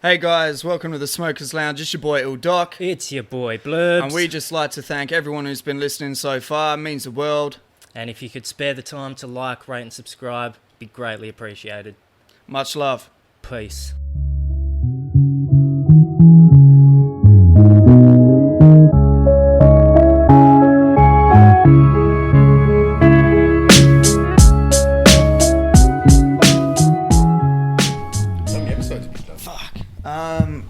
Hey guys, welcome to the Smokers Lounge. It's your boy Illdok. It's your boy Blurbs. And we just like to thank everyone who's been listening so far. It means the world. And if you could spare the time to like, rate and subscribe, it'd be greatly appreciated. Much love. Peace. How many episodes have you done?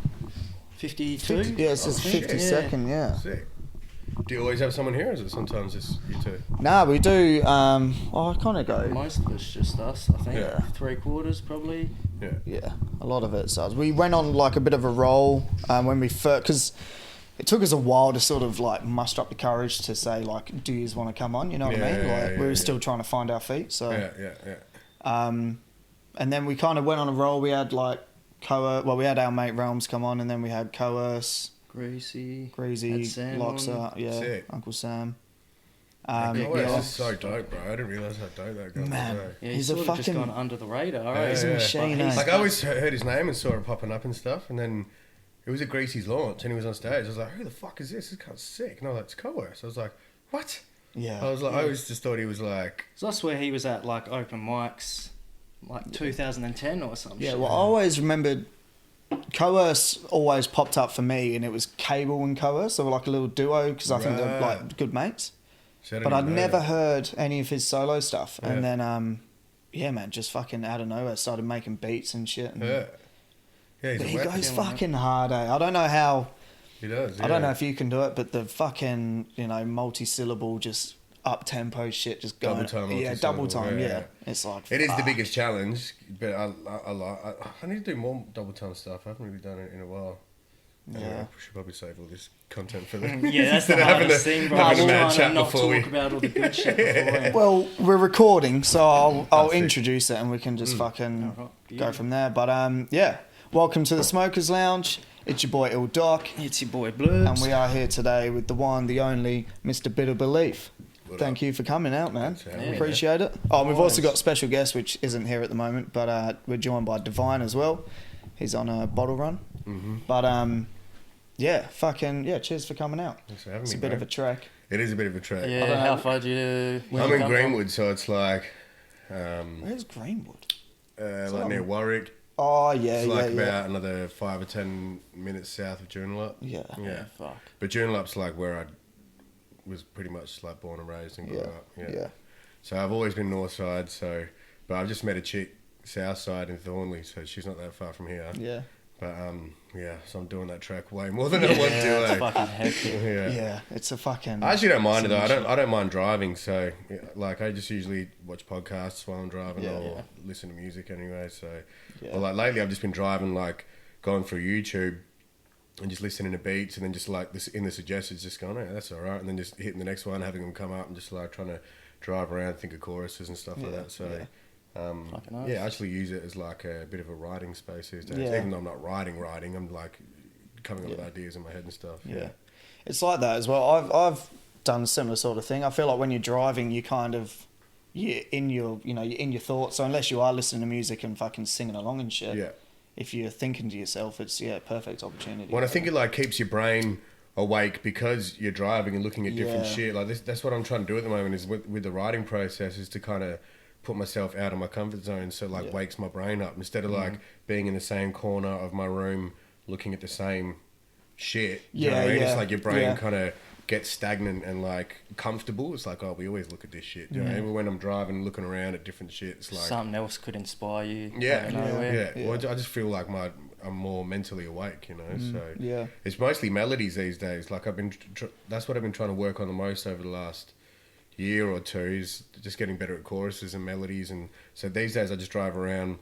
52? Yeah, it's just 50, 52nd, yeah. Sick. Do you always have someone here, or is it sometimes just you two? Nah, we do, I kind of go. Most of it's just us, I think. Yeah. 3/4 probably. Yeah. Yeah, a lot of it's us. We went on like a bit of a roll when we first, because it took us a while to sort of like muster up the courage to say like, do you want to come on? You know what I mean? Like we were still trying to find our feet. So Yeah. and then we kind of went on a roll. We had like we had our mate Realms come on, and then we had Coerce, Greasy, Greasy, Sam Loxa, yeah, Sick. Uncle Sam. This is so dope, bro. I didn't realise how dope that guy was. Man. Yeah, He's he's a sort of just fucking- gone under the radar. Yeah, He's a yeah. machine, But he's- eh? Like I always heard his name and saw it popping up and stuff, and then it was at Greasy's launch, and he was on stage. I was like, "Who the fuck is this? This guy's sick." And I was like, "It's Coerce." I was like, "What?" Yeah. I was like, I always just thought he was like, So that's where he was at, like open mics, like 2010 or something. Yeah, well, I always remembered Coerce always popped up for me, and it was Cable and Coerce, so like a little duo, because I think they're Right. like good mates. "So I But didn't I'd know never that." heard any of his solo stuff, and Yeah. then yeah, man, just fucking out of nowhere started making beats and shit. And, Yeah. Yeah, but he's he a weapon. goes fucking hard, eh? I don't know how. He does. I don't yeah. know if you can do it, but the fucking multi-syllable just up tempo shit just going. Double time, yeah, double multi-syllable, time. yeah, Yeah, yeah. it's like It is the fuck. biggest challenge, but I need to do more double time stuff. I haven't really done it in a while. Anyway, Yeah. I should probably save all this content for the. Yeah, that's the instead of having hardest the- thing, bro. having I'm the trying chat to not before talk we- about all the good shit beforehand. Well, we're recording, so I'll That's it. introduce it, and we can just fucking Alright, go from there. But yeah, welcome to the Smokers Lounge. It's your boy Illdok, It's your boy Blurbs. and we are here today with the one, the only Mr. Bitter Belief. What Thank up? you for coming out, man. Thanks for having me, Appreciate it. Oh, and we've also Always. got a special guest, which isn't here at the moment, but we're joined by Divine as well. He's on a bottle run. Mm-hmm. But yeah, fucking yeah. Cheers for coming out. Thanks for having It's me. a bit bro. of a trek. It is a bit of a trek. Yeah, how far do you? where I'm you in come from? Greenwood, so it's like, Where's Greenwood? like near Warwick. Oh yeah, It's like yeah. about another 5 or 10 minutes south of Joondalup. Yeah. Yeah. Fuck. But Joondalup's like where I was pretty much like born and raised and grew Yeah, up. yeah. So I've always been north side. So, but I've just met a chick south side in Thornley, so she's not that far from here. Yeah. But yeah, so I'm doing that track way more than I want to. It's Eh? fucking hectic. Yeah. Yeah, it's a fucking. I actually don't mind it though. Some I don't mind driving. So yeah, like I just usually watch podcasts while I'm driving Yeah, or yeah. listen to music anyway. So, Yeah. or like lately I've just been driving, like going through YouTube and just listening to beats, and then just like this in the suggestions, just going, "Oh, that's all right," and then just hitting the next one, having them come up, and just like trying to drive around, think of choruses and stuff like Yeah, that. So. yeah. Fucking nice. Yeah, I actually use it as like a bit of a writing space these days. Yeah. Even though I'm not writing, I'm like coming up with Yeah. ideas in my head and stuff. Yeah, it's like that as well. I've done a similar sort of thing. I feel like when you're driving, you kind of you're in your you're in your thoughts. So unless you are listening to music and fucking singing along and shit, Yeah. if you're thinking to yourself, it's perfect opportunity. When I think it like keeps your brain awake because you're driving and looking at different Yeah. shit. Like that's what I'm trying to do at the moment is with the writing process is to kind of put myself out of my comfort zone, so it like Yeah. wakes my brain up instead of like being in the same corner of my room looking at the same shit. You know what I mean? Yeah, It's like your brain yeah. kind of gets stagnant and like comfortable. It's like, oh, we always look at this shit. You know? Even when I'm driving, looking around at different shit, it's like Something else could inspire you. yeah, out of nowhere. yeah. Well, I just feel like I'm more mentally awake, you know. So yeah. it's mostly melodies these days. Like I've been, that's what I've been trying to work on the most over the last year or two is just getting better at choruses and melodies. And so these days I just drive around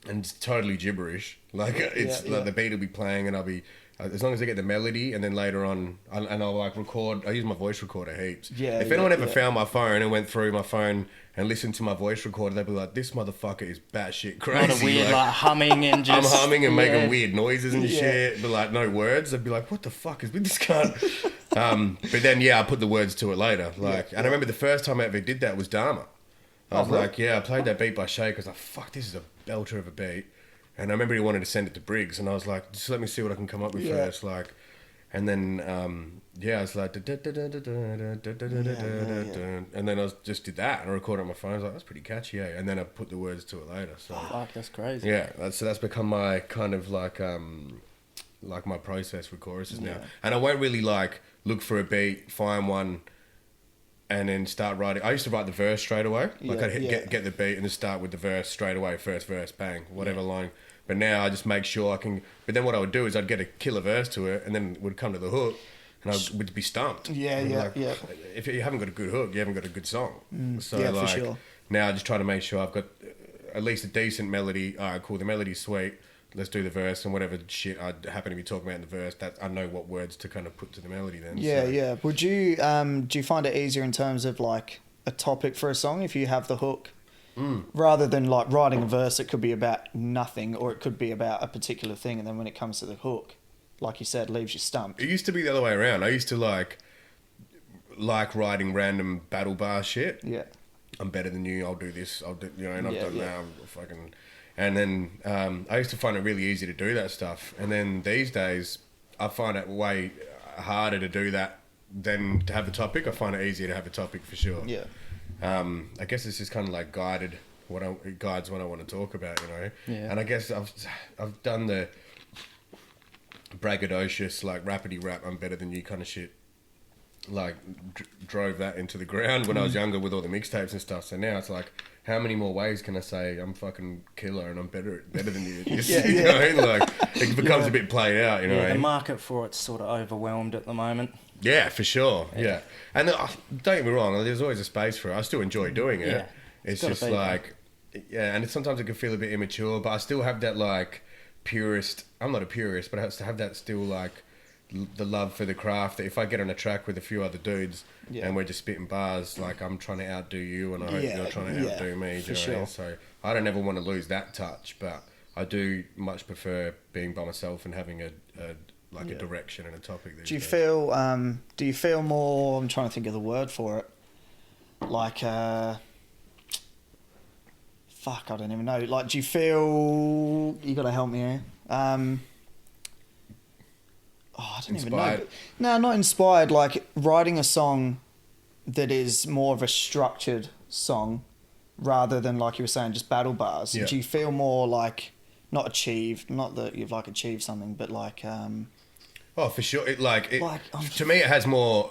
and it's totally gibberish. Like it's yeah. like the beat will be playing and I'll be. As long as I get the melody, and then later on, and I'll like record. I use my voice recorder heaps. Yeah, If anyone yeah, ever yeah. found my phone and went through my phone and listened to my voice recorder, they'd be like, "This motherfucker is batshit crazy." Not a weird like humming and I'm just. humming and yeah. making weird noises and Yeah. shit, but like no words. They'd be like, "What the fuck is with this cunt?" But then I put the words to it later. Like, and I remember the first time I ever did that was Dharma. I was really? like, I played that beat by Shay because I fuck, this is a belter of a beat. And I remember he wanted to send it to Briggs, and I was like, just let me see what I can come up with first, like. And then, I was like, and then I just did that, and I recorded on my phone. I was like, that's pretty catchy, eh? And then I put the words to it later. So, Fuck, that's crazy. yeah, that's become my kind of like my process with choruses now. And I won't really like look for a beat, find one, and then start writing. I used to write the verse straight away. Like I'd get the beat and just start with the verse straight away, first verse, bang, whatever line. But now I just make sure I can. But then what I would do is I'd get a killer verse to it, and then it would come to the hook, and I would be stumped. If you haven't got a good hook, you haven't got a good song. So for sure. Now I just try to make sure I've got at least a decent melody. All right, cool. The melody's sweet. Let's do the verse, and whatever shit I happen to be talking about in the verse, that I know what words to kind of put to the melody. Then. Yeah. Would you do you find it easier in terms of like a topic for a song if you have the hook? Rather than like writing a verse, it could be about nothing, or it could be about a particular thing, and then when it comes to the hook, like you said, leaves you stumped. It used to be the other way around. I used to like writing random battle bar shit. Yeah. I'm better than you. I'll do this. I'll do, and I've done that. Fucking, and then I used to find it really easy to do that stuff. And then these days, I find it way harder to do that than to have the topic. I find it easier to have a topic for sure. Yeah. I guess it's just kind of like guides what I want to talk about, Yeah. And I guess I've done the braggadocious, like rapidy rap, I'm better than you kind of shit. Like drove that into the ground when I was younger with all the mixtapes and stuff. So now it's like, how many more ways can I say I'm fucking killer and I'm better than you? You know what I mean? Like it becomes a bit played out. You know, the market for it's sort of overwhelmed at the moment. Yeah, for sure. Yeah, and don't get me wrong. There's always a space for it. I still enjoy doing it. Yeah, it's just like, and sometimes it can feel a bit immature, but I still have that like purist. I'm not a purist, but I have that still like the love for the craft. That if I get on a track with a few other dudes and we're just spitting bars, like I'm trying to outdo you, and I hope you're trying to outdo me. For sure. So I don't ever want to lose that touch, but I do much prefer being by myself and having a direction and a topic. Do you feel more? I'm trying to think of the word for it. Like, fuck, I don't even know. Like, do you feel? You got to help me here. I don't even know. No, not inspired. Like writing a song that is more of a structured song, rather than like you were saying, just battle bars. Yeah. Do you feel more like not achieved? Not that you've like achieved something, but like. Oh, for sure. To me, it has more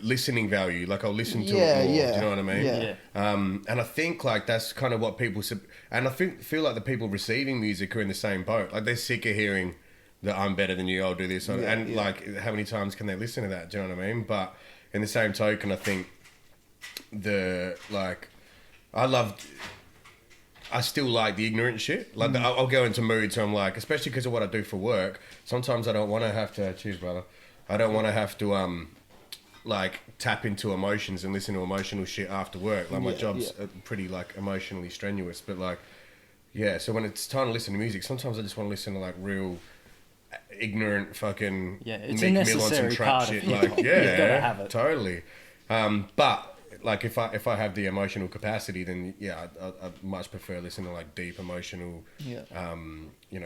listening value. Like I'll listen to it more. Do you know what I mean? Yeah. And I think like that's kind of what people. And I feel like the people receiving music are in the same boat. Like they're sick of hearing that I'm better than you. I'll do this. Like how many times can they listen to that? Do you know what I mean? But in the same token, I think I still like the ignorant shit. Like I'll go into moods where I'm like, especially because of what I do for work. Sometimes I don't want to have to. Cheers, brother. I don't want to have to like tap into emotions and listen to emotional shit after work. Like my job's pretty like emotionally strenuous, but like so when it's time to listen to music, sometimes I just want to listen to like real ignorant fucking it's Meek a Mill on some necessary trap part shit. of Like you've gotta have it. Totally. But like if I have the emotional capacity, then I much prefer listening to like deep emotional,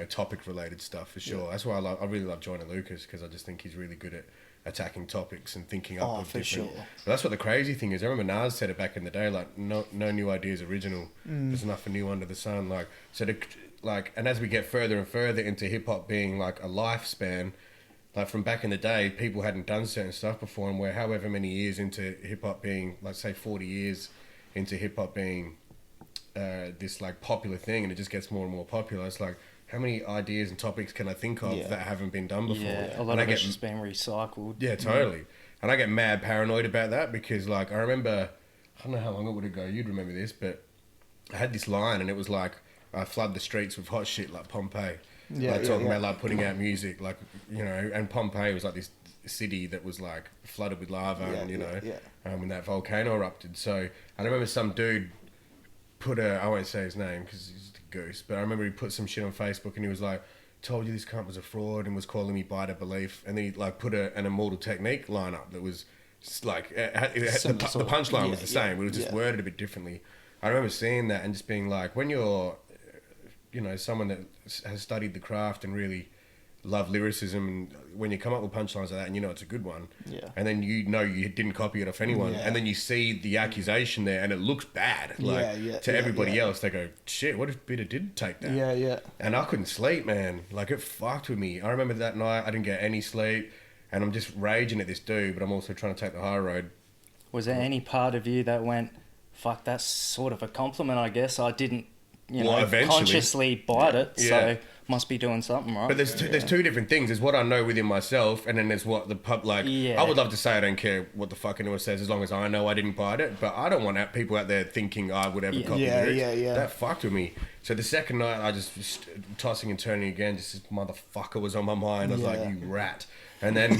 topic related stuff for sure. That's why I really love Joyner Lucas, because I just think he's really good at attacking topics and thinking up of different. Sure. But that's what the crazy thing is. I remember Nas said it back in the day, like no new ideas original. There's nothing new under the sun. Like so, and as we get further and further into hip hop being like a lifespan. Like from back in the day, people hadn't done certain stuff before, and we're however many years into hip hop being, let's say 40 years into hip hop being this like popular thing, and it just gets more and more popular. It's like, how many ideas and topics can I think of that haven't been done before? Yeah, a lot of it's just being recycled. Yeah, totally. And I get mad paranoid about that because like I remember, I don't know how long it would ago, you'd remember this, but I had this line and it was like, I flood the streets with hot shit like Pompeii. Talking about like putting out music, like, and Pompeii was like this city that was like flooded with lava when that volcano erupted. So I remember some dude I won't say his name because he's a goose, but I remember he put some shit on Facebook and he was like, told you this cunt was a fraud and was calling me biter belief. And then he like put an Immortal Technique line up that was like, the punchline was the same, but it was just worded a bit differently. I remember seeing that and just being like, when you're someone that has studied the craft and really love lyricism, and when you come up with punchlines like that and it's a good one, and then you didn't copy it off anyone, and then you see the accusation there and it looks bad, to everybody else, they go, shit, what if Bitter did take that? And I couldn't sleep, man. Like, it fucked with me. I remember that night I didn't get any sleep, and I'm just raging at this dude, but I'm also trying to take the high road. Was there any part of you that went, fuck, that's sort of a compliment, I guess? I didn't, consciously bite it, so must be doing something right. But there's two different things. There's what I know within myself, and then there's what the pub, like, I would love to say I don't care what the fuck anyone says as long as I know I didn't bite it, but I don't want people out there thinking I would ever copy lyrics. That fucked with me. So the second night, I just tossing and turning again, just this motherfucker was on my mind. I was like, you rat. And then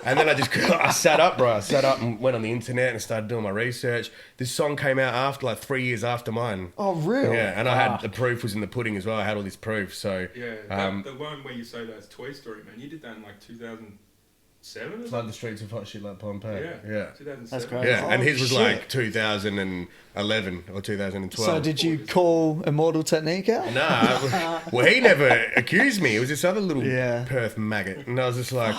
I sat up, bro. I sat up and went on the internet and started doing my research. This song came out after, like, 3 years after mine. Oh, really? Yeah, and I had the proof was in the pudding as well. I had all this proof, so... Yeah, the one where you say that's Toy Story, man, you did that in, like, 2007? Flood the streets of hot shit like Pompeii. Yeah. 2007. That's great. Yeah, and his was like 2011 or 2012. So did you call Immortal Technique out? Nah, well, he never accused me. It was this other little Perth maggot, and I was just like,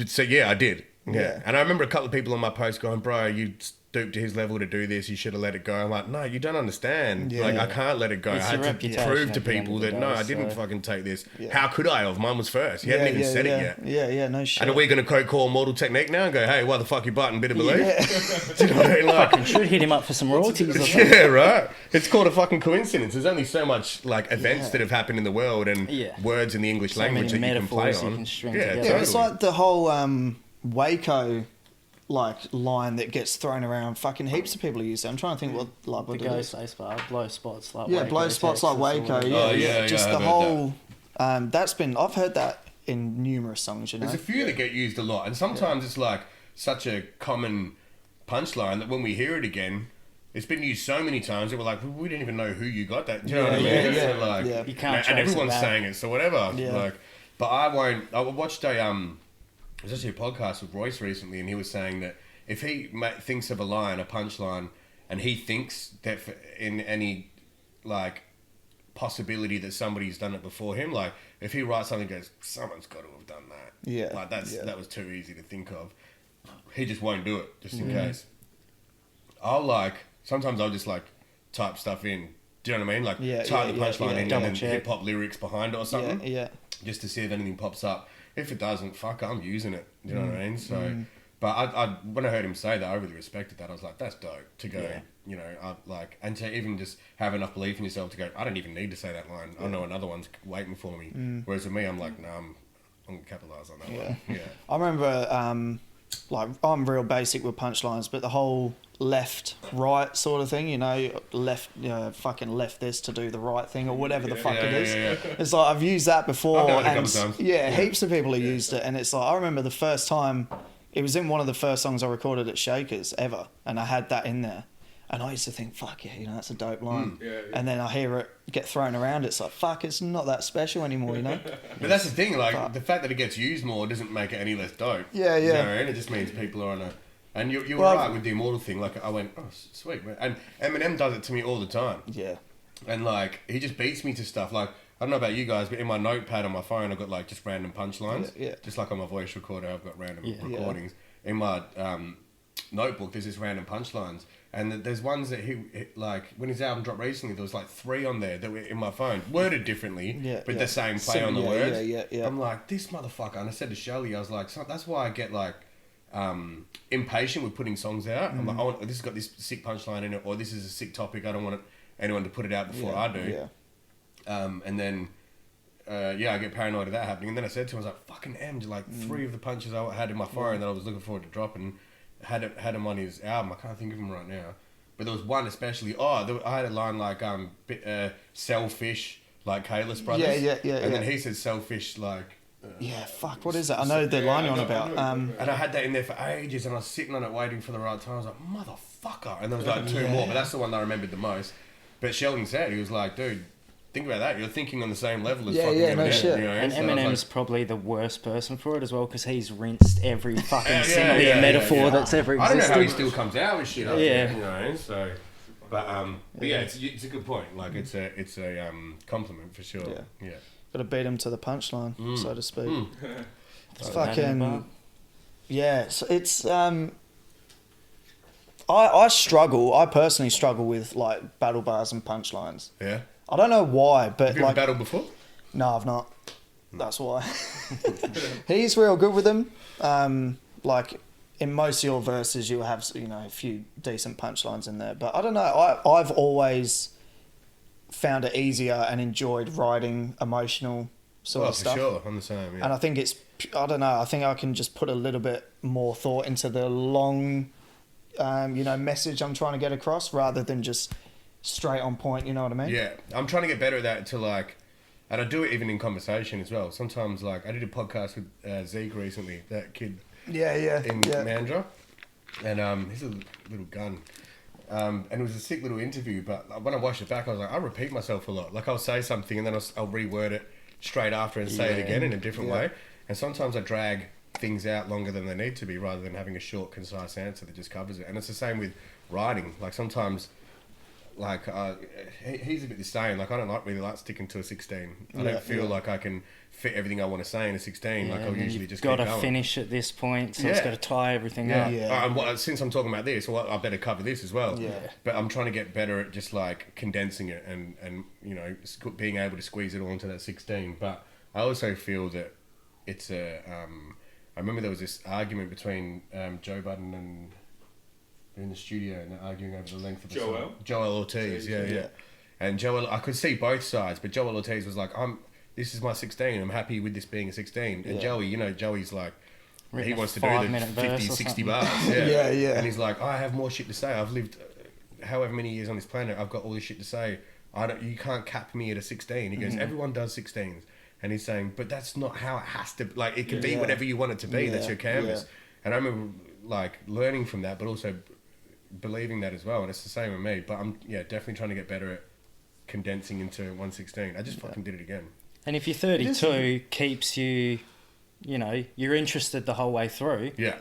so yeah, I did. Yeah, and I remember a couple of people on my post going, "Bro, you stooped to his level to do this. You should have let it go." I'm like, "No, you don't understand. Like, I can't let it go. It's I had to prove to people that no, I didn't fucking take this. How could I have? Mine was first. He hadn't even said it yet. Yeah, no shit. And are we going to call Mortal Technique now and go, hey, why the fuck you biting Bitter Belief? Do you know what I mean? Like, should hit him up for some royalties or something. Yeah, right. It's called a fucking coincidence. There's only so much like events that have happened in the world and words in the English language that you can play on. It's like the whole Waco line that gets thrown around. Fucking heaps of people use it. I'm trying to think what the ghost face bar, blow spots like Waco, blow spots like Waco. Just the whole. That's been. I've heard that in numerous songs. There's a few that get used a lot, and sometimes it's like such a common punchline that when we hear it again, it's been used so many times that we're like, we didn't even know who you got that. Do you know what I mean? So like, you can't. And everyone's saying it, so whatever. Like, but I won't. I watched there's actually a podcast with Royce recently, and he was saying that if he thinks of a line, a punchline, and he thinks that in any like possibility that somebody's done it before him, like if he writes something and goes, someone's got to have done that. Yeah. Like that was too easy to think of. He just won't do it, just in case. Sometimes I'll just like type stuff in. Do you know what I mean? Like type the punchline in and then hip hop lyrics behind it or something. Yeah. Just to see if anything pops up. If it doesn't, fuck, I'm using it. You know what I mean? So, but I when I heard him say that, I really respected that. I was like, that's dope to go, and to even just have enough belief in yourself to go, I don't even need to say that line. I know another one's waiting for me. Whereas with me, I'm like, I'm going to capitalise on that one. Yeah. I remember, I'm real basic with punchlines, but the whole left, right sort of thing, fucking left this to do the right thing or whatever the fuck it is. It's like, I've used that before. I've done it a couple times. Heaps of people have used it. And it's like, I remember the first time, it was in one of the first songs I recorded at Shakers ever. And I had that in there. And I used to think, fuck yeah, that's a dope line. And then I hear it get thrown around. It's like, fuck, it's not that special anymore, But that's the thing, like, the fact that it gets used more doesn't make it any less dope. And it just means people are on a... And you're right with the Immortal thing. Like, I went, oh, sweet, man. And Eminem does it to me all the time. Yeah. And, like, he just beats me to stuff. Like, I don't know about you guys, but in my notepad on my phone, I've got, like, just random punchlines. Yeah. Just like on my voice recorder, I've got random recordings. In my notebook, there's just random punchlines. And there's ones that he, like, when his album dropped recently, there was, like, 3 on there that were in my phone. Worded differently, but the same play on the words. I'm like, this motherfucker. And I said to Shelly, I was like, so that's why I get, like... impatient with putting songs out. I'm like, this has got this sick punchline in it, or this is a sick topic. I don't want anyone to put it out before I do. And then, I get paranoid of that happening. And then I said to him, I was like, fucking M, like 3 of the punches I had in my phone that I was looking forward to dropping, had him on his album. I can't think of him right now. But there was one especially, I had a line like, selfish, like Kalis Brothers. And then he said selfish, like... fuck, what is that? I know the line you're on about. And I had that in there for ages, and I was sitting on it waiting for the right time. I was like, motherfucker. And there was like 2 more, but that's the one that I remembered the most. But Sheldon said, he was like, dude, think about that. You're thinking on the same level as fucking Eminem. No shit. You know? And so Eminem's probably the worst person for it as well, because he's rinsed every fucking simile and metaphor that's ever existed. I don't know how he still comes out with shit. So... But yeah, it's a good point. Like it's a compliment for sure. Yeah. Got to beat him to the punchline, so to speak. It's Throw that in the fucking bar. yeah. So it's I struggle. I personally struggle with like battle bars and punchlines. Yeah. I don't know why, but Have you ever battled before? No, I've not. That's why. He's real good with them. Like in most of your verses, you'll have a few decent punchlines in there. But I don't know. I've always found it easier and enjoyed writing emotional sort of stuff. Sure, I'm the same. Yeah. And I think I don't know. I think I can just put a little bit more thought into the long, message I'm trying to get across rather than just straight on point. You know what I mean? Yeah, I'm trying to get better at that and I do it even in conversation as well. Sometimes, like, I did a podcast with Zeke recently, that kid in Mandurah, and he's a little gun. And it was a sick little interview, but when I watched it back, I was like, I repeat myself a lot. Like, I'll say something and then I'll reword it straight after and say it again in a different way. And sometimes I drag things out longer than they need to be rather than having a short, concise answer that just covers it. And it's the same with writing. Like, sometimes... Like he's a bit the same. Like I don't really like sticking to a 16. I don't feel like I can fit everything I want to say in a 16. Like I'll usually just got keep to going. Finish at this point, so it's got to tie everything up. Since I'm talking about this, I better cover this as well. Yeah. But I'm trying to get better at just like condensing it and being able to squeeze it all into that 16. But I also feel that it's I remember there was this argument between Joe Budden and. In the studio and they're arguing over the length of the song. Joel Ortiz, yeah. And Joel, I could see both sides, but Joel Ortiz was like, this is my 16, I'm happy with this being a 16. And Joey, Joey's like, he wants to do the 50, 60 bars. Yeah. And he's like, I have more shit to say. I've lived however many years on this planet, I've got all this shit to say. You can't cap me at a 16. He goes, everyone does 16s. And he's saying, but that's not how it has to, like, it can be whatever you want it to be. That's your canvas. And I remember, like, learning from that, but also believing that as well, and it's the same with me. But I'm definitely trying to get better at condensing into 116. I just fucking did it again. And if you're 32, keeps you, you're interested the whole way through. Yeah.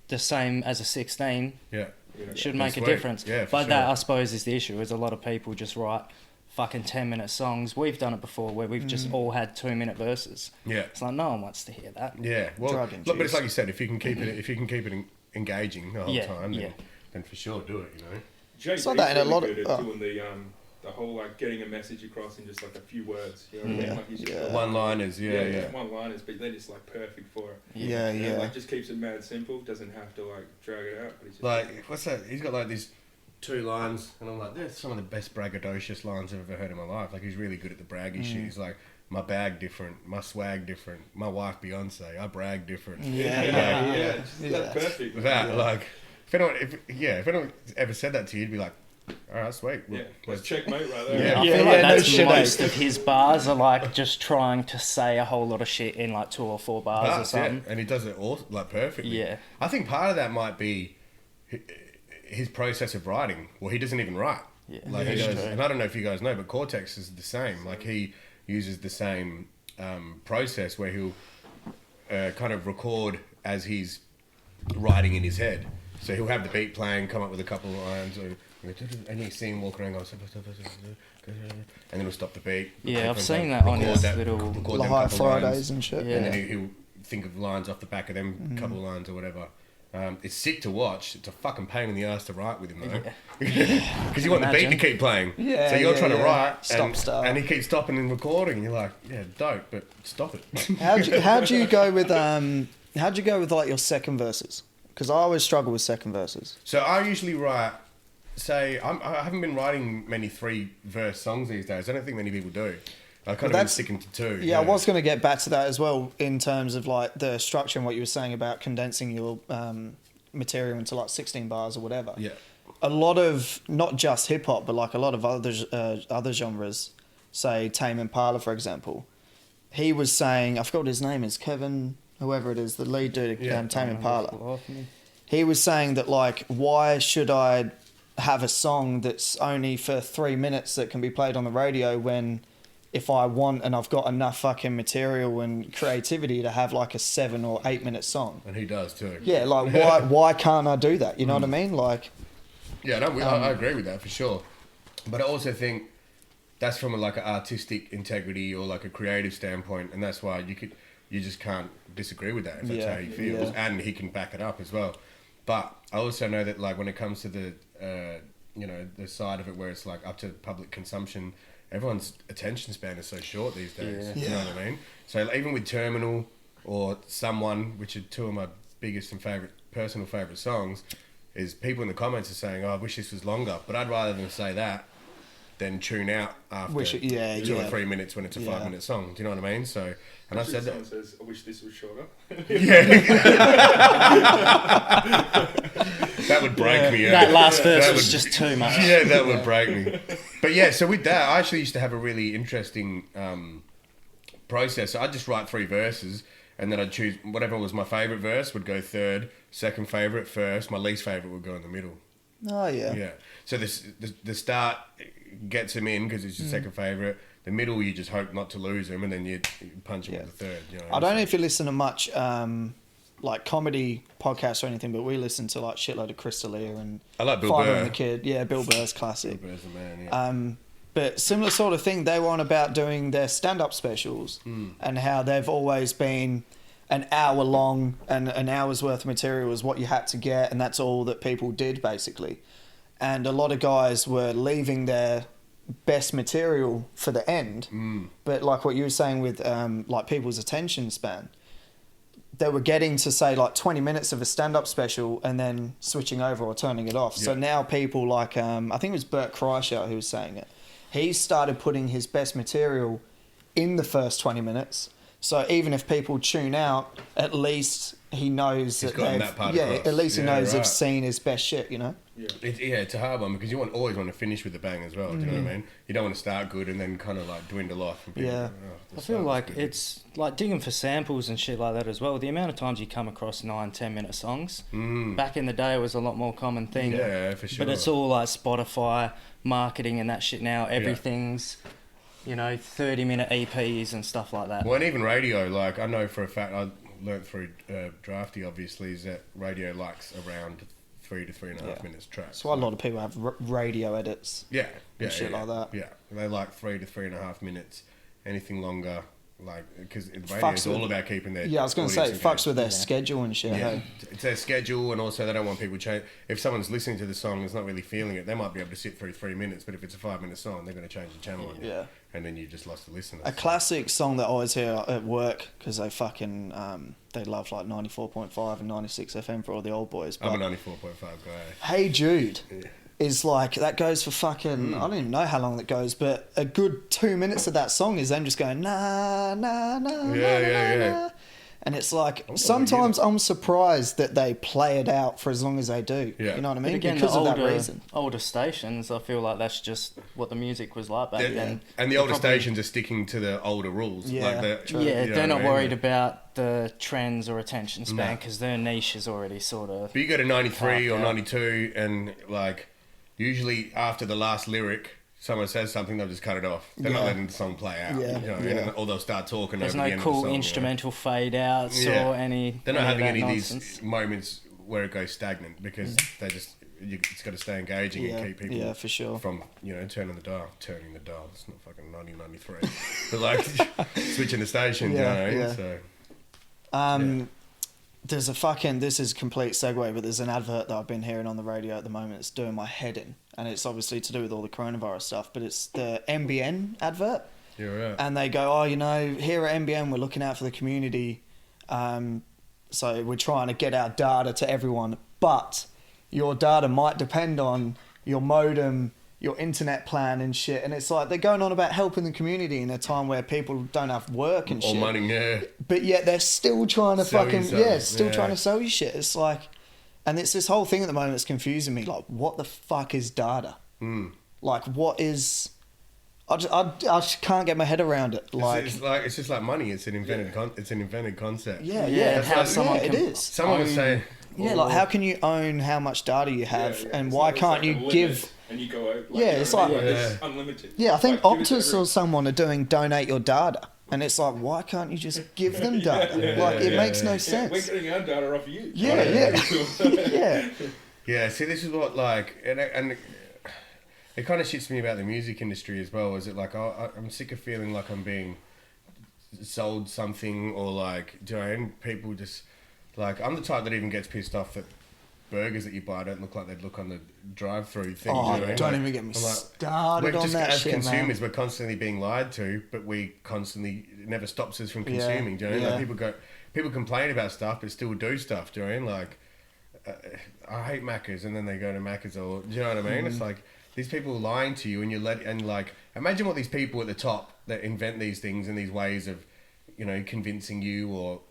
The same as a 16. Yeah. Should make a difference. Yeah, but that I suppose is the issue. Is a lot of people just write fucking 10-minute songs. We've done it before where we've just all had 2-minute verses. Yeah. It's like no one wants to hear that. Yeah. Well, look, but it's like you said, if you can keep it engaging the whole time, then for sure do it, Jake's like that in a lot of doing the whole like getting a message across in just like a few words. You know what I mean? Like he's just one-liners, one-liners, but then it's like perfect for it. Yeah. Like just keeps it mad simple. Doesn't have to like drag it out. But it's just like what's that? He's got like these 2 lines, and I'm like, they're some of the best braggadocious lines I've ever heard in my life. Like he's really good at the braggy shit. He's like, my bag different, my swag different, my wife Beyonce, I brag different. That's perfect. Like. If anyone ever said that to you, you'd be like, all right, sweet. That's checkmate right there. I feel like that's most of his bars are like just trying to say a whole lot of shit in like 2 or 4 bars or something. And he does it all like perfectly. Yeah. I think part of that might be his process of writing. Well, he doesn't even write. Yeah. Like he does, and I don't know if you guys know, but Cortex is the same. Like he uses the same process where he'll kind of record as he's writing in his head. So he'll have the beat playing, come up with a couple of lines, and you see him walk around going, and then he'll stop the beat. Yeah, I've seen that on his little High Fridays and shit. And then he'll think of lines off the back of them, couple of lines or whatever. It's sick to watch. It's a fucking pain in the ass to write with him though, because you want the beat to keep playing. Yeah. So you're trying to write, start, and he keeps stopping and recording. And you're like, yeah, dope, but stop it. How'd you go with like your second verses? Because I always struggle with second verses. So I usually write, I haven't been writing many 3-verse songs these days. I don't think many people do. I kind of been sticking to 2. Yeah, I was going to get back to that as well in terms of like the structure and what you were saying about condensing your material into like 16 bars or whatever. Yeah. A lot of, not just hip hop, but like a lot of other genres, say Tame Impala, for example. He was saying, I forgot what his name is, Kevin... whoever it is, the lead dude, Tame Impala. He was saying that, like, why should I have a song that's only for 3 minutes that can be played on the radio when if I want and I've got enough fucking material and creativity to have, like, a 7 or 8 minute song? And he does, too. Yeah, like, why can't I do that? You know what I mean? Like, Yeah, no, I agree with that for sure. But I also think that's from like an artistic integrity or like a creative standpoint, and that's why you just can't disagree with that if that's how he feels, and he can back it up as well. But I also know that like when it comes to the the side of it where it's like up to public consumption, everyone's attention span is so short these days. You know what I mean? So like, even with Terminal or Someone, which are two of my biggest and personal favorite songs, is people in the comments are saying, "Oh, I wish this was longer," but I'd rather them say that than tune out after 2 or 3 minutes when it's a 5-minute song. Do you know what I mean? So, and I said that. Someone says, "I wish this was shorter." That would break me. That last verse was just too much. Yeah, that would break me. But yeah, so with that, I actually used to have a really interesting process. So I'd just write 3 verses, and then I'd choose whatever was my favourite verse would go third, second favourite first, my least favourite would go in the middle. Oh yeah. Yeah. So the start gets him in because it's your second favourite. The middle, you just hope not to lose him, and then you punch him with the third. You know I don't know if you listen to much like comedy podcasts or anything, but we listen to like shitload of Crystalia and I like Bill Fighter Burr. and the Kid. Yeah, Bill Burr's classic. Bill Burr's the man, yeah. But similar sort of thing, they were on about doing their stand-up specials and how they've always been an hour long and an hour's worth of material is what you had to get, and that's all that people did basically. And a lot of guys were leaving their best material for the end, but like what you were saying with like people's attention span, they were getting to say like 20 minutes of a stand-up special and then switching over or turning it off. So now people like I think it was Bert Kreischer who was saying it. He started putting his best material in the first 20 minutes. So even if people tune out, at least he knows He's that gotten they've... that part yeah, across. at least he knows they've right. seen his best shit, you know? Yeah. It's a hard one because you always want to finish with a bang as well. Do you know what I mean? You don't want to start good and then kind of like dwindle off. And people, I feel like it's like digging for samples and shit like that as well. The amount of times you come across 9-10 minute songs, back in the day it was a lot more common thing. Yeah, for sure. But it's all like Spotify marketing and that shit now. Everything's 30-minute EPs and stuff like that. Well, and even radio, like I know for a fact, I learnt through Drapht obviously, is that radio likes around 3 to 3.5 minutes tracks. That's why a lot of people have radio edits. Yeah, shit like that. Yeah, they like 3 to 3.5 minutes. Anything longer, like because radio Fucks is all with- about keeping their Yeah, I was going to say, it audience fucks engaged. with their schedule and shit. Yeah, Hey? it's their schedule, and also they don't want people change. If someone's listening to the song and is not really feeling it, they might be able to sit through 3 minutes. But if it's a 5-minute song, they're going to change the channel on you. Yeah. And then you just lost the listener. A classic song that I always hear at work, because they fucking, they love like 94.5 and 96 FM for all the old boys. But I'm a 94.5 guy. Hey Jude is like, that goes for fucking, I don't even know how long that goes, but a good 2 minutes of that song is them just going, nah, nah, nah, Yeah. nah. And it's like, sometimes I'm surprised that they play it out for as long as they do. Yeah. You know what I But mean? again, Because the of that reason. older stations, I feel like that's just what the music was like back then. And the older stations are sticking to the older rules. Yeah, true. Yeah, you know they're what I not mean? worried about the trends or attention span No. because their niche is already sort of... But you go to 93 or Half out. 92 and like usually after the last lyric someone says something, they'll just cut it off. They're not letting the song play out. Yeah. You know what I mean? Or they'll start talking There's over the no end cool of the song, instrumental fade outs Yeah. or any... They're not having that any of nonsense. these moments where it goes stagnant because they just it's got to stay engaging and keep people for sure. from turning the dial. It's not fucking 1993, but like switching the station. You know what I mean? So There's a fucking, this is complete segue, but there's an advert that I've been hearing on the radio at the moment. It's doing my head in, and it's obviously to do with all the coronavirus stuff, but it's the NBN advert. you're right. And they go, here at NBN, we're looking out for the community. So we're trying to get our data to everyone, but your data might depend on your modem, your internet plan and shit. And it's like, they're going on about helping the community in a time where people don't have work and Or shit. money, yeah. But yet they're still trying to Sell you fucking, something, trying to sell you shit. It's like, and it's this whole thing at the moment that's confusing me. Like, what the fuck is data? Like, what is... I just can't get my head around it. Like, It's just like money. It's an invented concept. yeah. That's how someone it can- is. Someone was saying, Yeah, like how can you own how much data you have, and why can't you give? And you go over. It's like- it's unlimited. Yeah, I think Like, give it to Optus or someone are doing donate your data, and it's like, why can't you just give them data? Like, it makes no Yeah, we're sense. getting our data off you. Yeah. Yeah, see, this is what, like, and it kind of shits me about the music industry as well. Is it like, I'm sick of feeling like I'm being sold something, or like, do you know, and people just, like, I'm the type that even gets pissed off that burgers that you buy don't look like they'd look on the drive-through thing. Oh, you know? don't even get me started on that shit, man. As consumers, we're constantly being lied to, but it never stops us from consuming. Do you know? Yeah. Like, people complain about stuff, but still do stuff. Do you know what I mean? Like, I hate Macca's, and then they go to Macca's, or do you know what I mean? It's like these people are lying to you, and like, imagine what these people at the top that invent these things and these ways of, you know, convincing you or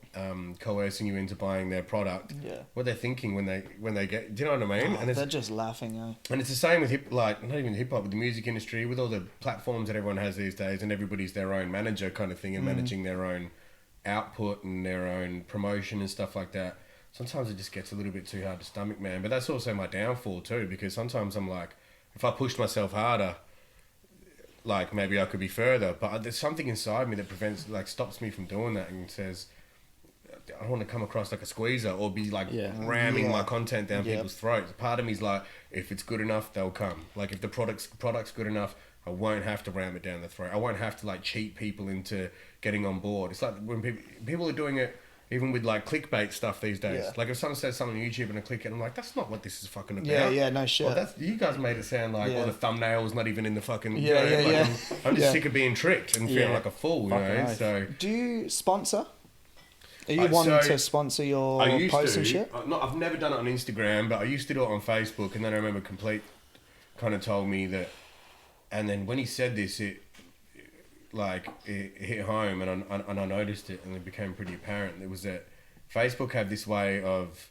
coercing you into buying their product. Yeah. What they're thinking when they get, do you know what I mean? And they're just laughing, eh? And it's the same with not even hip hop, with the music industry, with all the platforms that everyone has these days, and everybody's their own manager kind of thing, and managing their own output and their own promotion and stuff like that. Sometimes it just gets a little bit too hard to stomach, man. But that's also my downfall too, because sometimes I'm like, if I pushed myself harder, like, maybe I could be further. But there's something inside me that stops me from doing that, and says, I don't want to come across like a squeezer or be like ramming my content down people's throats. Part of me's like, if it's good enough, they'll come. Like, if the product's good enough, I won't have to ram it down the throat. I won't have to like cheat people into getting on board. It's like when people are doing it, even with like clickbait stuff these days. Yeah. Like, if someone says something on YouTube and I click it, I'm like, that's not what this is fucking about. Yeah, no shit. Well, you guys made it sound like, the thumbnail's not even in the fucking... Yeah. I'm just sick of being tricked and feeling like a fool, you know? Nice. So, do you sponsor? Are you wanting to sponsor your posts and shit? I've never done it on Instagram, but I used to do it on Facebook, and then I remember Complete kind of told me that... And then when he said this, it hit home, and I noticed it, and it became pretty apparent. It was that Facebook have this way of,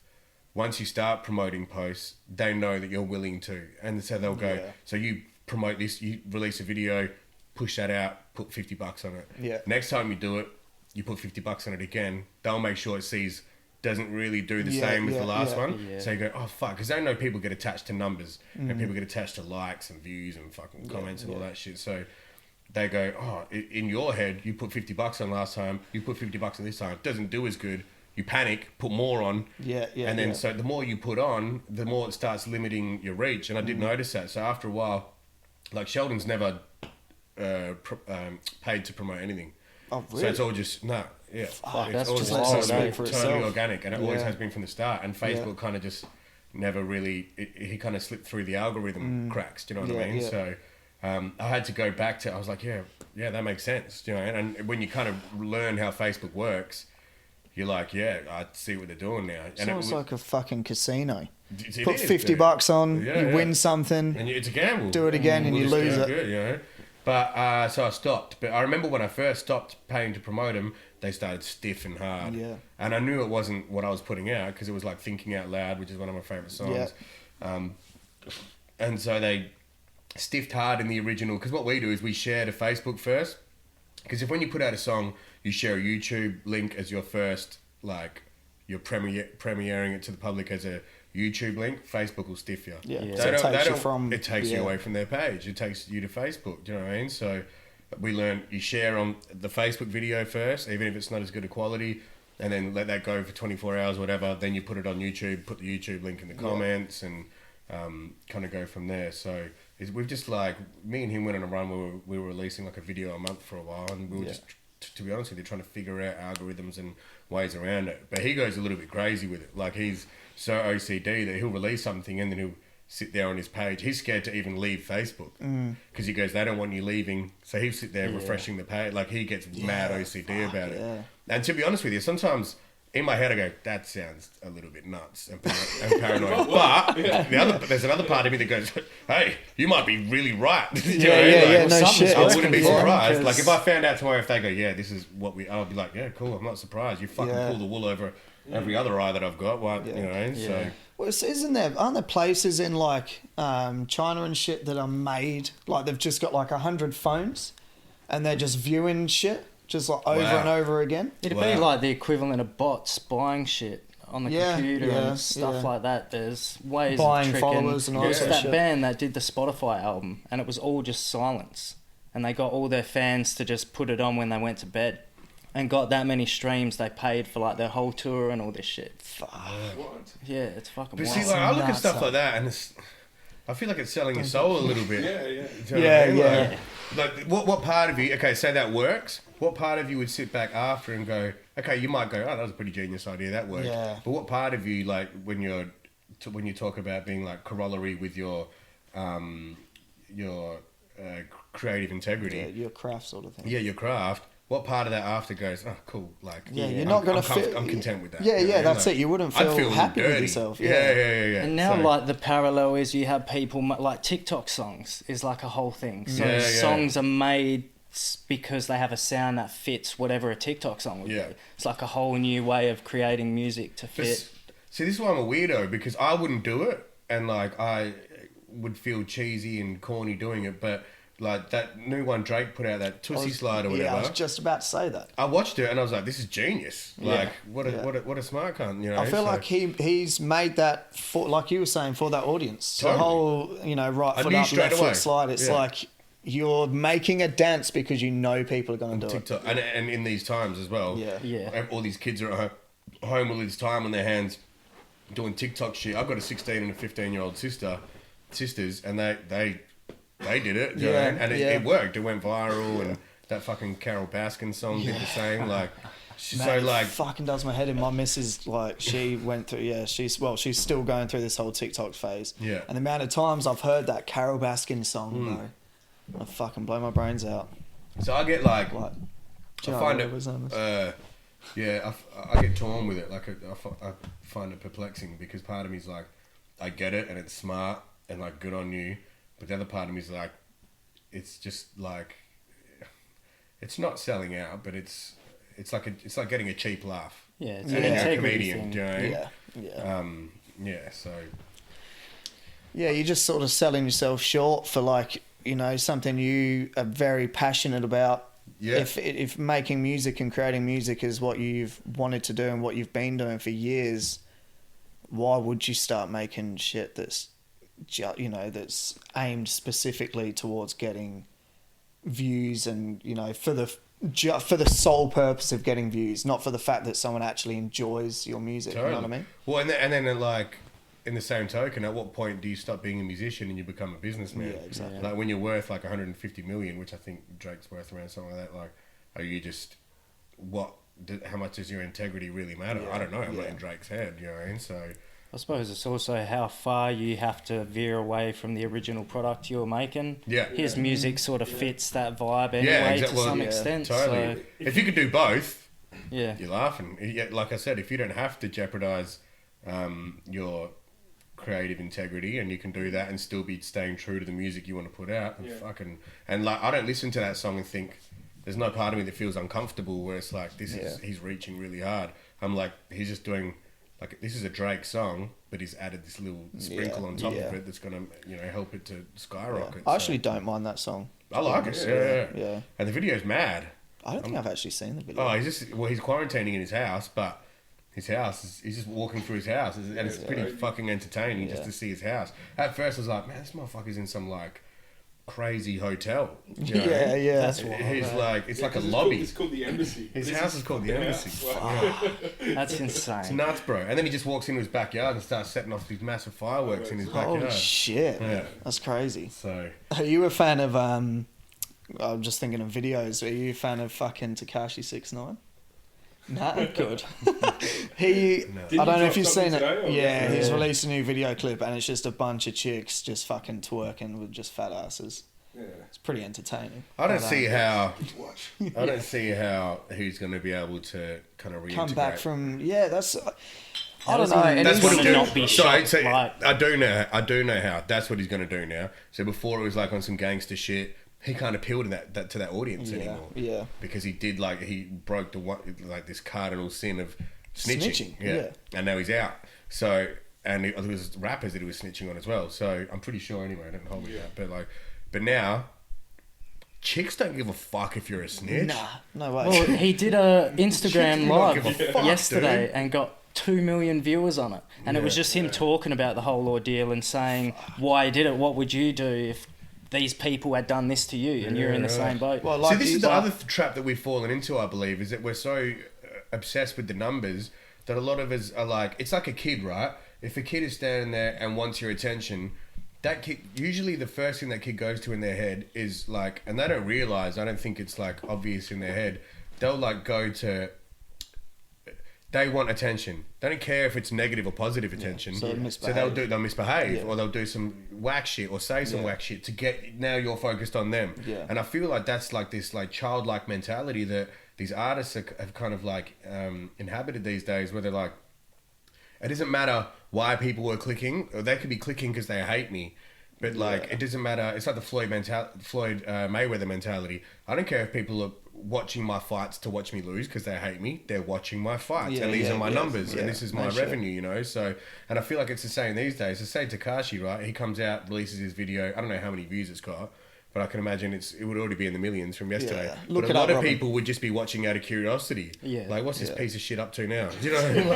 once you start promoting posts, they know that you're willing to, and so they'll go, so you promote this, you release a video, push that out, put $50 on it. Yeah. Next time you do it, you put $50 on it again. They'll make sure it doesn't really do the same as the last one. Yeah. So you go, oh fuck, because they know people get attached to numbers, and people get attached to likes and views and fucking comments and all that shit. So they go, oh, in your head, you put $50 on last time, you put $50 on this time, it doesn't do as good. You panic, put more on. And then so the more you put on, the more it starts limiting your reach. And I did notice that. So after a while, like, Sheldon's never paid to promote anything. Oh, really? So it's all just, it's that's all just totally organic, and it always has been from the start. And Facebook kind of just never really, he kind of slipped through the algorithm cracks, do you know what I mean? So I had to go back to, I was like, yeah, that makes sense, you know. And when you kind of learn how Facebook works, you're like, I see what they're doing now. It's almost like a fucking casino. It Put $50 on, you win something, and it's a gamble. Do it again, and you lose it. Good, you know. But so I stopped. But I remember when I first stopped paying to promote them, they started stiff and hard. Yeah. And I knew it wasn't what I was putting out, because it was like Thinking Out Loud, which is one of my favourite songs. Yeah. And so they stiffed hard in the original, because what we do is we share to Facebook first. Because when you put out a song, you share a YouTube link as your first, like, you're premiering it to the public as a YouTube link. Facebook will stiff you. Yeah. So it takes you away from their page. It takes you to Facebook. Do you know what I mean? So we learned you share on the Facebook video first, even if it's not as good a quality, and then let that go for 24 hours or whatever. Then you put it on YouTube, put the YouTube link in the comments, and kind of go from there. So we've just, like, me and him went on a run where we were releasing like a video a month for a while, and we were just, to be honest with you, trying to figure out algorithms and ways around it. But he goes a little bit crazy with it. Like, he's so OCD that he'll release something and then he'll sit there on his page. He's scared to even leave Facebook because he goes, they don't want you leaving. So he'll sit there refreshing the page. Like, he gets mad OCD about it. And to be honest with you, sometimes in my head I go, that sounds a little bit nuts and paranoid. But there's another part of me that goes, hey, you might be really right. No shit. I wouldn't be surprised. Like, if I found out tomorrow, if they go, this is what I'll be like, yeah, cool, I'm not surprised. You fucking pull the wool over every other eye that I've got. You know, so... Well, aren't there places in, like, China and shit that are made, like, they've just got like 100 phones and they're just viewing shit just like over and over again? It'd be like the equivalent of bots buying shit on the computer and stuff like that. There's ways buying of followers and all that that shit. band that did the Spotify album, and it was all just silence, and they got all their fans to just put it on when they went to bed. and got that many streams, they paid for like their whole tour and all this shit. Fuck. What? Yeah, it's fucking But wild. see, like, I look at nuts, stuff son. like that, and I feel like it's selling your soul a little bit. Yeah, Do you know what I mean? Yeah. Like, what part of you? Okay, say that works. What part of you would sit back after and go, okay, you might go, oh, that was a pretty genius idea, that worked. Yeah. But what part of you, like, when you talk about being like corollary with your creative integrity, Yeah, your craft sort of thing. yeah, your craft. What part of that after goes, oh, cool, like, Yeah, you're not gonna feel. I'm content with that. Yeah, you know, yeah, that's like, it. You wouldn't I'd feel a happy little with dirty. yourself. Yeah. And now, So- like, the parallel is you have people, like, TikTok songs is like a whole thing. So Yeah. songs are made because they have a sound that fits whatever a TikTok song would Yeah. be. It's like a whole new way of creating music to But fit. see, this is why I'm a weirdo, because I wouldn't do it, and like I would feel cheesy and corny doing it. But like that new one Drake put out, that Tootsie Slide or whatever. Yeah, I was just about to say that. I watched it and I was like, "This is genius! Like, what a Yeah. what a smart cunt!" You know. I feel So- like he's made that for, like you were saying, for that audience. Totally. The whole, right I foot knew up, straight left away. foot slide. It's Yeah. like you're making a dance because you know people are going to do TikTok, and in these times as well. Yeah. Yeah. All these kids are at home with this time on their hands doing TikTok shit. I've got a 16 and a 15-year-old sisters, and they did it. You know, Yeah, and yeah. it worked. It went viral, and that fucking Carol Baskin song did the same. Like, Man, so it like, fucking does my head in. My missus, like, she went through. Yeah, she's still going through this whole TikTok phase. Yeah. And the amount of times I've heard that Carol Baskin song, bro, I fucking blow my brains out. so I get like, Like, do you I know find what it, was on this? yeah, I get torn with it. Like, I find it perplexing because part of me is like, I get it and it's smart and like good on you, but the other part of me is like, it's just like, it's not selling out, but it's like getting a cheap laugh. Yeah, it's Yeah. an You're a integrity comedian, thing. do you know what I mean? Yeah. Yeah, so Yeah, you're just sort of selling yourself short for, like, something you are very passionate about. yeah, If making music and creating music is what you've wanted to do and what you've been doing for years, why would you start making shit that's that's aimed specifically towards getting views and for the sole purpose of getting views, not for the fact that someone actually enjoys your music. totally. You know what I mean? Well, and then like, in the same token, at what point do you stop being a musician and you become a businessman? Yeah, exactly. Like when you're worth like 150 million, which I think Drake's worth around something like that. Like, are you just how much does your integrity really matter? Yeah, I don't know. I'm not yeah. in Drake's head, you know what I mean? So I suppose it's also how far you have to veer away from the original product you're making. yeah, His music sort of fits that vibe anyway yeah, exactly. to some yeah, extent. totally. So, If you could do both, yeah. you're laughing. Yeah, like I said, if you don't have to jeopardize your creative integrity and you can do that and still be staying true to the music you want to put out, and like I don't listen to that song and think there's no part of me that feels uncomfortable where it's like he's reaching really hard. I'm like, he's just doing like, this is a Drake song, but he's added this little sprinkle on top of it that's gonna help it to skyrocket. I actually don't mind that song. I like it. Yeah. And the video's mad. I don't think I've actually seen the video. Oh, he's quarantining in his house, but his house he's just walking through his house, and it's pretty fucking entertaining just to see his house. At first, I was like, man, this motherfucker's in some like crazy hotel. You know? Yeah. That's what He's like, it's like a It's lobby. It's called the Embassy. His house is called the Embassy. That's It's insane. nuts, bro. And then he just walks into his backyard and starts setting off these massive fireworks in his backyard. Holy shit. Yeah. That's crazy. So Are you a fan of I'm just thinking of videos. Are you a fan of fucking Tekashi 6ix9ine? Nah, good. I don't know if you've seen it. today, or- Yeah, he's Yeah. released a new video clip and it's just a bunch of chicks just fucking twerking with just fat asses. Yeah. It's pretty entertaining. I don't But, see how Watch. I don't see how he's going to be able to kind of reintegrate. come back from that's I How don't does know. he- and That's he's- what he's gonna doing. not be Sorry, shot, so like- I do know how. That's what he's going to do now. So before it was like on some gangster shit. He can't appeal to that to that audience anymore. Yeah. Because he did he broke the one like this cardinal sin of snitching. Snitching, yeah. And now he's out. So and there was rappers that he was snitching on as well. So I'm pretty sure anyway. Don't hold me to that. But now chicks don't give a fuck if you're a snitch. Nah, no way. Well, he did a Instagram do not give a live fuck, yesterday dude. and got 2 million viewers on it. And it was Yeah. just him talking about the whole ordeal and saying why he did it. What would you do if these people had done this to you, and you're in the same boat. Well, like, so this is the other trap that we've fallen into, I believe, is that we're so obsessed with the numbers that a lot of us are like, it's like a kid, right? If a kid is standing there and wants your attention, that kid, usually the first thing that kid goes to in their head is like, and they don't realize, I don't think it's like obvious in their head, they'll like go to, they want attention. They don't care if it's negative or positive attention. So they'll misbehave or they'll do some whack shit or say some whack shit to get, now you're focused on them. Yeah. And I feel like that's like this like childlike mentality that these artists have kind of like inhabited these days, where they're like, it doesn't matter why people are clicking, or they could be clicking because they hate me. But like, it doesn't matter. It's like the Floyd Mayweather mentality. I don't care if people are watching my fights to watch me lose because they hate me. They're watching my fights, and these are my numbers, and this is my revenue, you know. So, and I feel like it's the same these days. So say Tekashi, right? He comes out, releases his video. I don't know how many views it's got, but I can imagine it would already be in the millions from yesterday. Yeah. But a lot of people would just be watching out of curiosity. Yeah. Like, what's this piece of shit up to now? Do you know what I mean?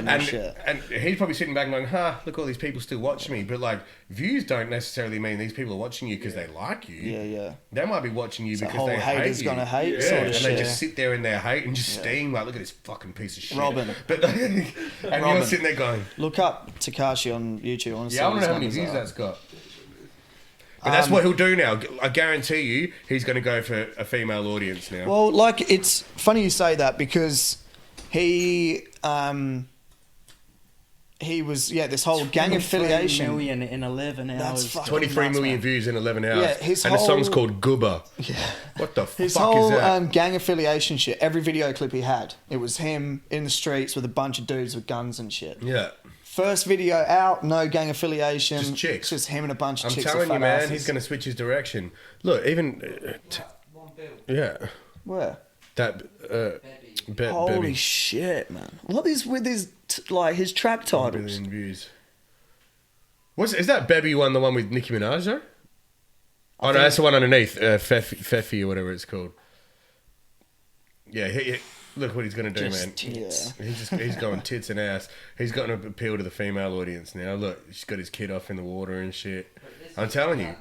Like, and he's probably sitting back going, look, all these people still watch me. But like, views don't necessarily mean these people are watching you because they like you. Yeah, yeah. They might be watching you because they haters hate you. Gonna hate yeah. sort of and shit. they just sit there in their hate and just steam like, look at this fucking piece of shit. Robin. But and you're sitting there going, look up Tekashi on YouTube. I want to know how many views that's got. But that's what he'll do now. I guarantee you, he's going to go for a female audience now. Well, like, it's funny you say that because he was, this whole gang affiliation. 23 million in 11 hours. 23 million views in 11 hours. Yeah, and the song's called Gooba. Yeah. What the his fuck whole, is that? Gang affiliation shit, every video clip he had, it was him in the streets with a bunch of dudes with guns and shit. Yeah. First video out, no gang affiliation. Just chicks. Just him and a bunch of chicks. I'm telling you, man, he's going to switch his direction. Look, even... yeah. Where? That... Holy shit, man. What is with his, his track titles? 1 billion views. Is that Bebby one, the one with Nicki Minaj, though? Oh, no, that's the one underneath. Feffy or whatever it's called. Yeah, look what he's going to do, man. Tits. Yeah. He's going tits and ass. He's got to appeal to the female audience now. Look, he's got his kid off in the water and shit. I'm telling you.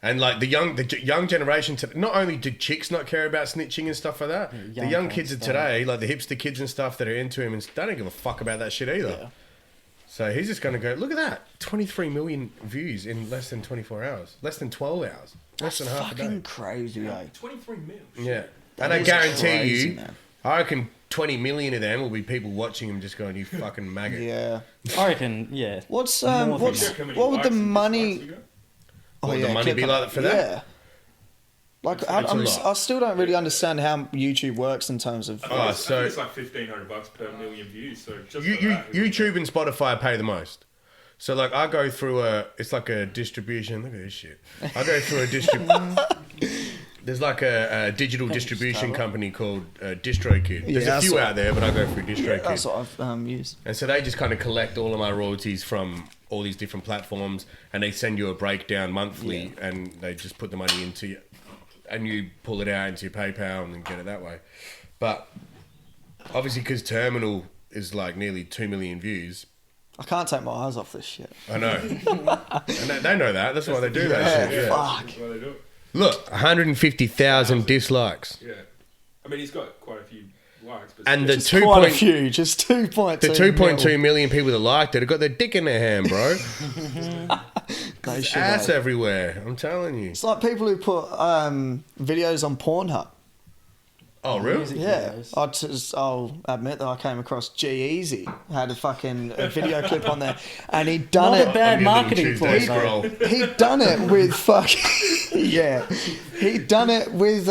And like the young generation, not only do chicks not care about snitching and stuff like that, the young kids of today, like the hipster kids and stuff that are into him, and they don't give a fuck about that shit either. Yeah. So he's just going to go, look at that, 23 million views in less than 24 hours, less than 12 hours, less than half a day. Fucking crazy, eh? 23 mil. Yeah. And I guarantee you, man. I reckon 20 million of them will be people watching him just going, you fucking maggot. Yeah. I reckon, yeah. What would the money... What would the money be like for that? Yeah. Like, I still don't really understand how YouTube works in terms of... I think it's like $1,500 per million views. So just YouTube and Spotify pay the most. So like I go through it's like a distribution. Look at this shit. I go through a distribution. There's like a digital distribution company called DistroKid. There's a few out there, but I go through DistroKid. That's what I've used. And so they just kind of collect all of my royalties from all these different platforms, and they send you a breakdown monthly, and they just put the money into you, and you pull it out into your PayPal and then get it that way. But obviously, because Terminal is like nearly 2 million views, I can't take my eyes off this shit. I know. And they know that. That's why they do that shit. Fuck. That's why they do it. Look, 150,000 dislikes. Yeah. I mean, he's got quite a few likes. But And the just 2.2. The 2.2 million people that liked it have got their dick in their hand, bro. There's ass everywhere. I'm telling you. It's like people who put videos on Pornhub. Oh, really? Yeah. I'll admit that I came across G-Eazy. Had a fucking video clip on there. And he'd done Not it... a bad marketing ploy. He'd done it with fucking... yeah. He'd done it with...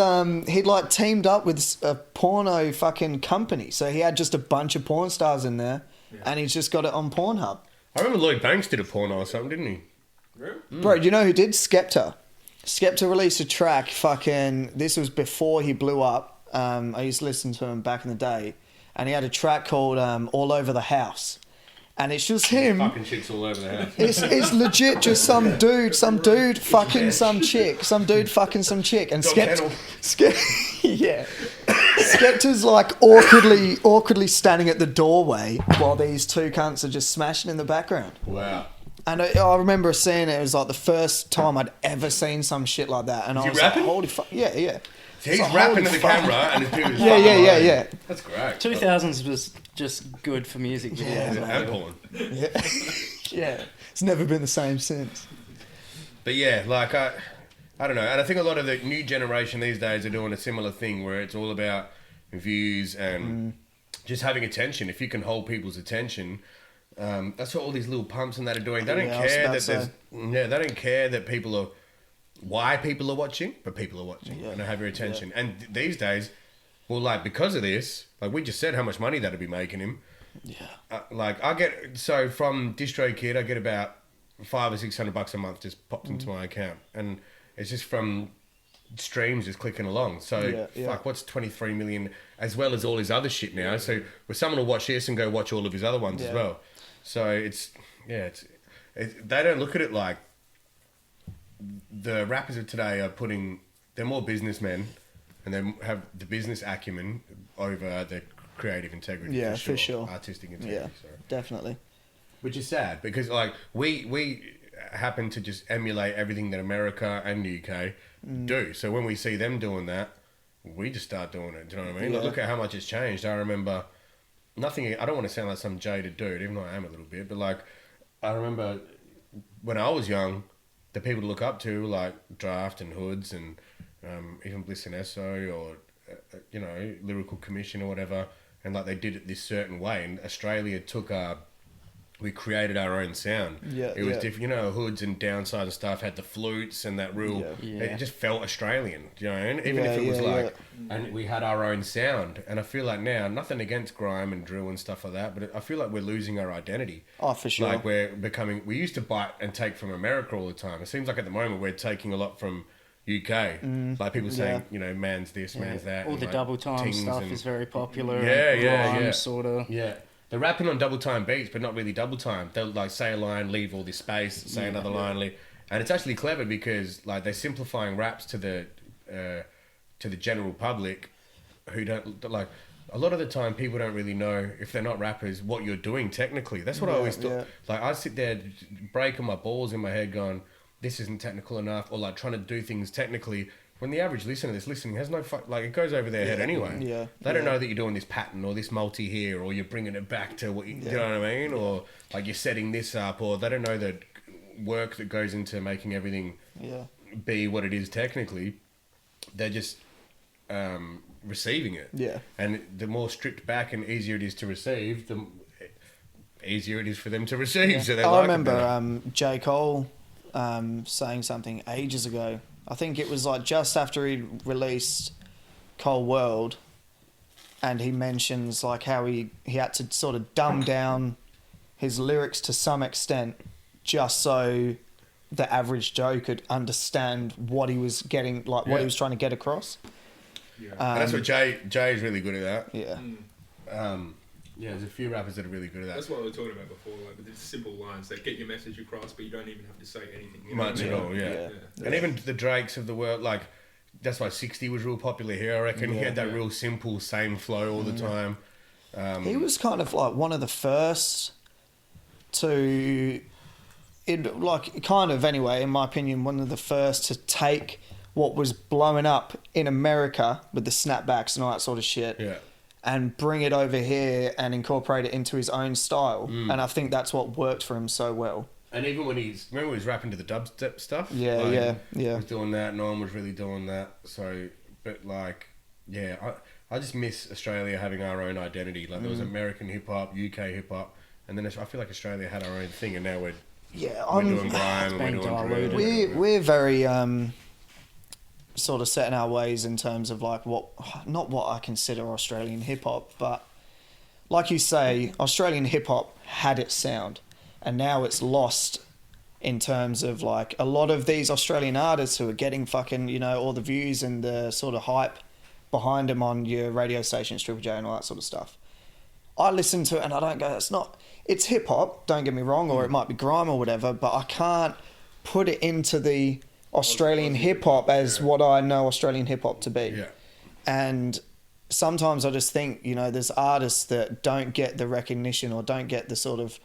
he'd like teamed up with a porno fucking company. So he had just a bunch of porn stars in there. Yeah. And he's just got it on Pornhub. I remember Lloyd Banks did a porno or something, didn't he? Really? Bro, do you know who did? Skepta. Skepta released a track fucking... This was before he blew up. I used to listen to him back in the day, and he had a track called "All Over the House," and it's just him. Fucking chicks all over the house. It's legit just some dude fucking some chick, some dude fucking some chick, and Skepta's like awkwardly standing at the doorway while these two cunts are just smashing in the background. Wow. And I remember seeing it. It was like the first time I'd ever seen some shit like that. And I was rapping? like, holy fuck. Yeah. So he's rapping to the camera and his dude is Yeah. That's great. 2000s was just good for music videos. And porn. Yeah. It's never been the same since. But yeah, like I don't know. And I think a lot of the new generation these days are doing a similar thing where it's all about views and just having attention. If you can hold people's attention, that's what all these little pumps and that are doing. They don't care that they don't care that people are why people are watching, but people are watching and they have your attention. And these days, well, like because of this, like we just said, how much money that'd be making him. Yeah. Like I get from DistroKid, I get about $500 or $600 a month just popped into my account, and it's just from streams just clicking along. So fuck, what's 23 million as well as all his other shit now. So where someone will watch this and go watch all of his other ones as well. So it's they don't look at it like the rappers of today are they're more businessmen and they have the business acumen over the creative integrity. Yeah, for sure. Artistic integrity. Yeah, definitely. Which is sad because like we happen to just emulate everything that America and UK do. So when we see them doing that, we just start doing it. Do you know what I mean? Yeah. Like, look at how much it's changed. I remember nothing. I don't want to sound like some jaded dude, even though I am a little bit. But like, I remember when I was young, the people to look up to like Drapht and Hoods and even Bliss and Esso or Lyrical Commission or whatever, and like they did it this certain way. And Australia we created our own sound. Yeah, it was different. Hoods and Downside and stuff had the flutes and that real. Yeah. It just felt Australian. And even if it was and we had our own sound. And I feel like now, nothing against grime and drill and stuff like that, but I feel like we're losing our identity. Oh, for sure. Like we used to bite and take from America all the time. It seems like at the moment we're taking a lot from UK. Like people saying, man's this, man's that. All the double time stuff is very popular. Yeah. Sort of. Yeah. They're rapping on double time beats, but not really double time. They'll like say a line, leave all this space, say another line, leave. And it's actually clever because like they're simplifying raps to the general public who don't like. A lot of the time, people don't really know if they're not rappers what you're doing technically. That's what I always thought. Yeah. Like I sit there breaking my balls in my head, going, "This isn't technical enough," or like trying to do things technically. When the average listener that's listening has no like it goes over their head anyway. Yeah. They don't know that you're doing this pattern or this multi here, or you're bringing it back to what you know what I mean, or like you're setting this up, or they don't know the work that goes into making everything be what it is technically. They're just receiving it. Yeah. And the more stripped back and easier it is to receive, the easier it is for them to receive. Yeah. So I remember J. Cole saying something ages ago. I think it was like just after he released Cold World, and he mentions like how he had to sort of dumb down his lyrics to some extent just so the average Joe could understand what he was getting, like what he was trying to get across. Yeah. And that's what Jay is really good at that. Yeah. There's a few rappers that are really good at that. That's what we were talking about before, like with the simple lines that get your message across, but you don't even have to say anything. Much at all, yeah. And even the Drakes of the world, like, that's why 60 was real popular here, I reckon. He had that real simple, same flow all the time. He was kind of like one of the first to, in my opinion, one of the first to take what was blowing up in America with the snapbacks and all that sort of shit. Yeah. And bring it over here and incorporate it into his own style. And I think that's what worked for him so well. And even when he was rapping to the dubstep stuff? Yeah. He was doing that, no one was really doing that. So, but like, I just miss Australia having our own identity. Like there was American hip-hop, UK hip-hop, and then I feel like Australia had our own thing, and now we're doing grime and we're doing drill. We're very... sort of setting our ways in terms of like not what I consider Australian hip hop, but like you say, Australian hip hop had its sound, and now it's lost in terms of like a lot of these Australian artists who are getting fucking all the views and the sort of hype behind them on your radio stations, Triple J and all that sort of stuff. I listen to it and I don't go, it's hip hop, don't get me wrong, or it might be grime or whatever, but I can't put it into the Australian hip hop as what I know Australian hip hop to be. Yeah. And sometimes I just think, there's artists that don't get the recognition or don't get the sort of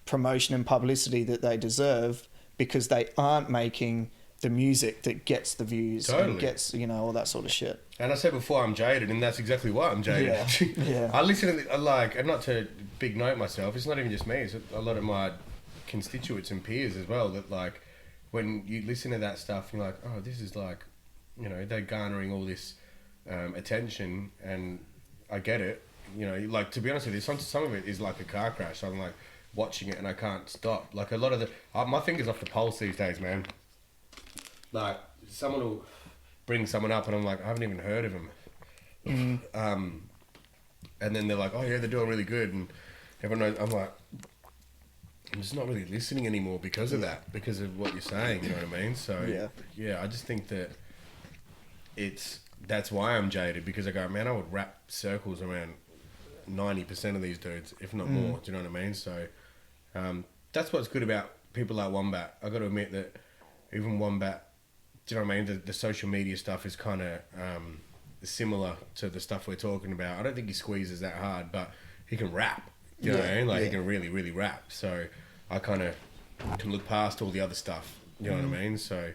promotion and publicity that they deserve because they aren't making the music that gets the views and gets, you know, all that sort of shit. And I said before, I'm jaded, and that's exactly why I'm jaded. Yeah. I listen to, like, and not to big note myself, it's not even just me, it's a lot of my constituents and peers as well, that, like, when you listen to that stuff, you're like, oh, this is like, you know, they're garnering all this attention, and I get it. You know, like, to be honest with you, some of it is like a car crash. I'm like watching it and I can't stop. Like, a lot of my finger's off the pulse these days, man. Like, someone will bring someone up and I'm like, I haven't even heard of him. And then they're like, oh yeah, they're doing really good, and everyone knows. I'm like, I'm just not really listening anymore because of that, because of what you're saying, you know what I mean? So yeah, I just think that that's why I'm jaded, because I go, man, I would wrap circles around 90% of these dudes, if not more, do you know what I mean? So that's what's good about people like Wombat. I got to admit that even Wombat, do you know what I mean? The social media stuff is kind of similar to the stuff we're talking about. I don't think he squeezes that hard, but he can rap. Do you know what I mean? Like, he can really, really rap. So I kind of can look past all the other stuff. You know what I mean? So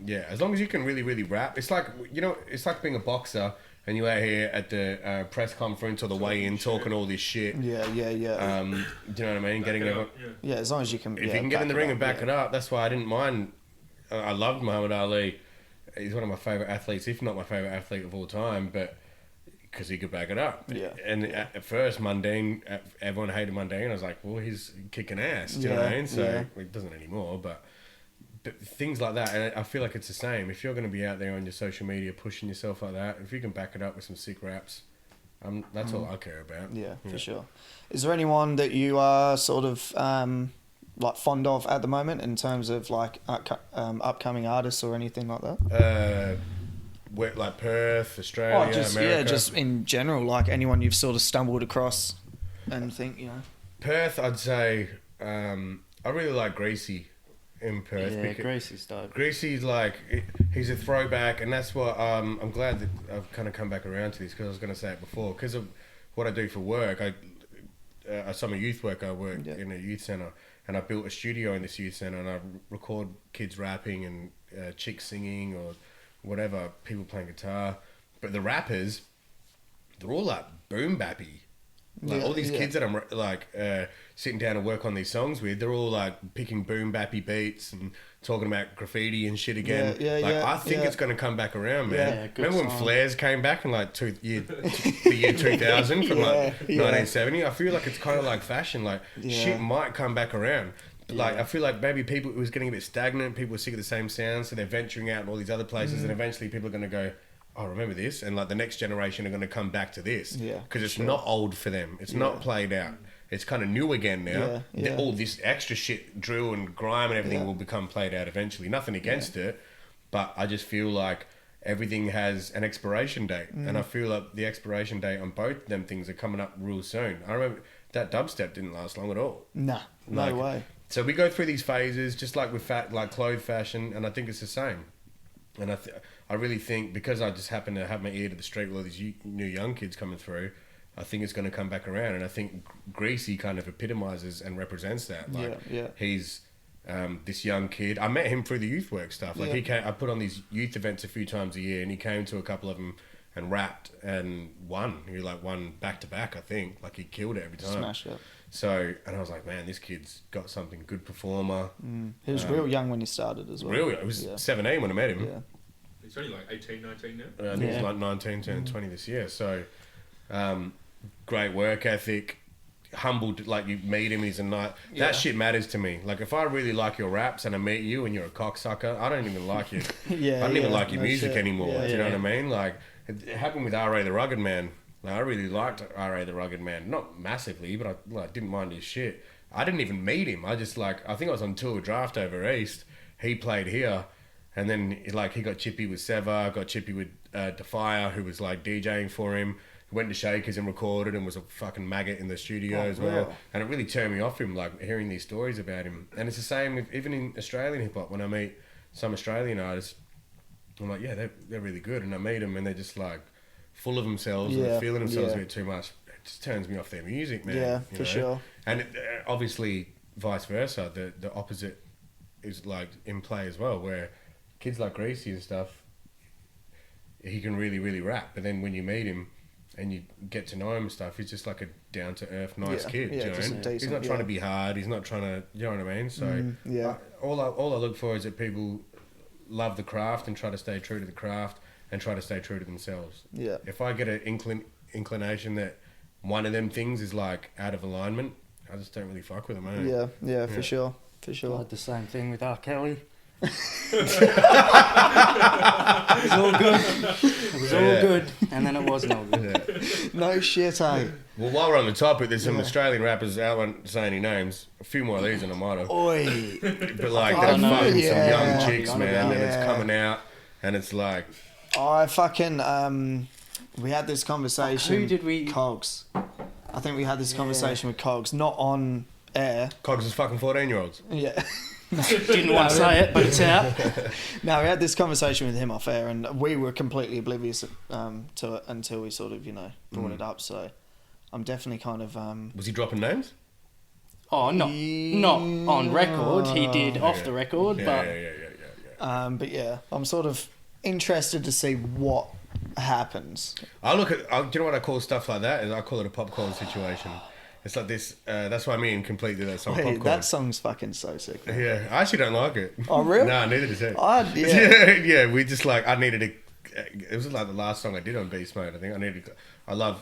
yeah, as long as you can really, really rap. It's like, you know, it's like being a boxer and you're out here at the press conference or the weigh-in talking all this shit. Yeah. Do you know what I mean? Getting everyone, yeah, as long as you can. If you can get in the ring and back it up, that's why I didn't mind. I loved Muhammad Ali. He's one of my favourite athletes, if not my favourite athlete of all time, but because he could back it up. Yeah. And at first, Mundine, everyone hated Mundine. I was like, well, he's kicking ass. Do you know what I mean? So well, it doesn't anymore, but things like that. And I feel like it's the same. If you're going to be out there on your social media pushing yourself like that, if you can back it up with some sick raps, that's all I care about. Yeah, for sure. Is there anyone that you are sort of like fond of at the moment in terms of like upcoming artists or anything like that? Like Perth, Australia, America. Yeah, just in general, like anyone you've sort of stumbled across and think, you know. Perth, I'd say, I really like Greasy in Perth. Yeah, Greasy's dope. Greasy's like, he's a throwback, and that's what, I'm glad that I've kind of come back around to this, because I was going to say it before, because of what I do for work. I'm a youth worker, I work in a youth centre, and I built a studio in this youth centre, and I record kids rapping and chicks singing or whatever, people playing guitar. But the rappers, they're all like boom bappy. Like all these kids that I'm like sitting down to work on these songs with, they're all like picking boom bappy beats and talking about graffiti and shit again. I think it's going to come back around, man. Remember when Flares came back in like the year 2000 from like 1970? I feel like it's kind of like fashion. Like shit might come back around. Like, I feel like maybe it was getting a bit stagnant. People were sick of the same sounds, so they're venturing out in all these other places, and eventually people are going to go, oh, remember this? And like the next generation are going to come back to this. Because it's not old for them. It's not played out. It's kind of new again now. All this extra shit, drill and grime and everything will become played out eventually. Nothing against it, but I just feel like everything has an expiration date. And I feel like the expiration date on both of them things are coming up real soon. I remember that dubstep didn't last long at all. Nah, no way. So we go through these phases, just like with like clothes fashion, and I think it's the same. And I really think, because I just happen to have my ear to the street with all these new young kids coming through, I think it's going to come back around. And I think Greasy kind of epitomizes and represents that. Like, he's this young kid. I met him through the youth work stuff. Like he came, I put on these youth events a few times a year, and he came to a couple of them and rapped and won. He like won back to back, I think. Like he killed it every time. Smashed it. So, and I was like, man, this kid's got something, good performer. He was real young when he started as well. Real young. He was 17 when I met him. Yeah. He's only like 18, 19 now. I think he's like 19, turning 20 this year. So, great work ethic, humbled, like you meet him, he's a nice... That shit matters to me. Like, if I really like your raps and I meet you and you're a cocksucker, I don't even like you. I don't even like your music anymore. Do you know what I mean? Like, it happened with R.A. the Rugged Man. Like, I really liked R.A. the Rugged Man. Not massively, but I didn't mind his shit. I didn't even meet him. I just, like... I think I was on tour with Drapht over East. He played here. And then, like, he got chippy with Seva, got chippy with Defier, who was, like, DJing for him. Went to Shakers and recorded and was a fucking maggot in the studio as well. Wow. And it really turned me off him, like, hearing these stories about him. And it's the same even in Australian hip-hop. When I meet some Australian artists, I'm like, yeah, they're really good. And I meet them and they're just, like, full of themselves and feeling themselves a bit too much. just turns me off their music, man. Yeah, for sure. And obviously, vice versa, the opposite is like in play as well, where kids like Greasy and stuff, he can really, really rap. But then when you meet him and you get to know him and stuff, he's just like a down to earth, nice kid. Yeah, you know? decent, He's not trying to be hard. He's not trying to, you know what I mean? So all I look for is that people love the craft and try to stay true to the craft and try to stay true to themselves. Yeah. If I get an inclination that one of them things is like out of alignment, I just don't really fuck with them, eh? Yeah, for sure. For I sure. had the same thing with R. Kelly. It was all good. It was all good, and then it wasn't all good. Yeah. No shit, eh? Well, while we're on the topic, there's some Australian rappers, I won't say any names, a few more of these than I might have. Oi. But like, I they're know, fucking some yeah. young chicks, man, and it's coming out, and it's like... I fucking, we had this conversation... Who did we... Cogs. I think we had this conversation with Cogs, not on air. Cogs is fucking 14-year-olds. Yeah. Didn't want to say it, but it's out. No, we had this conversation with him off air, and we were completely oblivious to it until we sort of, brought it up. So I'm definitely kind of... Was he dropping names? Oh, not on record. He did off the record, but... Yeah. But yeah, I'm sort of interested to see what happens. I look at... do you know what I call stuff like that? I call it a popcorn situation. It's like this... that's why me and Complete did that song, Wait, Popcorn. that song's fucking so sick. Man. Yeah, I actually don't like it. Oh, really? No, neither does he. Yeah. We just like... I needed to... It was like the last song I did on Beast Mode, I think.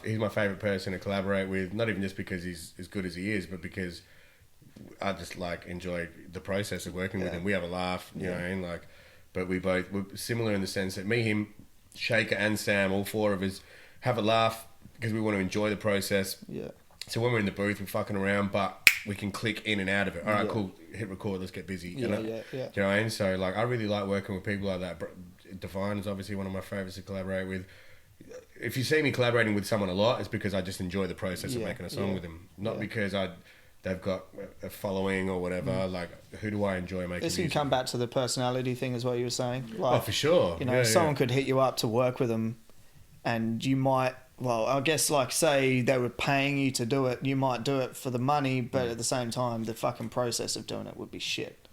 He's my favourite person to collaborate with, not even just because he's as good as he is, but because I just like enjoy the process of working with him. We have a laugh, you know what I mean? Like, but we're similar in the sense that me, him, Shaker and Sam, all four of us have a laugh because we want to enjoy the process. Yeah. So when we're in the booth, we're fucking around, but we can click in and out of it. All right, cool. Hit record. Let's get busy. Yeah. Do you know what I mean? So like, I really like working with people like that. Divine is obviously one of my favourites to collaborate with. If you see me collaborating with someone a lot, it's because I just enjoy the process of making a song with them, not because they've got a following or whatever. Like, who do I enjoy making? This can come back to the personality thing as well. You were saying, like, for sure. Someone could hit you up to work with them, and you might. Well, I guess, like, say they were paying you to do it, you might do it for the money, but at the same time, the fucking process of doing it would be shit.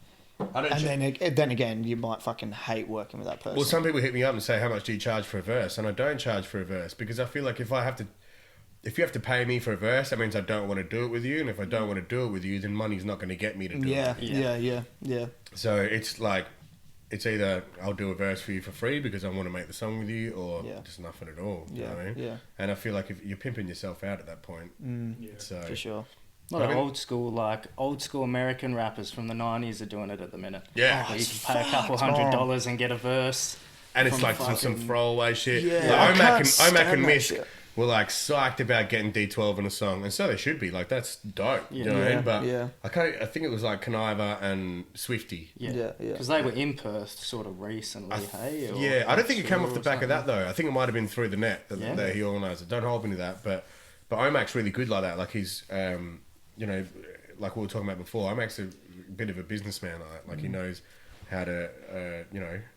Then again, you might fucking hate working with that person. Well, some people hit me up and say, how much do you charge for a verse? And I don't charge for a verse because I feel like if you have to pay me for a verse, that means I don't want to do it with you. And if I don't want to do it with you, then money's not going to get me to do it. Yeah. So it's like, it's either I'll do a verse for you for free because I want to make the song with you, or just nothing at all. You know what I mean? Yeah. And I feel like if you're pimping yourself out at that point. So For sure. A lot of old school American rappers from the 90s are doing it at the minute. Yeah. Where you can pay a couple $100 and get a verse. And it's like some throwaway shit. Yeah, like Omac and Misk were like psyched about getting D12 in a song, and so they should be. Like, that's dope. You know what I mean? But I think it was like Conniver and Swifty. Yeah. Because they were in Perth sort of recently, I don't think it came off the back of that though. I think it might have been through the net that he organised it. Don't hold me to that, but Omac's really good like that. Like, he's like we were talking about before, Omac's a bit of a businessman. Like he knows how to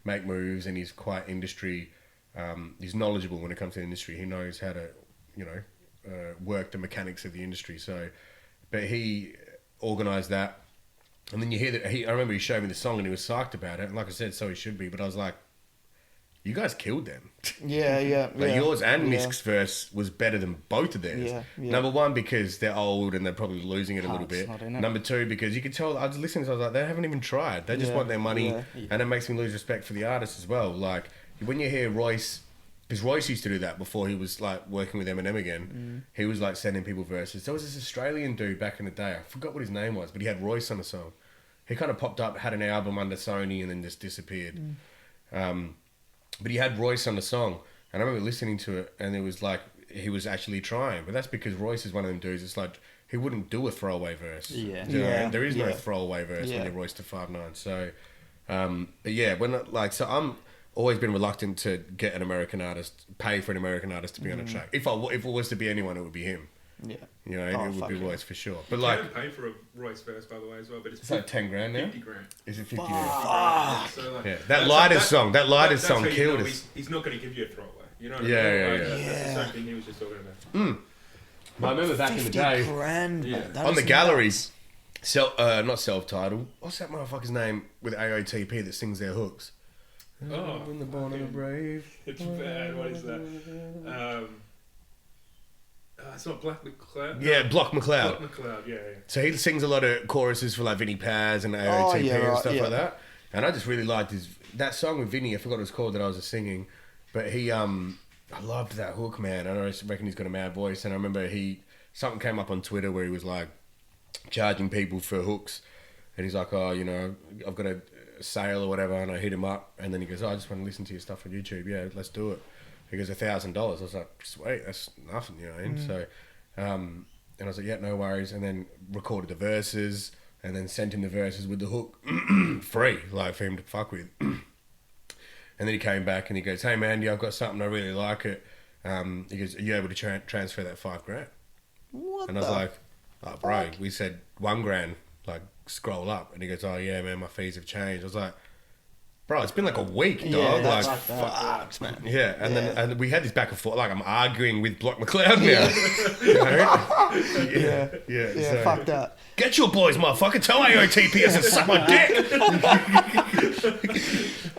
make moves, and he's quite industry. He's knowledgeable when it comes to industry. He knows how to, work the mechanics of the industry. So, but he organised that, and then you hear that. I remember he showed me the song, and he was psyched about it. And like I said, so he should be. But I was like, you guys killed them. Yours and Misk's verse was better than both of theirs. Number one, because they're old and they're probably losing it a little bit. Number two, because you could tell, I was listening to it, I was like, they haven't even tried. They just want their money. And it makes me lose respect for the artist as well. Like, when you hear Royce, because Royce used to do that before he was like working with Eminem again. He was like sending people verses. There was this Australian dude back in the day, I forgot what his name was, but he had Royce on a song. He kind of popped up, had an album under Sony, and then just disappeared. But he had Royce on the song, and I remember listening to it, and it was like he was actually trying. But that's because Royce is one of them dudes. It's like he wouldn't do a throwaway verse. There is no throwaway verse when you're Royce to 5'9". So, but I'm always been reluctant to get an American artist, pay for an American artist to be on a track. If it was to be anyone, it would be him. Yeah. It would be Royce for sure. But you can pay for a Royce verse, by the way, as well. But it's like 10 grand now? 50 grand. Is it 50 grand? So like, that lightest song killed us. He's not going to give you a throwaway. You know what I mean? Yeah. That's the same thing he was just talking about. But I remember back in the day, grand, Yeah. on the galleries, not self-titled. What's that motherfucker's name with AOTP that sings their hooks? Oh, In the Born of the Brave. it's bad. What is that? It's not Black McLeod. Yeah, Block McLeod. Black McLeod. Yeah. So he sings a lot of choruses for like Vinnie Paz and AOTP and stuff like that. And I just really liked that song with Vinnie. I forgot what it was called that I was singing, but he I loved that hook, man. And I reckon he's got a mad voice. And I remember something came up on Twitter where he was like charging people for hooks, and he's like, oh, you know, I've got a sale or whatever, and I hit him up, and then he goes, oh, I just want to listen to your stuff on YouTube. Yeah, let's do it. He goes, $1,000. I was like, sweet, that's nothing, you know what I mean? So, and I was like, yeah, no worries. And then recorded the verses, and then sent him the verses with the hook free, like for him to fuck with. And then he came back and he goes, hey man, I've got something, I really like it. He goes, are you able to transfer that $5,000? What? And I was like, oh bro, we said $1,000, like scroll up. And he goes, oh yeah man, my fees have changed. I was like, bro, it's been like a week, dog. Yeah, like, that's fucked, man. Yeah, and we had this back and forth. Like, I'm arguing with Block McLeod now. You know? Yeah, so, fuck that. Get your boys, motherfucker. Tell AOTPS to suck my dick.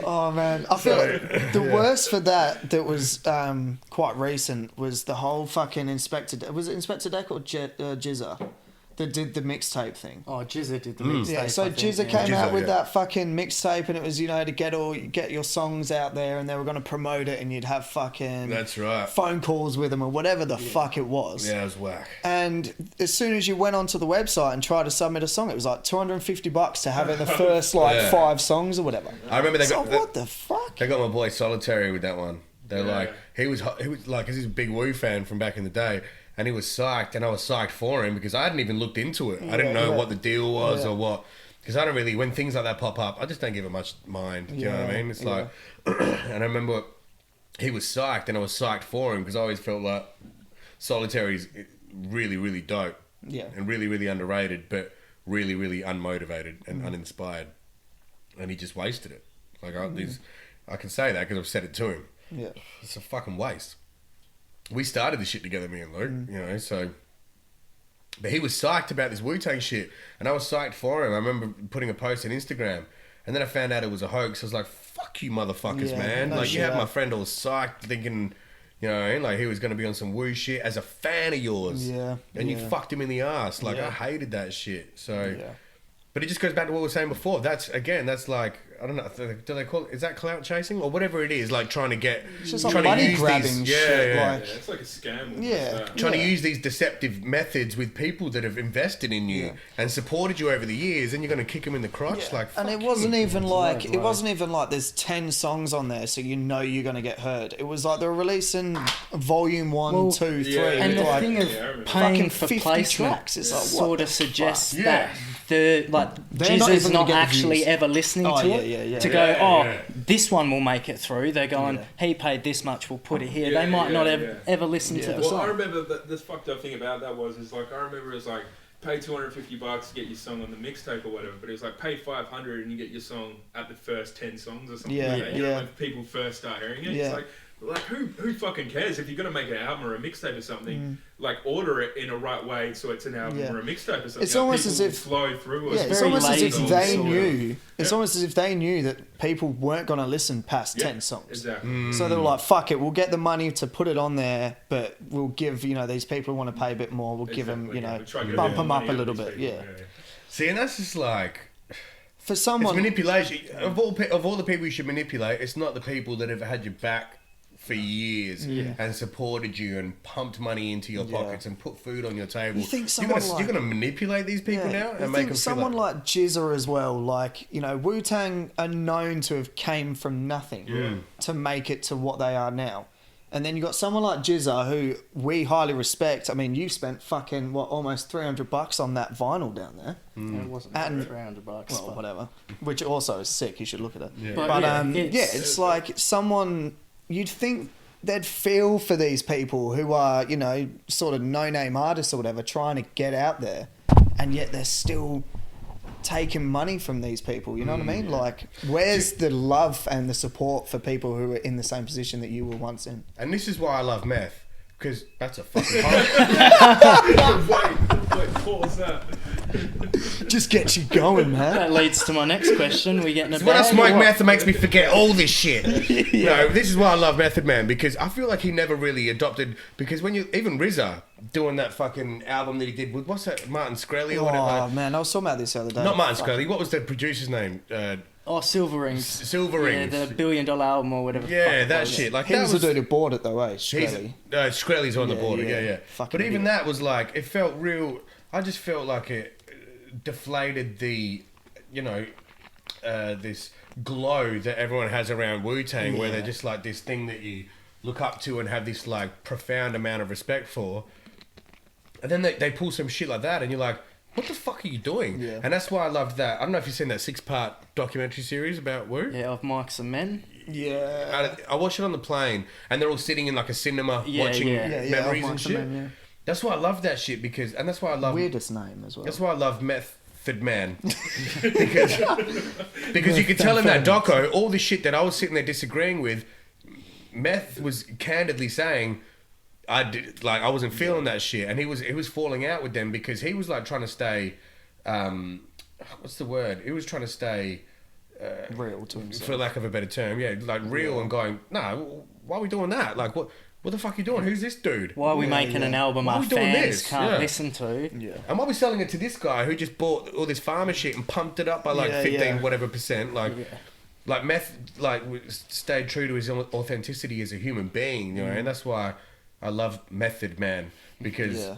Oh man, I feel like the worst for that was quite recent was the whole fucking Inspector. Was it Inspector Deck or Jizza that did the mixtape thing? Oh, Jizza did the mixtape. Yeah, so Jizza came out with that fucking mixtape, and it was, you know, to get your songs out there, and they were going to promote it, and you'd have fucking That's right. phone calls with them or whatever the fuck it was. Yeah, it was whack. And as soon as you went onto the website and tried to submit a song, it was like $250 to have in the first 5 songs or whatever. I remember what the fuck? They got my boy Solitary with that one. They're like, he was like, he's a big Wu fan from back in the day. And he was psyched, and I was psyched for him because I hadn't even looked into it. I didn't know what the deal was or what. Because I don't really, when things like that pop up, I just don't give it much mind. Do you know what I mean? It's like, and I remember he was psyched, and I was psyched for him because I always felt like Solitary's really, really dope. Yeah. And really, really underrated, but really, really unmotivated and uninspired. And he just wasted it. Like, I can say that because I've said it to him. Yeah. It's a fucking waste. We started this shit together, me and Luke, you know, so... But he was psyched about this Wu-Tang shit, and I was psyched for him. I remember putting a post on Instagram, and then I found out it was a hoax. I was like, fuck you motherfuckers, man. Like, you had my friend all psyched, thinking, you know, like he was going to be on some Wu shit as a fan of yours. Yeah. And you fucked him in the ass. Like, I hated that shit. So... But it just goes back to what we were saying before. That's like, I don't know, do they call it, is that clout chasing? Or whatever it is, like trying to get... It's just like money grabbing shit. Like, it's like a scam. Trying to use these deceptive methods with people that have invested in you and supported you over the years, and you're going to kick them in the crotch. Like, and it wasn't even like, there's 10 songs on there, so you know you're going to get heard. It was like they were releasing volume 1, 2, 3. And the like, thing of paying for 50 placement tracks, it's like, sort of suggests that Jizza's even not gonna get the actually views. ever listening to it. To go, this one will make it through. They're going, he paid this much, we'll put it here. They might not ever listen to the song. Well, I remember this fucked up thing about that was like, I remember it was like, pay $250 to get your song on the mixtape or whatever, but it was like, pay $500 and you get your song at the first 10 songs or something like that. You know, when people first start hearing it, it's like who fucking cares if you're gonna make an album or a mixtape or something? Like, order it in a right way so it's an album or a mixtape or something. It's almost as if flow through. It's almost as if they knew. It's almost as if they knew that people weren't gonna listen past 10 songs. Exactly. So they were like, "Fuck it, we'll get the money to put it on there, but we'll give these people who want to pay a bit more. We'll give them bump them up a little bit." Yeah. See, and that's just like. For someone, it's manipulation. Of all the people you should manipulate, it's not the people that have had your back for years and supported you and pumped money into your pockets and put food on your table. You think you're gonna manipulate these people now and make them feel someone like Jizza as well, like, you know, Wu-Tang are known to have came from nothing to make it to what they are now. And then you got someone like Jizza who we highly respect. I mean, you spent fucking almost $300 on that vinyl down there. It wasn't $300. Well, whatever. Which also is sick. You should look at it. Yeah. But it's like someone. You'd think they'd feel for these people who are, you know, sort of no-name artists or whatever, trying to get out there, and yet they're still taking money from these people. You know what I mean? Like, where's the love and the support for people who are in the same position that you were once in? And this is why I love meth, because that's a fucking horrible. Wait, pause that. Just gets you going, man. That leads to my next question. We getting a When I bag smoke or what? meth, it makes me forget all this shit. No, this is why I love Method Man, because I feel like he never really adopted. Because when you even RZA doing that fucking album that he did with what's that, Martin Shkreli or whatever. Oh man, I was talking about this the other day. Not Martin Shkreli. What was the producer's name? Oh, Silver Rings. Silver Rings. Yeah, the $1 billion album or whatever. the Yeah, fuck it that was. shit. Like He that was the dude who bought it though, eh? Shkreli. Shkreli's on the Yeah, border. yeah. Yeah. Fucking But even idiot. that was like it felt real. I just felt like it deflated the, this glow that everyone has around Wu-Tang, where they're just like this thing that you look up to and have this like profound amount of respect for. And then they pull some shit like that, and you're like, what the fuck are you doing? Yeah. And that's why I loved that. I don't know if you've seen that 6-part documentary series about Wu. Yeah, of Mike's and Men. Yeah. I watched it on the plane, and they're all sitting in like a cinema watching memories and shit. That's why I love that shit and that's why I love Weirdest name as well. That's why I love Method Man because you could tell in that doco all the shit that I was sitting there disagreeing with. Meth was candidly saying I wasn't feeling that shit, and he was falling out with them because he was like trying to stay. What's the word? He was trying to stay. Real to himself. For lack of a better term, like real and going, no, why are we doing that? Like, what the fuck are you doing? Who's this dude? Why are we making an album Why are our we doing fans this? can't Yeah. listen to? Yeah. And why are we selling it to this guy who just bought all this farmer shit and pumped it up by like 15 whatever percent? Like Meth, stayed true to his authenticity as a human being, and that's why I love Method Man because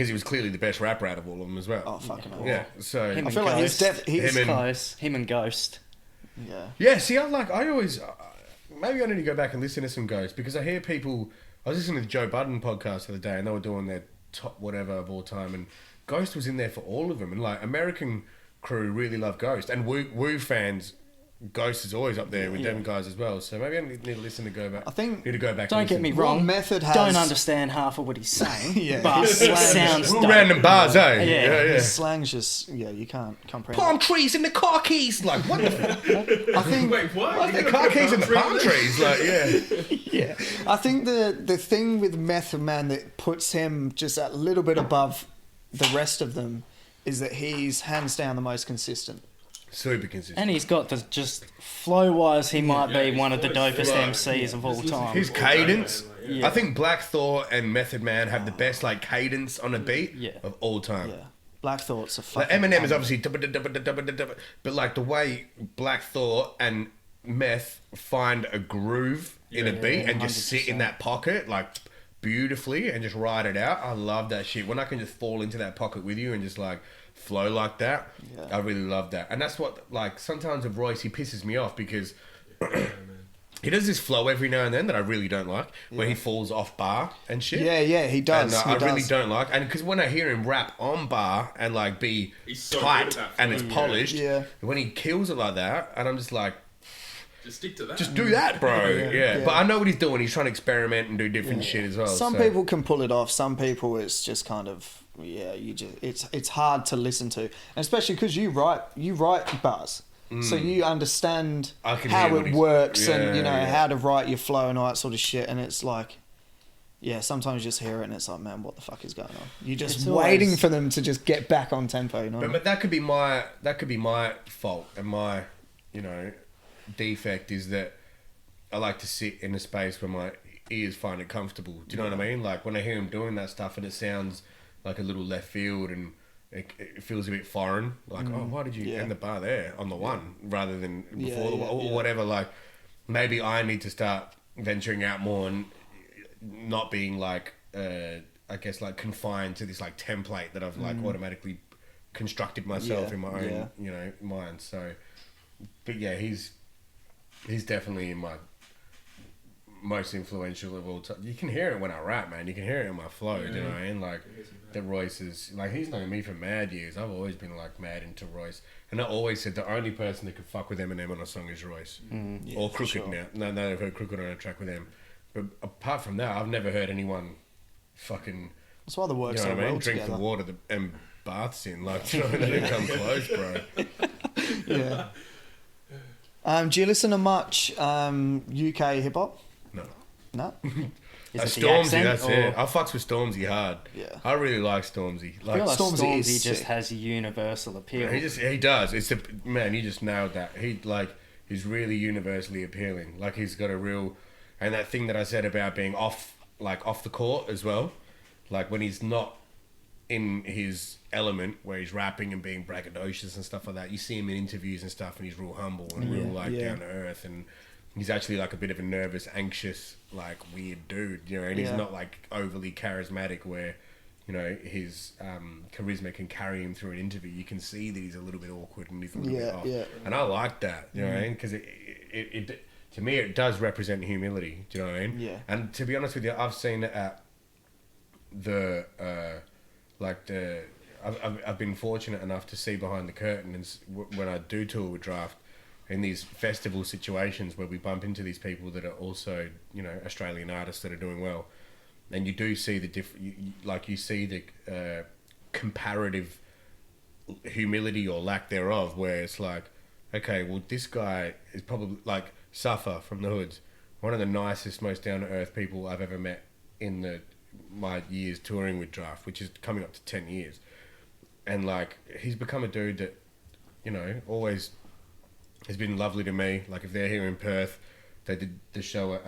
he was clearly the best rapper out of all of them as well. Oh fucking hell. Yeah, so Him I and feel like he's Ghost. Close. Him and Ghost. Yeah. See, I always maybe I need to go back and listen to some Ghosts because I hear people. I was listening to the Joe Budden podcast the other day, and they were doing their top whatever of all time, and Ghost was in there for all of them, and like American crew really love Ghost, and Wu fans. Ghost is always up there with them guys as well, so maybe I need to listen to go back. I think need to go back. Don't and get me listen. wrong. Method has Don't understand half of what he's saying. His But it slang sounds Real dope. random bars, eh? Yeah. His slang's just you can't comprehend. Palm trees in the car keys, like what the fuck? I think Wait, what? Why are there car keys in the palm trees? Like, I think the thing with Method Man that puts him just a little bit above the rest of them is that he's hands down the most consistent. super consistent. And he's got the just flow wise, he might be one of the dopest Right. MCs of all time. His cadence. Yeah. I think Black Thought and Method Man have the best like cadence on a beat of all time. Yeah. Black Thought's a Like fucking... Eminem is obviously, but like the way Black Thought and Meth find a groove in a beat and just sit in that pocket like beautifully and just ride it out. I love that shit. When I can just fall into that pocket with you and just like flow like that, I really love that. And that's what like sometimes with Royce he pisses me off because he does this flow every now and then that I really don't like, where he falls off bar and shit. Yeah, he does. And He I really does. don't like, and because when I hear him rap on bar and like be He's so good tight at that and it's flow, polished, Yeah. when he kills it like that, and I'm just like, Just stick to that. just do that, bro. Yeah. Yeah. But I know what he's doing. He's trying to experiment and do different shit as well. Some so. people can pull it off. Some people, it's just kind of you just it's hard to listen to, and especially because you write bars, so you understand I can how hear what it he's- works and yeah. how to write your flow and all that sort of shit. And it's like, sometimes you just hear it and it's like, man, what the fuck is going on? You're just It's waiting always- for them to just get back on tempo. You know? But that could be my fault and my defect is that I like to sit in a space where my ears find it comfortable. Do you know what I mean? Like when I hear him doing that stuff and it sounds like a little left field and it feels a bit foreign. Like, oh, why did you end the bar there on the one rather than before the one or whatever? Like maybe I need to start venturing out more and not being like, I guess like confined to this like template that I've like automatically constructed myself in my own, mind. So, but yeah, he's definitely in my most influential of all time. You can hear it when I rap, man. You can hear it in my flow. Do you know what I mean? Like that Royce is like he's known me for mad years. I've always been like mad into Royce, and I always said the only person that could fuck with Eminem on a song is Royce or Crooked. Now, no, I've heard Crooked on a track with him, but apart from that, I've never heard anyone fucking. That's why the work's You know so what I mean? well Drink together. the water and baths in. Like, you know, they didn't come close, bro. Do you listen to much UK hip hop? No. No. Is it Stormzy, the accent, that's or? it. I fucks with Stormzy hard. Yeah. I really like Stormzy. I feel like Stormzy Stormzy just sick. has a universal appeal. He does. It's the man. You just nailed that. He's really universally appealing. Like he's got a real, and that thing that I said about being off the court as well. Like when he's not in his element, where he's rapping and being braggadocious and stuff like that. You see him in interviews and stuff, and he's real humble and real down to earth, and he's actually like a bit of a nervous, anxious, like weird dude, you know. And he's not like overly charismatic, where you know his charisma can carry him through an interview. You can see that he's a little bit awkward and he's a little bit off. And I like that, you know, because it to me it does represent humility. Do you know what I mean? Yeah. And to be honest with you, I've seen it at I've been fortunate enough to see behind the curtain, and when I do tour with Drapht, in these festival situations where we bump into these people that are also, you know, Australian artists that are doing well, and you do see the you see the comparative humility or lack thereof, where it's like, okay, well this guy is probably like Suffer from the Hoods, one of the nicest, most down to earth people I've ever met in my years touring with Drapht, which is coming up to 10 years. And like he's become a dude that, you know, always has been lovely to me. Like if they're here in Perth, they did the show at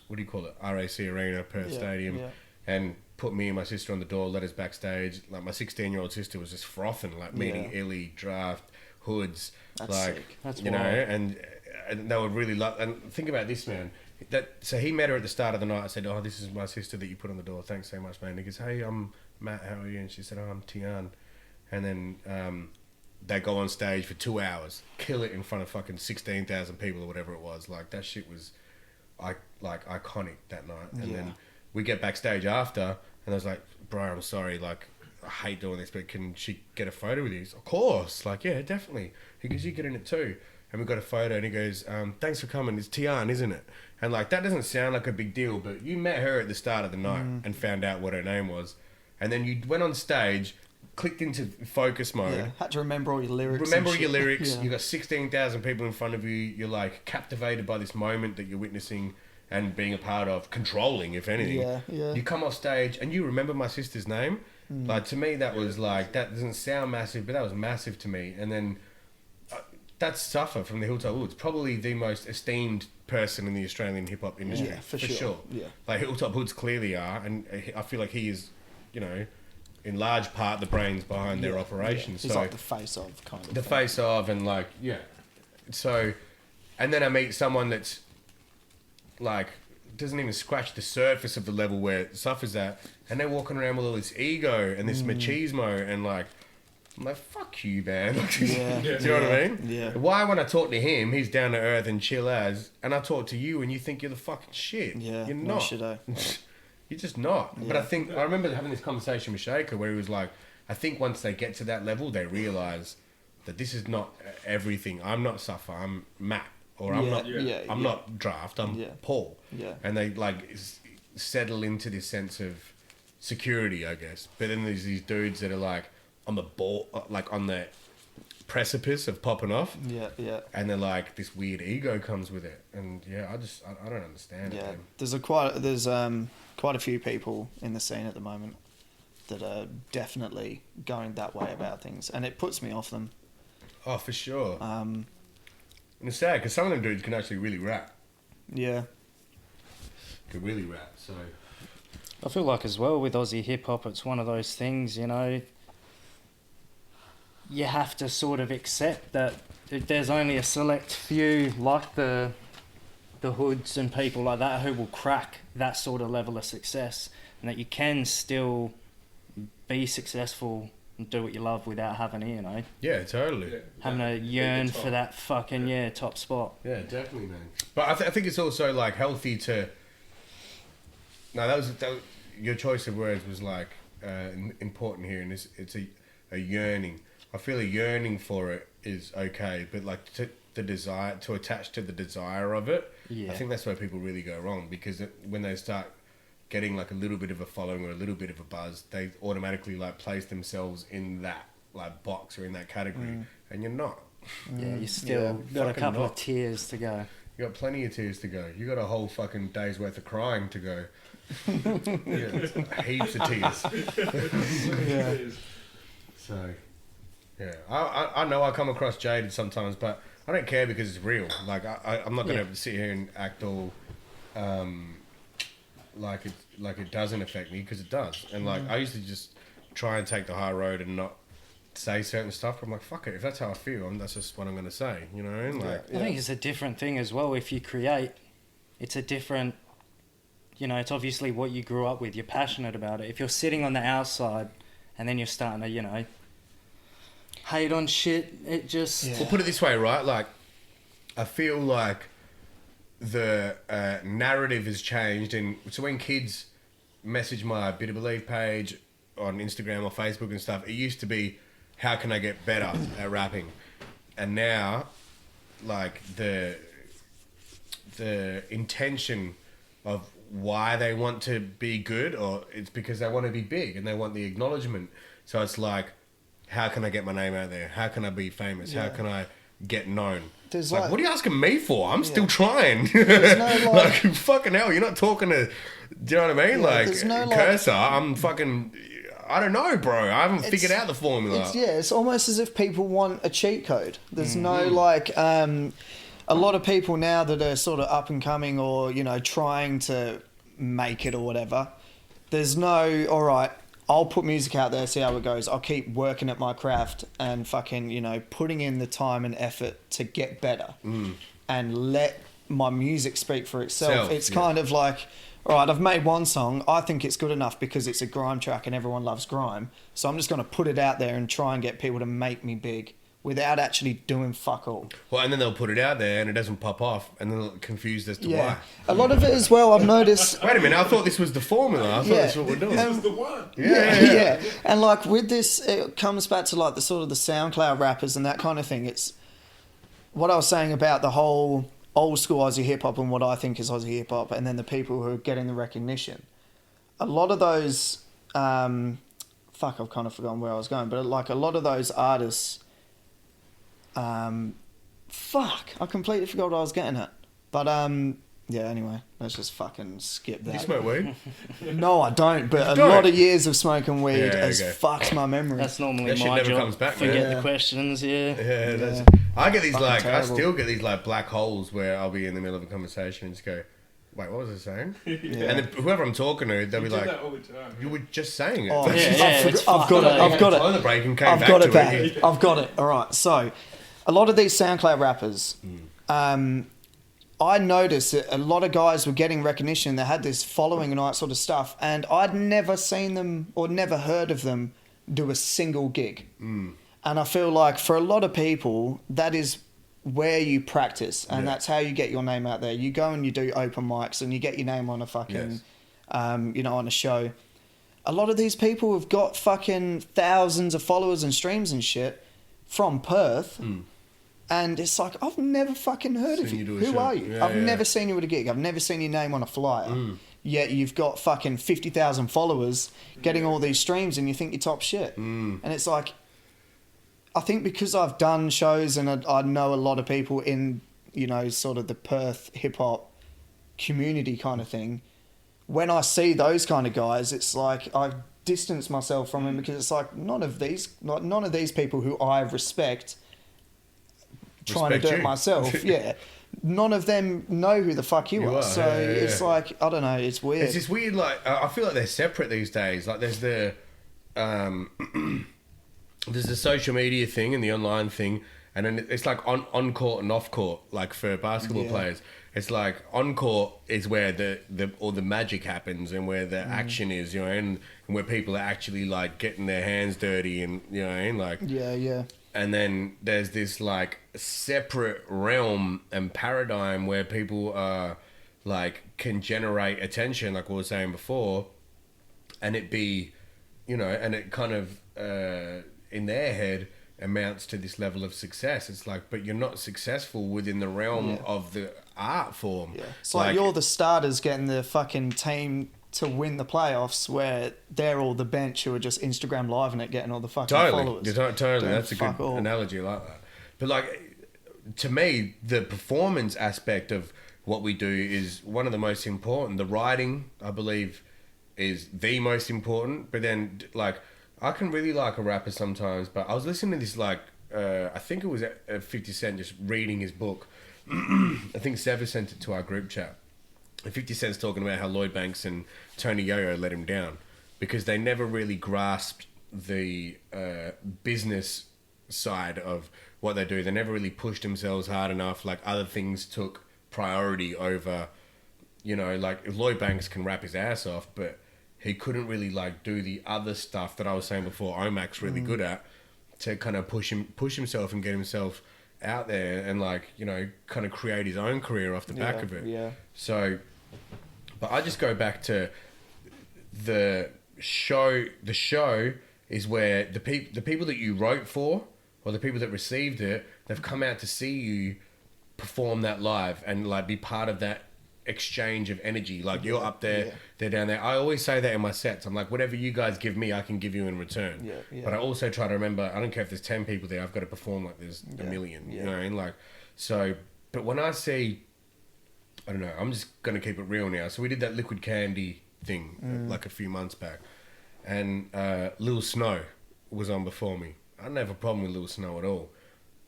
what do you call it, RAC Arena, Perth Stadium, and put me and my sister on the door, let us backstage. Like my 16-year-old sister was just frothing, like meeting Illy, Drapht, Hoods. That's like sick. That's you wild. know, and they would really love. And think about this, man. So he met her at the start of the night. I said, "Oh, this is my sister that you put on the door. Thanks so much, man." He goes, "Hey, I'm Matt. How are you?" And she said, "Oh, I'm Tian." And then they go on stage for 2 hours, kill it in front of fucking 16,000 people or whatever it was. Like that shit was, iconic that night. And then we get backstage after, and I was like, "Bro, I'm sorry. Like, I hate doing this, but can she get a photo with you?" Of course. Like, yeah, definitely. He goes, "You get in it too." And we got a photo, and he goes, "Thanks for coming. It's Tian, isn't it?" And like that doesn't sound like a big deal, but you met her at the start of the night and found out what her name was, and then you went on stage, clicked into focus mode. Yeah, had to remember all your lyrics. Remember your lyrics. You got 16,000 people in front of you. You're like captivated by this moment that you're witnessing and being a part of, controlling, if anything. Yeah. You come off stage and you remember my sister's name. Like to me, that was like, that doesn't sound massive, but that was massive to me. And then that's Suffer from the Hilltop Hoods, probably the most esteemed person in the Australian hip hop industry. Yeah, for sure. Yeah. Like Hilltop Hoods clearly are, and I feel like he is, you know, in large part the brains behind their operations. He's so like the face of kind of the thing. face of, and like so, and then I meet someone that's like doesn't even scratch the surface of the level where Suffer's at, and they're walking around with all this ego and this machismo, and like I'm like, fuck you, man. Do you know what I mean? Yeah. Why when I talk to him, he's down to earth and chill as, and I talk to you and you think you're the fucking shit. Yeah. You're no not. shit, eh? You're just not. But I remember having this conversation with Shaker where he was like, I think once they get to that level, they realise that this is not everything. I'm not Suffer, I'm Matt. Or I'm not Drapht, I'm Paul. Yeah. And they like settle into this sense of security, I guess. But then there's these dudes that are like on the ball, like on the precipice of popping off. Yeah. And they're like, this weird ego comes with it. And I don't understand it. Man. There's quite a few people in the scene at the moment that are definitely going that way about things, and it puts me off them. Oh, for sure. And it's sad because some of them dudes can actually really rap. Yeah. Could really rap. So I feel like as well with Aussie hip hop, it's one of those things, you know, you have to sort of accept that there's only a select few like the Hoods and people like that who will crack that sort of level of success, and that you can still be successful and do what you love without having to, you know, totally having to yearn for that fucking top spot. Yeah, definitely, man. But I think it's also like healthy to. No, that was your choice of words was like important here, and it's a yearning. I feel a yearning for it is okay, but like the desire to attach to the desire of it, I think that's where people really go wrong, because when they start getting like a little bit of a following or a little bit of a buzz, they automatically like place themselves in that like box or in that category, and you're not. Yeah, you still got a couple of tears to go. You got plenty of tears to go. You got a whole fucking day's worth of crying to go. Yeah, heaps of tears. Yeah. So, yeah, I know I come across jaded sometimes, but I don't care because it's real. Like I'm not gonna sit here and act all like it doesn't affect me, because it does. And like I used to just try and take the high road and not say certain stuff. But I'm like, fuck it, if that's how I feel, that's just what I'm gonna say. You know what I mean? Like, I think it's a different thing as well. If you create, it's a different. You know, it's obviously what you grew up with. You're passionate about it. If you're sitting on the outside and then you're starting to, you know, hate on shit, it just... Well, put it this way, right? Like, I feel like the narrative has changed. And so when kids message my Bitter Believe page on Instagram or Facebook and stuff, it used to be, how can I get better at rapping? And now, like, the intention of why they want to be good, or it's because they want to be big and they want the acknowledgement. So it's like, how can I get my name out there? How can I be famous? How can I get known? There's like, what are you asking me for? I'm still trying. There's no, like, fucking hell, you're not talking to, do you know what I mean? there's no, cursor, I'm fucking, I don't know, bro. I haven't figured out the formula. It's almost as if people want a cheat code. There's no, like, a lot of people now that are sort of up and coming, or, you know, trying to make it or whatever, there's no, all right, I'll put music out there, see how it goes. I'll keep working at my craft and fucking, you know, putting in the time and effort to get better and let my music speak for itself. It's kind of like, all right, I've made one song. I think it's good enough because it's a grime track and everyone loves grime. So I'm just going to put it out there and try and get people to make me big without actually doing fuck all. Well, and then they'll put it out there and it doesn't pop off, and then they're confused as to why. A lot of it as well, I've noticed... Wait a minute, I thought this was the formula. I thought that's what we're doing. This was the one. Yeah. And like with this, it comes back to like the sort of the SoundCloud rappers and that kind of thing. It's what I was saying about the whole old school Aussie hip hop and what I think is Aussie hip hop, and then the people who are getting the recognition. A lot of those... I've kind of forgotten where I was going, but like a lot of those artists... I completely forgot what I was getting at. But yeah, anyway, let's just fucking skip that. Do you smoke weed? No, I don't, but a lot of years of smoking weed has fucked my memory. That's normally That shit my never job. comes back, Forget man. the questions, Yeah. I get these Fucking terrible. I still get these like black holes where I'll be in the middle of a conversation and just go, wait, what was I saying? And then whoever I'm talking to, they'll be do like, that all the time. you were just saying it. Oh, it's I've got it. Toilet break and came I've back got to it back. it. I've got it. All right. So, a lot of these SoundCloud rappers, I noticed that a lot of guys were getting recognition. They had this following and all that sort of stuff, and I'd never seen them or never heard of them do a single gig. And I feel like for a lot of people, that is where you practice, and that's how you get your name out there. You go and you do open mics, and you get your name on a fucking, you know, on a show. A lot of these people have got fucking thousands of followers and streams and shit from Perth. And it's like, I've never fucking heard of you. Who are you? I've never seen you at a gig. I've never seen your name on a flyer. Yet you've got fucking 50,000 followers getting all these streams, and you think you're top shit. And it's like, I think because I've done shows and I know a lot of people in, you know, sort of the Perth hip hop community kind of thing, when I see those kind of guys, it's like I distance myself from them, because it's like none of these people who I respect trying to do it myself. None of them know who the fuck you are. So it's like, I don't know, it's weird. It's just weird, like, I feel like they're separate these days. Like, there's the there's the social media thing and the online thing, and then it's like on court and off court. Like for basketball players, it's like on court is where all the magic happens and where the action is, you know, and where people are actually like getting their hands dirty, and you know, and like And then there's this like separate realm and paradigm where people are like can generate attention, like we were saying before, and it be, you know, and it kind of in their head amounts to this level of success. It's like, but you're not successful within the realm of the art form. It's like you're the starters getting the fucking team to win the playoffs, where they're all the bench who are just Instagram live and it, getting all the fucking followers. Totally. That's a good analogy, like that. But like, to me, the performance aspect of what we do is one of the most important. The writing, I believe, is the most important. But then, like, I can really like a rapper sometimes. But I was listening to this, like, I think it was 50 Cent just reading his book. I think Sever sent it to our group chat. And 50 Cent's talking about how Lloyd Banks and Tony Yo-Yo let him down because they never really grasped the business side of what they do. They never really pushed themselves hard enough. Like, other things took priority over, you know, like, if Lloyd Banks can rap his ass off, but he couldn't really, like, do the other stuff that I was saying before Omac's really good at to kind of push himself and get himself out there and, like, you know, kind of create his own career off the back of it. Yeah. So, but I just go back to the show. The show is where the people that you wrote for or the people that received it, they've come out to see you perform that live and, like, be part of that exchange of energy. Like, you're up there, they're down there. I always say that in my sets. I'm like, whatever you guys give me, I can give you in return. But I also try to remember, I don't care if there's 10 people there, I've got to perform like there's a million. You know what I mean? Like, so, but when I see, I don't know, I'm just going to keep it real now. So we did that Liquid Candy thing like a few months back, and Lil Snow was on before me. I don't have a problem with Lil Snow at all.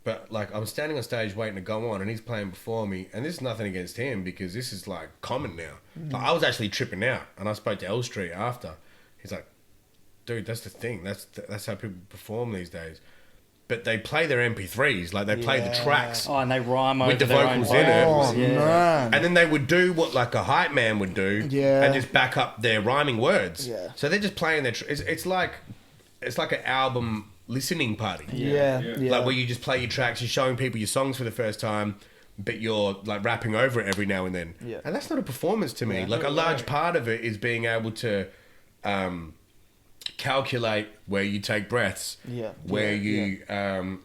But, like, I'm standing on stage waiting to go on, and he's playing before me, and this is nothing against him because this is, like, common now. Like, I was actually tripping out, and I spoke to L Street after. He's like, dude, that's the thing. That's how people perform these days. But they play their MP3s, like, they play the tracks. Oh, and they rhyme over with the their vocals own in it. Oh, man. And then they would do what, like, a hype man would do and just back up their rhyming words. Yeah. So they're just playing their... it's like an album listening party. Like, where you just play your tracks, you're showing people your songs for the first time, but you're, like, rapping over it every now and then. And that's not a performance to me. Like, a large part of it is being able to calculate where you take breaths, where you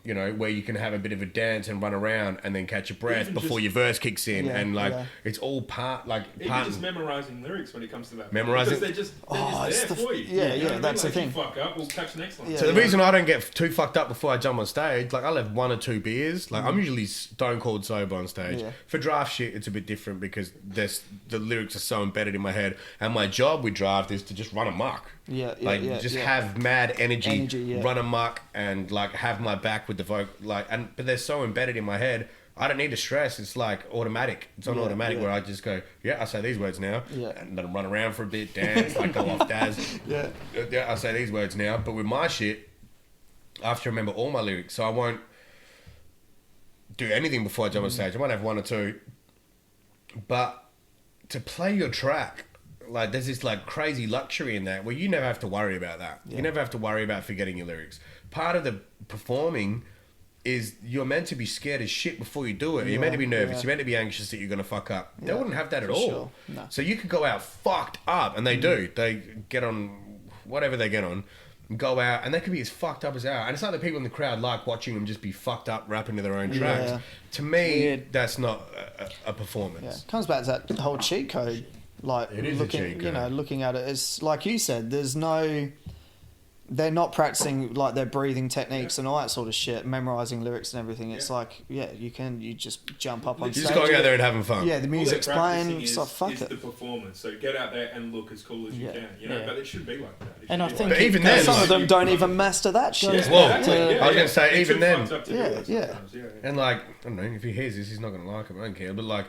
you know, where you can have a bit of a dance and run around and then catch a breath Even before just- your verse kicks in, and, like, it's all part, like, Even part just memorising lyrics when it comes to that. Memorising- Because they're just there for you. yeah, You know what I mean? that's Like, the you thing. fuck up, we'll catch the next one. So the reason I don't get too fucked up before I jump on stage, like, I'll have 1 or 2 beers. Like, I'm usually stone cold sober on stage. For Drapht shit, it's a bit different because the lyrics are so embedded in my head, and my job with Drapht is to just run amok. Have mad energy, run amok, and, like, have my back with the vocal, like, but they're so embedded in my head. I don't need to stress. It's like automatic. It's on automatic where I just go, I say these words now, and then run around for a bit, dance, like, go off Daz. I say these words now. But with my shit, I have to remember all my lyrics, so I won't do anything before I jump on stage. I might have 1 or 2, but to play your track, like, there's this, like, crazy luxury in that where you never have to worry about that. You never have to worry about forgetting your lyrics. Part of the performing is you're meant to be scared as shit before you do it. You're meant to be nervous. You're meant to be anxious that you're going to fuck up. They wouldn't have that at all. Sure. No. So you could go out fucked up, and they do. They get on whatever they get on, go out, and they could be as fucked up as hell. And it's like the people in the crowd like watching them just be fucked up rapping to their own tracks. To me, that's not a performance. Comes back to that whole cheat code. Like, It is a cheat code. you know, looking at it, it's like you said, they're not practicing, like, their breathing techniques and all that sort of shit, memorizing lyrics and everything. It's like, you just jump up on You're stage. just going out there and having fun. Yeah, the music's All they're playing. practicing It's like, fuck is it. the performance. So get out there and look as cool as you can. You know, but it should be like that. It And should I be think like But even then, Some like, of them don't even master that shit. Well, exactly. I was gonna say, They're even too then- fucked up to do it sometimes. And, like, I don't know, if he hears this, he's not going to like it. I don't care. But, like,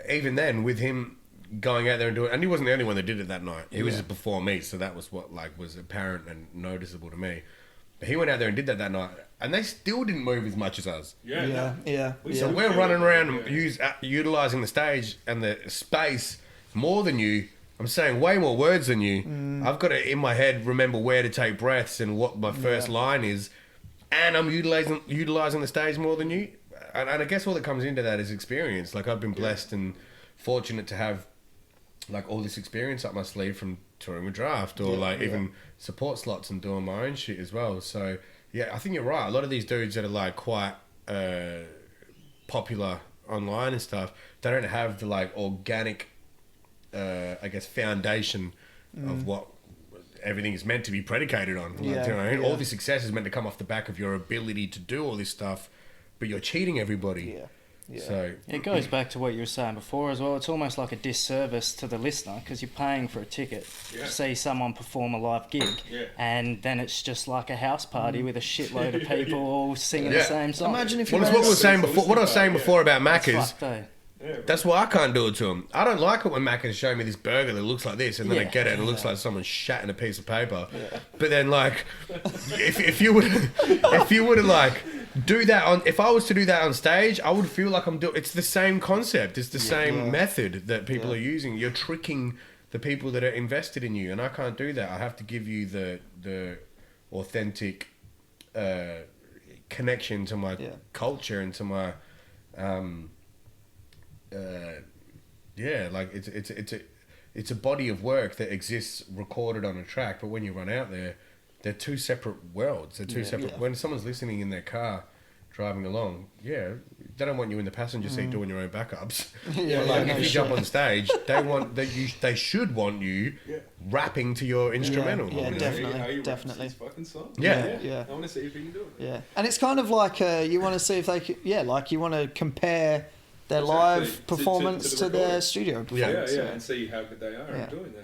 even then, with him going out there and doing it, and he wasn't the only one that did it that night. He was just before me, so that was what, like, was apparent and noticeable to me. But he went out there and did that night, and they still didn't move as much as us. So we're running around and utilising the stage and the space more than you. I'm saying way more words than you. I've got to, in my head, remember where to take breaths and what my first line is, and I'm utilising the stage more than you. And I guess all that comes into that is experience. Like, I've been blessed and fortunate to have, like, all this experience up my sleeve from touring with Drapht, or even support slots and doing my own shit as well. So I think you're right. A lot of these dudes that are, like, quite popular online and stuff, they don't have the, like, organic I guess foundation of what everything is meant to be predicated on. Like, you know what I mean? All this success is meant to come off the back of your ability to do all this stuff, but you're cheating everybody. So it goes back to what you were saying before as well. It's almost like a disservice to the listener because you're paying for a ticket to see someone perform a live gig, and then it's just like a house party with a shitload of people all singing the same song. Imagine if you what we were saying before. What I was saying before about Macca's. Yeah, that's why I can't do it to them. I don't like it when Macca's show me this burger that looks like this, and then I get it and it looks like someone shat in a piece of paper. Yeah. But then, like, if you would have like do that on, if I was to do that on stage, I would feel like I'm doing. It's the same concept. It's the same method that people are using. You're tricking the people that are invested in you, and I can't do that. I have to give you the authentic connection to my culture and to my. Like it's a body of work that exists recorded on a track, but when you run out there, they're two separate worlds. They're two separate. When someone's listening in their car, driving along, they don't want you in the passenger seat doing your own backups. If you jump on stage, they should want you rapping to your instrumental. Yeah, definitely. His fucking song. Yeah. I want to see if he can do it. Yeah, and it's kind of like you want to see if they can, like you want to compare their live performance to their studio performance. And see how good they are at doing that.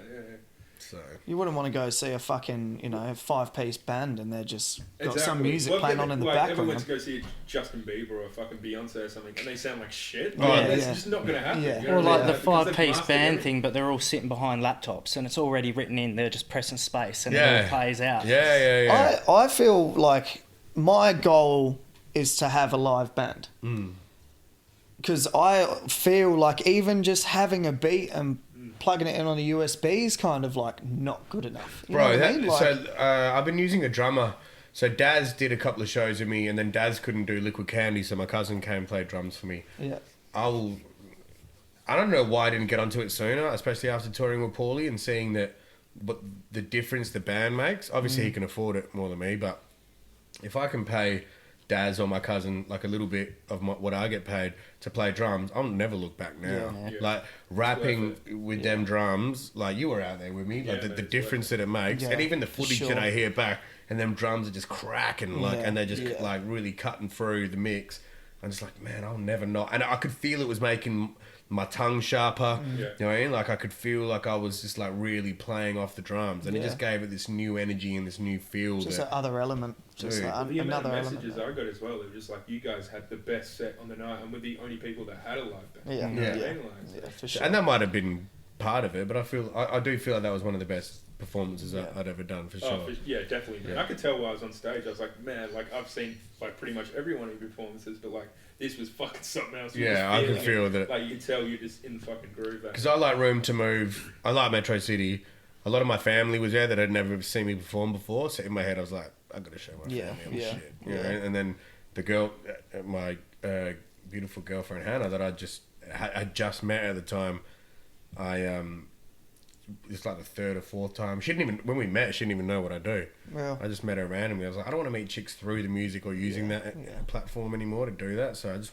So you wouldn't want to go see a fucking 5-piece band and they're just got some music playing on in the background. Everyone went to go see Justin Bieber or fucking Beyonce or something, and they sound like shit. It's just not going to happen. Yeah. You know or like the because 5-piece band thing, but they're all sitting behind laptops and it's already written in. They're just pressing space and it all plays out. I feel like my goal is to have a live band. Because I feel like even just having a beat and plugging it in on a USB is kind of like not good enough. You know what I mean? I've been using a drummer. So Daz did a couple of shows with me, and then Daz couldn't do Liquid Candy, so my cousin came and played drums for me. Yeah. I don't know why I didn't get onto it sooner, especially after touring with Paulie and seeing but the difference the band makes. Obviously, he can afford it more than me, but if I can pay Daz or my cousin like a little bit of what I get paid to play drums, I'll never look back now. Like rapping with them drums, like you were out there with me, like the difference that it makes, and even the footage that I hear back, and them drums are just cracking, and they're just like really cutting through the mix. I'm just like, man, I'll never not. And I could feel it was making my tongue sharper. You know what I mean? Like I could feel like I was just like really playing off the drums, and it just gave it this new energy and this new feel. Just that other element. Just like the amount another of messages element. I got as well, it was just like you guys had the best set on the night, and we're the only people that had a live band. Yeah, for sure. And that might have been part of it, but I do feel like that was one of the best performances I'd ever done for sure. Definitely. I could tell while I was on stage, I was like, man, like I've seen like pretty much every one of your performances, but like this was fucking something else. I can feel that. Like you can tell you're just in the fucking groove. Because I like Room to Move. I like Metro City. A lot of my family was there that had never seen me perform before. So in my head, I was like, I got to show my family I'm shit. You know? And then the girl, my beautiful girlfriend Hannah, that I just met at the time, it's like the third or fourth time. When we met, she didn't even know what I do. I just met her randomly. I was like, I don't want to meet chicks through the music or using that platform anymore to do that. So I just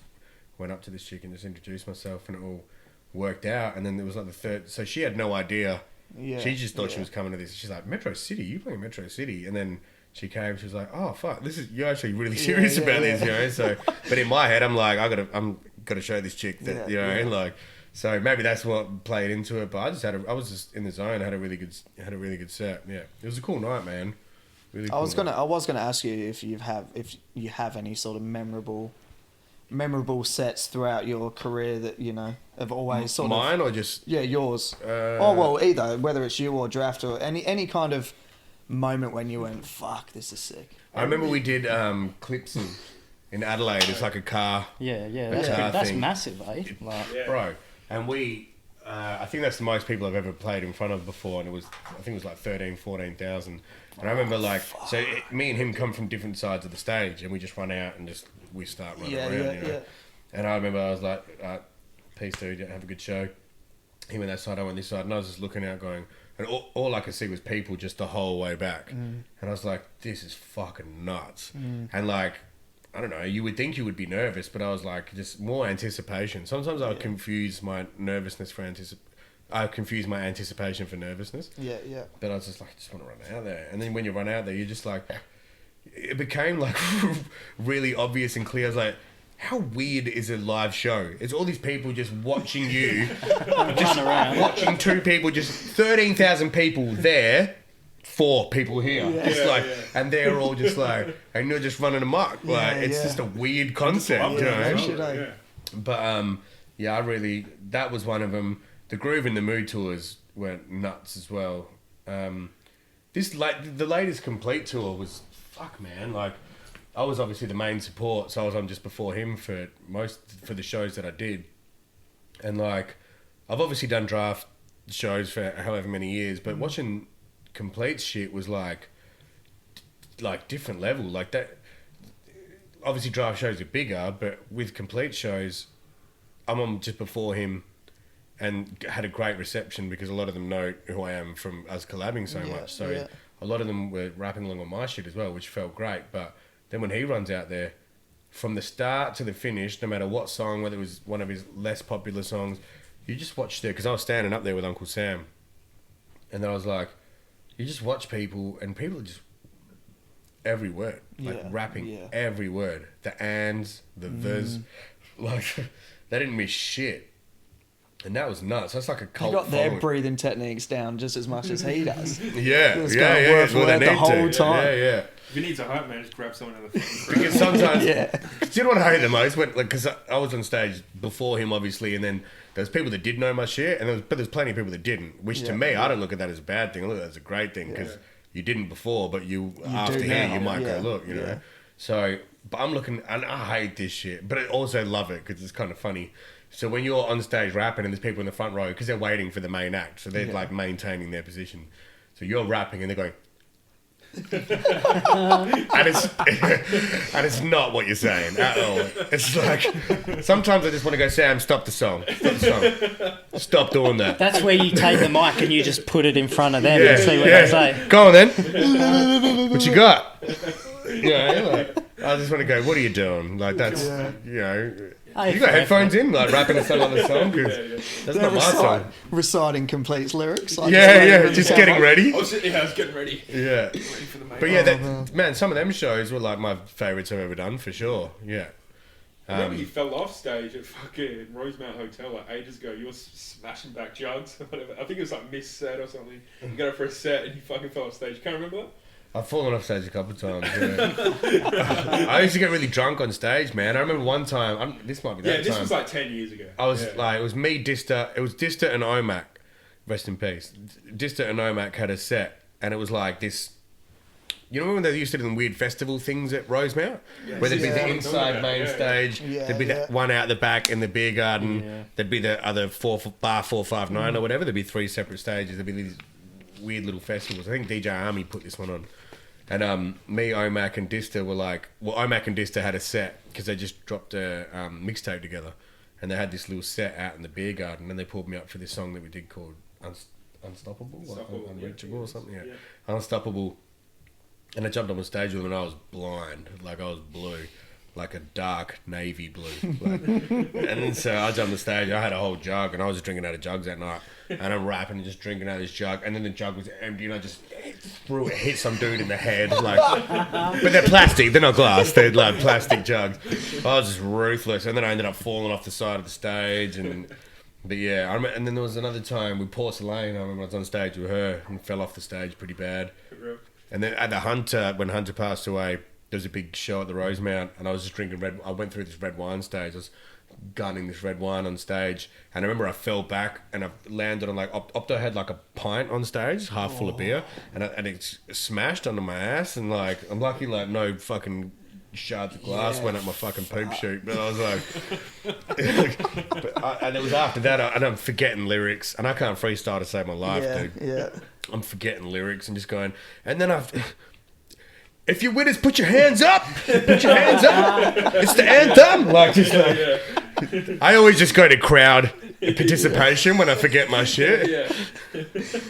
went up to this chick and just introduced myself, and it all worked out. And then it was like the third. So she had no idea. She just thought she was coming to this. She's like, Metro City? You playing Metro City? And then she came. She was like, oh fuck, you're actually really serious about this, you know? So, but in my head, I'm like, I'm gotta show this chick that, you know, and like. So maybe that's what played into it, but I was just in the zone. Had a really good set. Yeah, it was a cool night, man. Really. I was gonna ask you if you have any sort of memorable sets throughout your career that have always sort of mine or just yours. Either whether it's you or Drapht or any kind of moment when you went, fuck, this is sick. I remember we did clips in Adelaide. It's like a car. That's massive, eh? Bro. And I think that's the most people I've ever played in front of before, and I think it was like 14,000. And I remember me and him come from different sides of the stage, and we just run out and we start running around, And I remember I was like, peace dude, have a good show. He went that side, I went this side, and I was just looking out going, and all I could see was people just the whole way back. And I was like, this is fucking nuts. And like, I don't know, you would think you would be nervous, but I was like, just more anticipation. Sometimes I would confuse my nervousness I confuse my anticipation for nervousness. But I was just like, I just want to run out there. And then when you run out there, you're just like, it became like really obvious and clear. I was like, how weird is a live show? It's all these people just watching you, Run around. watching two people, just 13,000 people there, 4 people here, and they're all just like, and you're just running amok. Like it's just a weird concept, you know. But I really, that was one of them. The Groove in the Mood tours went nuts as well. The latest Complete tour was fuck, man. Like I was obviously the main support, so I was on just before him for the shows that I did, and like I've obviously done Drapht shows for however many years, but watching Complete shit was like different level. Like that, obviously Drapht shows are bigger, but with Complete shows, I'm on just before him, and had a great reception because a lot of them know who I am from us collabing so much. So a lot of them were rapping along on my shit as well, which felt great. But then when he runs out there, from the start to the finish, no matter what song, whether it was one of his less popular songs, you just watch there, because I was standing up there with Uncle Sam, and then I was like, you just watch people, and people are just every word, like rapping every word, the ands, the thes, like they didn't miss shit. And that was nuts. That's like a cult. They got their following. breathing techniques down just as much as he does. It's word for word the whole time. If he needs a hype man, just grab someone out of the fucking Because sometimes, do you know what I hate the most? Because I was on stage before him, obviously, and then there's people that did know my shit, but there's plenty of people that didn't. Which to me, I don't look at that as a bad thing. I look at that as a great thing, because you didn't before, but you after here, you might go look, you know. So, but I'm looking, and I hate this shit, but I also love it because it's kind of funny. So when you're on stage rapping and there's people in the front row, because they're waiting for the main act, so they're like maintaining their position. So you're rapping and they're going, and it's not what you're saying at all. It's like sometimes I just want to go, Sam, stop the song, stop doing that. That's where you take the mic and you just put it in front of them and see what they say. Go on then. What you got? Like, I just want to go, what are you doing? Like that's you know. You got headphones in, like rapping a song on the song? That's not my song. Reciting Complete's lyrics. Like, just getting ready. I was getting ready. Yeah. Ready for the main. But yeah, man, some of them shows were like my favourites I've ever done, for sure. Yeah. I remember you fell off stage at fucking Rosemount Hotel like ages ago. You were smashing back jugs or whatever. I think it was like Miss Set or something. You got up for a set and you fucking fell off stage. Can't remember that? I've fallen off stage a couple of times. I used to get really drunk on stage, man. I remember one time. This might be that time. Yeah, this was like 10 years ago. I was like, it was me, Dista. It was Dista and Omac. Rest in peace. Dista and Omac had a set, and it was like this. You know when they used to do them weird festival things at Rosemount, where there'd be the inside main stage, there'd be that one out the back in the beer garden, there'd be the other bar 459 or whatever. There'd be 3 separate stages. There'd be these weird little festivals. I think DJ Army put this one on. And me, Omac, and Dista were like... Well, Omac and Dista had a set because they just dropped a mixtape together. And they had this little set out in the beer garden. And they pulled me up for this song that we did called Unstoppable? Unreachable or something? Yeah. Unstoppable. And I jumped on the stage with them and I was blind. Like, I was blue. Like a dark navy blue. And then so I jumped on the stage. I had a whole jug and I was just drinking out of jugs that night. And I'm rapping and just drinking out of this jug. And then the jug was empty and I just threw it, hit some dude in the head. Like, but they're plastic. They're not glass. They're like plastic jugs. I was just ruthless. And then I ended up falling off the side of the stage. But yeah, and then there was another time with Porcelain. I remember I was on stage with her and fell off the stage pretty bad. And then at the Hunter, when Hunter passed away, there was a big show at the Rosemount, and I was just drinking I went through this red wine stage. I was gunning this red wine on stage, and I remember I fell back and I landed on like Opto had like a pint on stage, half full of beer, and it smashed onto my ass. And like I'm lucky, like no fucking shards of glass went up my fucking poop chute. But I was like, and it was after that, and I'm forgetting lyrics, and I can't freestyle to save my life, dude. Yeah, I'm forgetting lyrics and just going, and then if you're with us, put your hands up. Put your hands up. It's the anthem. Like, just like, I always just go to crowd participation when I forget my shit.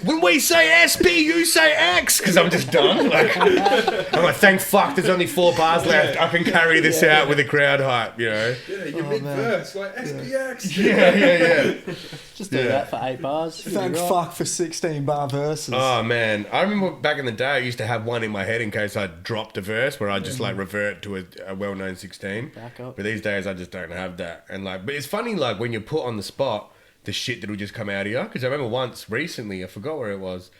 When we say SB, you say X, because I'm just done. Like, I'm like, thank fuck, there's only 4 bars left. I can carry this out with the crowd hype, you know. Yeah, you're mid-verse, like SBX. Yeah. Just do that for 8 bars. Thank fuck for 16 bar verses. Oh man, I remember back in the day I used to have one in my head in case I dropped a verse where I just like revert to a well-known 16. Back up. But these days I just don't have that. And like, but it's funny like when you're put on the spot, the shit that'll just come out of you. Because I remember once recently, I forgot where it was,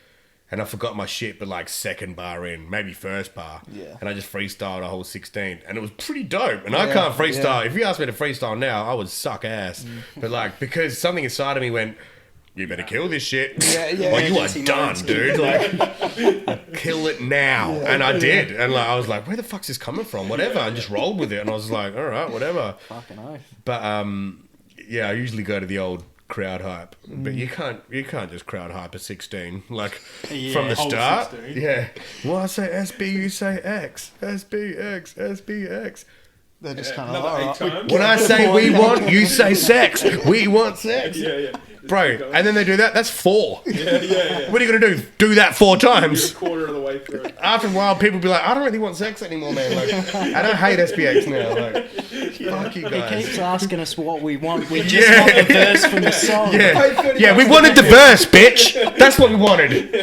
and I forgot my shit, but like second bar in, maybe first bar. Yeah. And I just freestyled a whole 16. And it was pretty dope. And I can't freestyle. Yeah. If you asked me to freestyle now, I would suck ass. But like, because something inside of me went, you better kill this shit. Or you are done, dude. Like, kill it now. And I did. And like, I was like, where the fuck's this coming from? Whatever. And just rolled with it. And I was like, all right, whatever. Fucking oath. But yeah, I usually go to the old crowd hype, but you can't just crowd hype a 16 like from the start. 16. Yeah, well, I say SB, you say X, SBX, SBX. They're just kind Another of 8 times. When I say we want, you say sex. We want sex. Yeah. Bro, and then they do that. That's 4. Yeah. What are you gonna do? Do that 4 times? You're a quarter of the way through. After a while, people be like, I don't really want sex anymore, man. Like, I don't hate SBX now. Like, fuck you He guys. keeps asking us what we want. We just want the verse from the song. Yeah, we wanted the verse, bitch. That's what we wanted.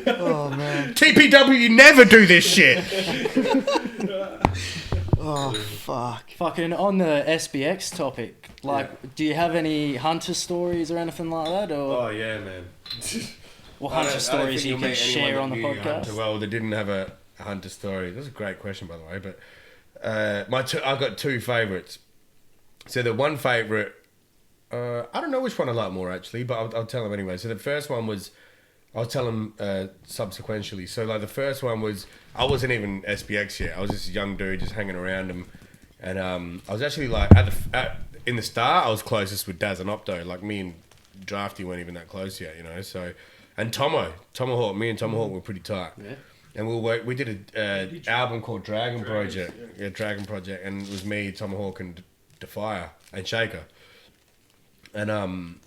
Oh, man. TPW, you never do this shit. Oh, fuck. Fucking on the SBX topic, like, do you have any hunter stories or anything like that? Or yeah, man. what hunter stories you can share on the podcast? Well, they didn't have a hunter story. That's a great question, by the way. But I've got 2 favourites. So the one favourite, I don't know which one I like more actually, but I'll tell them anyway. So the first one was, I'll tell them subsequently. So like the first one was, I wasn't even SBX yet. I was just a young dude just hanging around him, and I was actually like in the start I was closest with Daz and Opto. Like me and Drapht weren't even that close yet, you know. So and Tomahawk, me and Tomahawk were pretty tight. Yeah. And we did a album called Dragon Project. Yeah, Dragon Project, and it was me, Tomahawk, and Defier and Shaker. And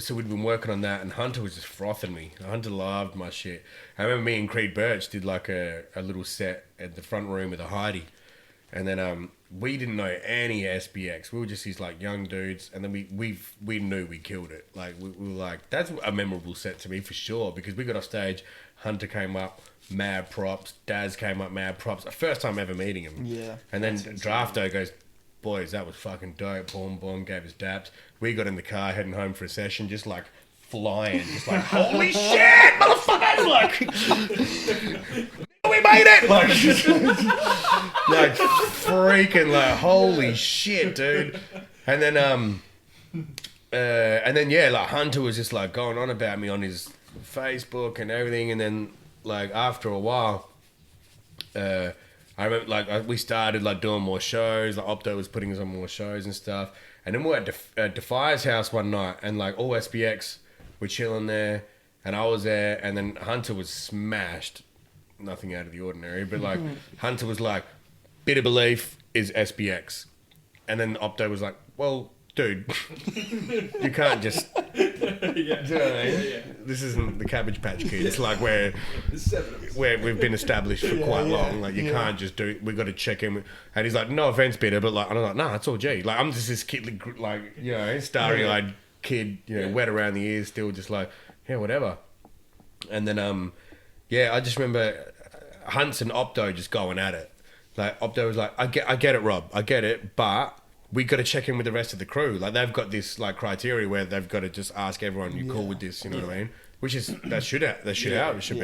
so we'd been working on that, and Hunter was just frothing me. Hunter loved my shit. I remember me and Creed Birch did like a little set at the front room with a Heidi, and then we didn't know any SBX. We were just these like young dudes, and then we knew we killed it. Like we were like, that's a memorable set to me for sure, because we got off stage, Hunter came up, mad props, Daz came up, mad props. First time ever meeting him. Yeah. And then Drafto goes, boys, that was fucking dope. Boom, gave us daps. We got in the car heading home for a session, just like flying, just like, holy shit, motherfuckers! Like, we made it! Like freaking, like, holy shit, dude. And then, yeah, like Hunter was just like going on about me on his Facebook and everything. And then, like, after a while, I remember, like, we started, like, doing more shows. Like, Opto was putting us on more shows and stuff. And then we were at Defier's house one night, and, like, all SBX were chilling there, and I was there, and then Hunter was smashed. Nothing out of the ordinary, but, like, Hunter was like, Bitter Belief is SBX. And then Opto was like, well, dude, you can't just... Do you know what I mean? Yeah. This isn't the Cabbage Patch Kids. It's like where we've been established for quite long. Like you can't just do it. We've got to check in. And he's like, no offense, Bitter, but like, and I'm like, nah, it's all G. Like I'm just this kid, like, you know, starry-eyed kid, you know, wet around the ears, still just like, yeah, whatever. And then I just remember Hunts and Opto just going at it. Like Opto was like, I get it, Rob, I get it, but we got to check in with the rest of the crew. Like they've got this like criteria where they've got to just ask everyone, you cool with this? You know what I mean? Which is that should be,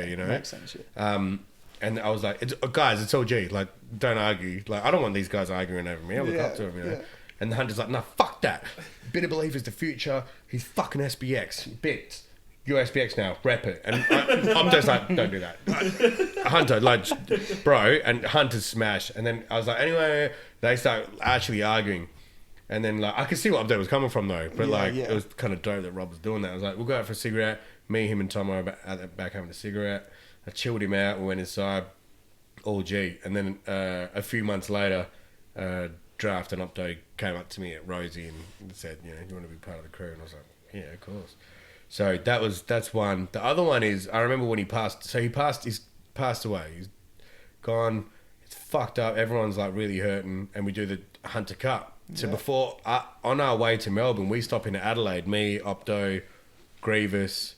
you know. Makes sense. Yeah. And I was like, guys, it's all G. Like, don't argue. Like, I don't want these guys arguing over me. I look up to them, you know. Yeah. And the Hunter's like, no, fuck that. Bitter Belief is the future. He's fucking SBX. Bits. You're SBX now. Rep it. And I'm just like, don't do that. Hunter, like, bro. And Hunter's smash. And then I was like, anyway, they start actually arguing. And then, like, I could see what Update was coming from, though. But, it was kind of dope that Rob was doing that. I was like, we'll go out for a cigarette. Me, him, and Tom are back having a cigarette. I chilled him out. We went inside. All G. And then a few months later, Drapht and Opto came up to me at Rosie and said, you know, you want to be part of the crew? And I was like, yeah, of course. So that's one. The other one is, I remember when he passed. So he's passed away. He's gone. It's fucked up. Everyone's like really hurting. And we do the Hunter Cup. So before, on our way to Melbourne, we stopped in Adelaide. Me, Opto, Grievous.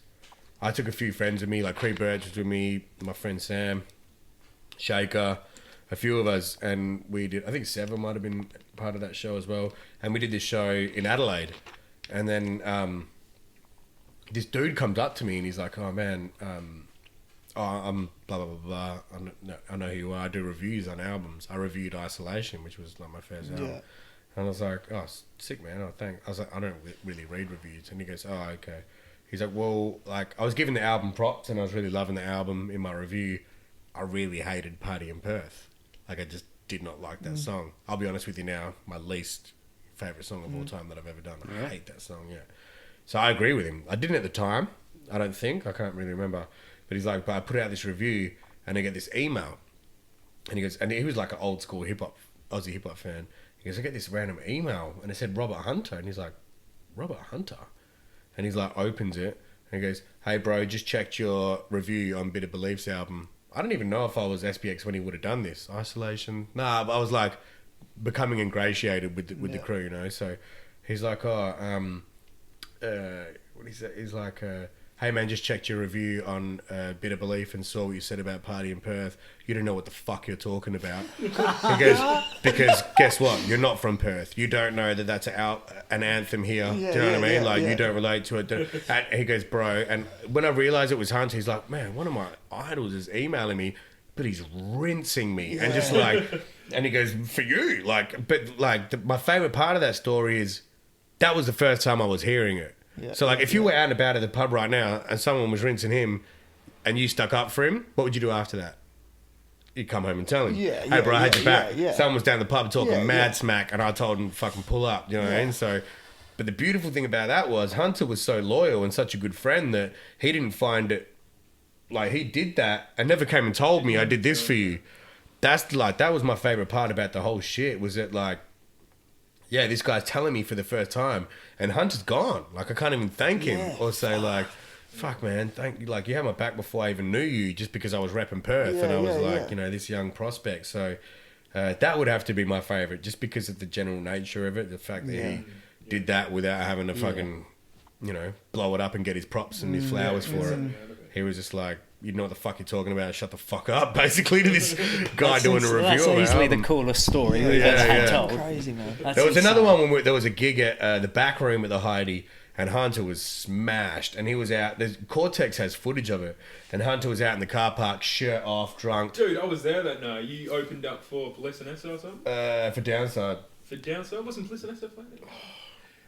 I took a few friends with me, like Cree Birch was with me, my friend Sam, Shaker, a few of us, and we did. I think Seven might have been part of that show as well. And we did this show in Adelaide, and then this dude comes up to me and he's like, "Oh man, I'm blah blah blah blah. I know who you are. I do reviews on albums. I reviewed Isolation, which was like my first album." Yeah. And I was like, "Oh, sick, man. Oh, thanks." I was like, "I don't really read reviews." And he goes, "Oh, okay." He's like, "Well, like I was giving the album props and I was really loving the album in my review. I really hated Party in Perth. Like I just did not like that song. I'll be honest with you now, my least favourite song of all time that I've ever done. I hate that song, yeah." So I agree with him. I didn't at the time, I don't think. I can't really remember. But he's like, "But I put out this review and I get this email." And he goes, and he was like an old school Aussie hip hop fan. He goes, "I get this random email and it said Robert Hunter." And he's like, "Robert Hunter?" And he's like, opens it and he goes, "Hey bro, just checked your review on Bitter Beliefs album." I don't even know if I was SPX when he would have done this. Isolation. Nah, but I was like becoming ingratiated with the crew, you know. So he's like, what he say? He's like, "Hey man, just checked your review on Bitter Belief and saw what you said about Party in Perth. You don't know what the fuck you're talking about." He goes, "Because guess what? You're not from Perth. You don't know that that's an anthem here. Do you know what I mean? Like you don't relate to it." And he goes, "Bro," and when I realised it was Hunter, he's like, "Man, one of my idols is emailing me, but he's rinsing me." And just like, and he goes, "For you, like," but like my favourite part of that story is that was the first time I was hearing it. Yeah, so like if you were out and about at the pub right now and someone was rinsing him and you stuck up for him, what would you do after that? You'd come home and tell him, "Hey bro, I had your back." Someone was down the pub talking mad smack and I told him fucking pull up, you know what I mean? So, but the beautiful thing about that was Hunter was so loyal and such a good friend that he didn't find it, like he did that and never came and told me, "I did this for you." That's like, that was my favourite part about the whole shit, was that like, yeah, this guy's telling me for the first time, and Hunter's gone. Like, I can't even thank him or say like, "Fuck, man, thank you. Like, you had my back before I even knew you, just because I was repping Perth and I was like, you know, this young prospect." So that would have to be my favourite, just because of the general nature of it, the fact that he did that without having to fucking, you know, blow it up and get his props and his flowers for it. He was just like, "You know what the fuck you're talking about? Shut the fuck up," basically, to this guy doing a review. That's easily the coolest story we've ever had told. Crazy, man. That's there was insane. another one when there was a gig at the back room at the Heidi, and Hunter was smashed, and he was out. Cortex has footage of it, and Hunter was out in the car park, shirt off, drunk. Dude, I was there that night. You opened up for Bliss and Essa or something? For Downside. For Downside? Wasn't Bliss and Essa playing it?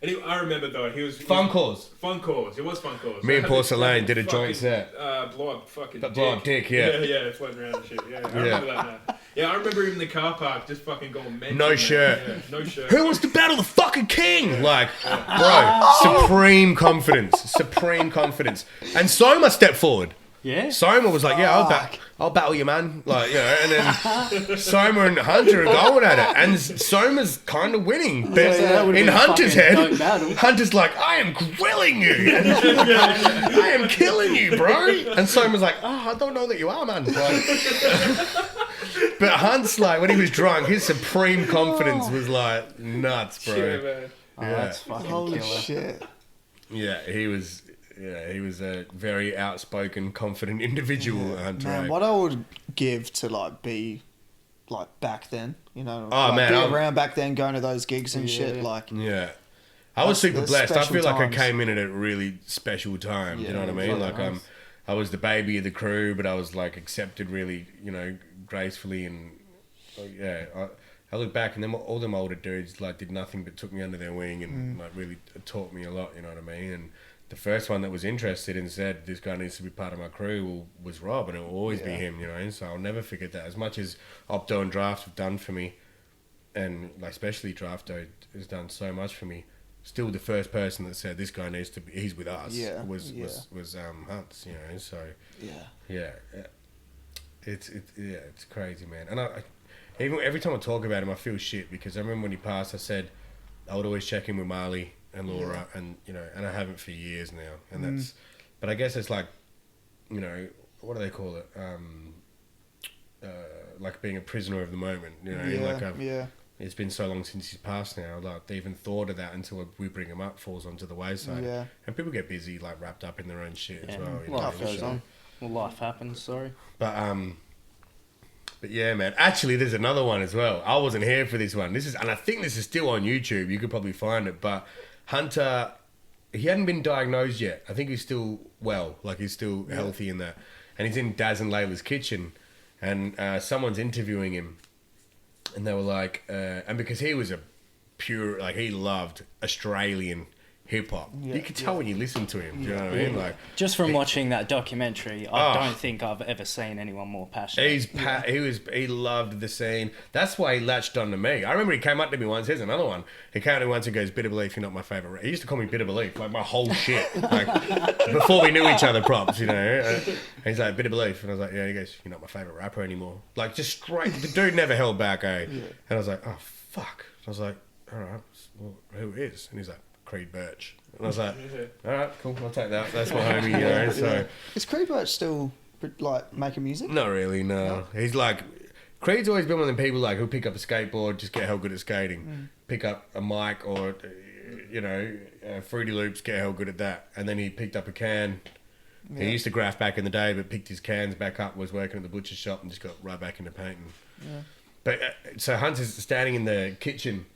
Anyway, I remember though, he was... Fun Cause. Fun Cause. It was Fun Cause. Me and Porcelain did a joint set. Blow up fucking Blow up dick, yeah. Yeah, floating around and shit. Yeah, I remember that now. Yeah, I remember him in the car park just fucking going mental. No man. shirt. Yeah, no shirt. Who wants to battle the fucking king? Like, bro, supreme confidence. Supreme confidence. And Soma stepped forward. Yeah. Soma was like, "Yeah, I'll battle you, man." Like, you know, and then Soma and Hunter are going at it, and Soma's kind of winning. But in Hunter's head, Hunter's like, "I am grilling you. I am killing you, bro." And Soma's like, "Oh, I don't know that you are, man." Like, but Hunt's like, when he was drunk, his supreme confidence was like nuts, bro. Shit, man. Oh, that's fucking Holy killer. shit. Yeah, he was a very outspoken, confident individual. Hunter. Man, what I would give to like be like back then, you know, Oh, like, man, be around back then, going to those gigs and shit, like Yeah. I was super That's blessed. I feel special like I times. came in at a really special time. You know what I mean? Like nice. I was the baby of the crew, but I was like accepted really, you know, gracefully, and I look back and then all them older dudes like did nothing but took me under their wing and like really taught me a lot. You know what I mean? And the first one that was interested and said, "This guy needs to be part of my crew," was Rob, and it will always be him. You know, and so I'll never forget that. As much as Opto and Drapht have done for me, and like especially Drapht has done so much for me. Still, the first person that said this guy needs to be, he's with us, was Hunts. You know, so it's crazy, man. And I even every time I talk about him, I feel shit, because I remember when he passed, I said I would always check in with Marley and Laura, and you know, and I haven't for years now, and that's. But I guess it's like, you know, what do they call it? Like being a prisoner of the moment, you know. it's been so long since he's passed now. Like they even thought of that until we bring him up, falls onto the wayside. Yeah. And people get busy, like wrapped up in their own shit as well. You Life know, goes on. Well, life happens. Sorry. But yeah, man. Actually, there's another one as well. I wasn't here for this one. And I think this is still on YouTube. You could probably find it. But Hunter, he hadn't been diagnosed yet. I think he's still well. Like he's still healthy in that. And he's in Daz and Layla's kitchen, and someone's interviewing him, and they were like, and because he was a pure, like he loved Australian hip hop. You could tell when you listen to him. Do you know what I mean? Like just from watching that documentary, I don't think I've ever seen anyone more passionate. He loved the scene. That's why he latched on to me. I remember he came up to me once. Here's another one. He came up to me once and goes, "Bitter Belief, you're not my favorite." He used to call me Bitter Belief, like my whole shit. Like before we knew each other props, you know. And he's like, "Bitter Belief," and I was like, "Yeah." He goes, "You're not my favorite rapper anymore." Like just straight. The dude never held back, eh? And I was like, "Oh fuck." I was like, "All right, well, who is?" And he's like, "Creed Birch." And I was like, all right, cool, I'll take that. That's my homie, you know. So is Creed Birch still like making music? Not really, no. He's like, Creed's always been one of them people like who'll pick up a skateboard, just get hell good at skating, pick up a mic or you know, Fruity Loops, get hell good at that, and then he picked up a can. He used to graph back in the day, but picked his cans back up, was working at the butcher's shop, and just got right back into painting. But so Hunter's standing in the kitchen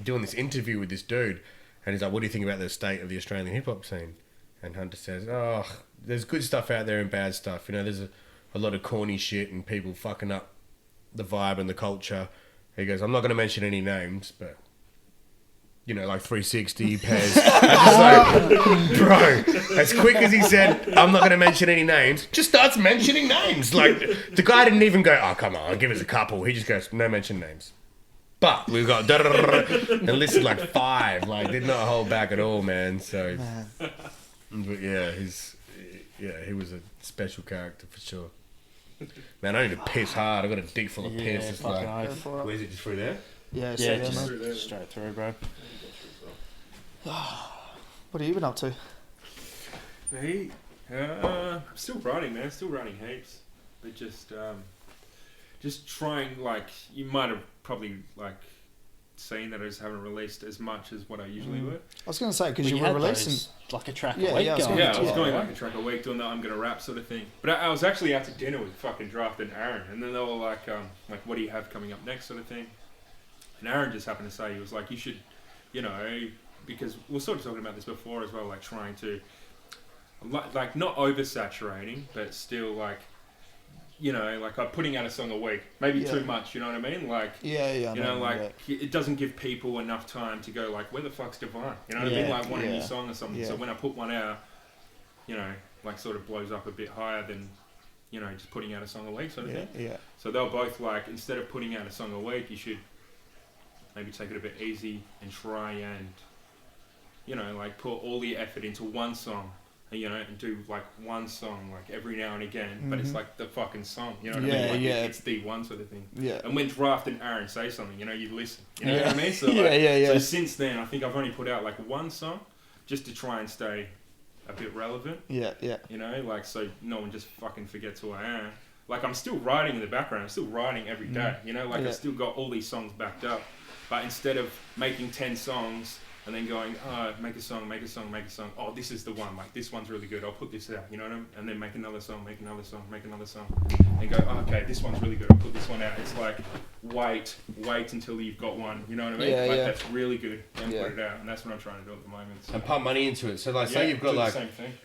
doing this interview with this dude. And he's like, "What do you think about the state of the Australian hip-hop scene?" And Hunter says, "Oh, there's good stuff out there and bad stuff. You know, there's a lot of corny shit and people fucking up the vibe and the culture." He goes, "I'm not going to mention any names, but, you know, like 360, Pez." I'm just like, bro, as quick as he said, "I'm not going to mention any names," just starts mentioning names. Like, the guy didn't even go, "Oh, come on, give us a couple." He just goes, "No mention names. But we've got and listed like 5. Like did not hold back at all, man. So, but yeah, he was a special character for sure. Man, I need to piss hard. I got a dick full of piss. It's like, where's it? Just through there? Yeah, just straight through, bro. What have you been up to? Me? I'm still writing, man. Still writing heaps, but just trying. Like you might have probably like seen that I just haven't released as much as what I usually would. I was going to say because you were releasing like a track a week. I was going like a track a week doing that I'm gonna rap sort of thing. But I was actually out to dinner with fucking Drapht and Aaron, and then they were like, what do you have coming up next sort of thing. And Aaron just happened to say, he was like, you should, you know, because we were sort of talking about this before as well, like trying to like not oversaturating, but still like, you know, like putting out a song a week, maybe too much, you know what I mean? Like, you know, like it doesn't give people enough time to go like, where the fuck's Divine? You know what I mean? Like want a new song or something. So when I put one out, you know, like sort of blows up a bit higher than, you know, just putting out a song a week sort of thing. Yeah. So they were both like, instead of putting out a song a week, you should maybe take it a bit easy and try and, you know, like put all the effort into one song. You know, and do like one song like every now and again, but it's like the fucking song, you know what I mean? Like it's the one sort of thing. Yeah. And when Drapht and Aaron say something, you know, you listen. You know what I mean? So So since then, I think I've only put out like one song, just to try and stay a bit relevant. Yeah. You know, like so no one just fucking forgets who I am. Like I'm still writing in the background. I'm still writing every day. You know, like I've still got all these songs backed up, but instead of making 10 songs. And then going, make a song. Oh, this is the one. Like, this one's really good. I'll put this out. You know what I mean? And then make another song. And go, okay, this one's really good. I'll put this one out. It's like, wait until you've got one. You know what I mean? That's really good. Then put it out. And that's what I'm trying to do at the moment. So. And pump money into it. So, like, say you've got, like,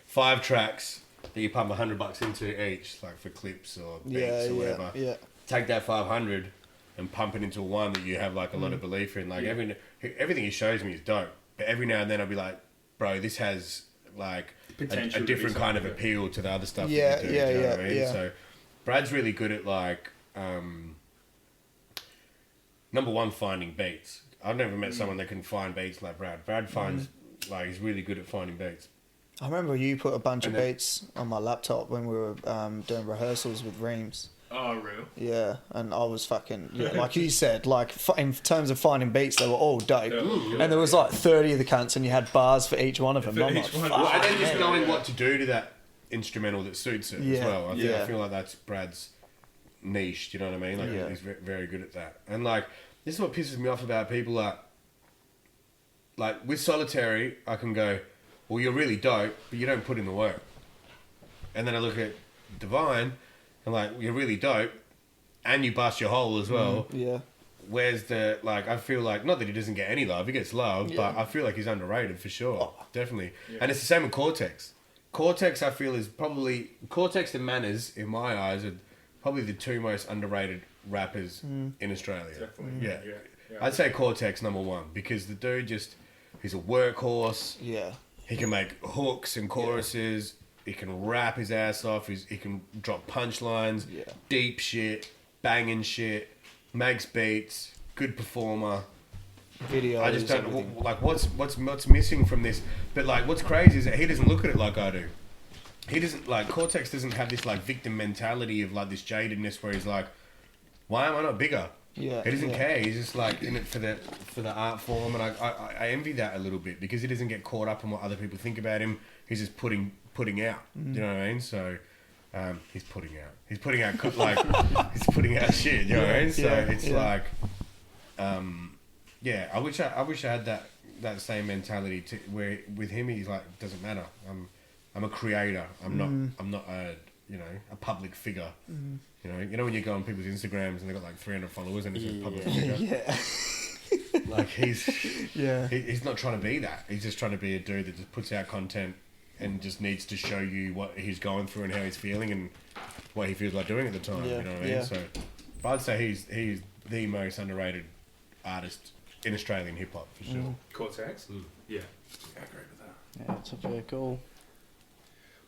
5 tracks that you pump $100 into each, like, for clips or beats or whatever. Yeah. Take that 500 and pump it into one that you have, like, a lot of belief in. Like, everything he shows me is dope. But every now and then I'll be like, bro, this has like a different kind of appeal to the other stuff that you do. You know what I mean? So Brad's really good at like, number one, finding beats. I've never met someone that can find beats like Brad. Brad finds, like, he's really good at finding beats. I remember you put a bunch of beats on my laptop when we were doing rehearsals with Reams. Oh, real? Yeah, and I was fucking, like you said, like in terms of finding beats, they were all dope. And there was like 30 of the cunts and you had bars for each one of them. I'm like, fuck, and then just knowing what to do to that instrumental that suits it as well. I feel like that's Brad's niche. Do you know what I mean? Like Yeah. he's very good at that. And like this is what pisses me off about people like with Solitary, I can go, well, you're really dope, but you don't put in the work. And then I look at Divine, and like, you're really dope, and you bust your hole as well. Yeah. Where's the, like, I feel like, not that he doesn't get any love, he gets love, Yeah. but I feel like he's underrated for sure. Oh. Definitely. Yeah. And it's the same with Cortex. Cortex, I feel, is probably, Cortex and Manners, in my eyes, are probably the two most underrated rappers in Australia. Definitely. Yeah. Yeah. I'd say Cortex number one, because the dude just, he's a workhorse. Yeah. He can make hooks and choruses. He can rap his ass off. He can drop punchlines, Yeah. deep shit, banging shit, makes beats, good performer. Videos. I just don't everything. like what's missing from this. But like, what's crazy is that he doesn't look at it like I do. He doesn't like Cortex doesn't have this like victim mentality of like this jadedness where he's like, why am I not bigger? Yeah. He doesn't yeah. care. He's just like in it for the art form, and I envy that a little bit because he doesn't get caught up in what other people think about him. He's just putting out. Do you know what I mean? So he's putting out. He's putting out like he's putting out shit. You know what I mean? So it's like, yeah. I wish I had that same mentality to where with him he's like doesn't matter. I'm a creator. I'm not a a public figure. You know when you go on people's Instagrams and they got like 300 followers and it's a public figure. Yeah. Like he's Yeah. he's not trying to be that. He's just trying to be a dude that just puts out content and just needs to show you what he's going through and how he's feeling and what he feels like doing at the time. Yeah, You know what I mean? yeah. So, but I'd say he's the most underrated artist in Australian hip hop for sure. Cortex? Yeah. I agree with that. Yeah, it's very cool.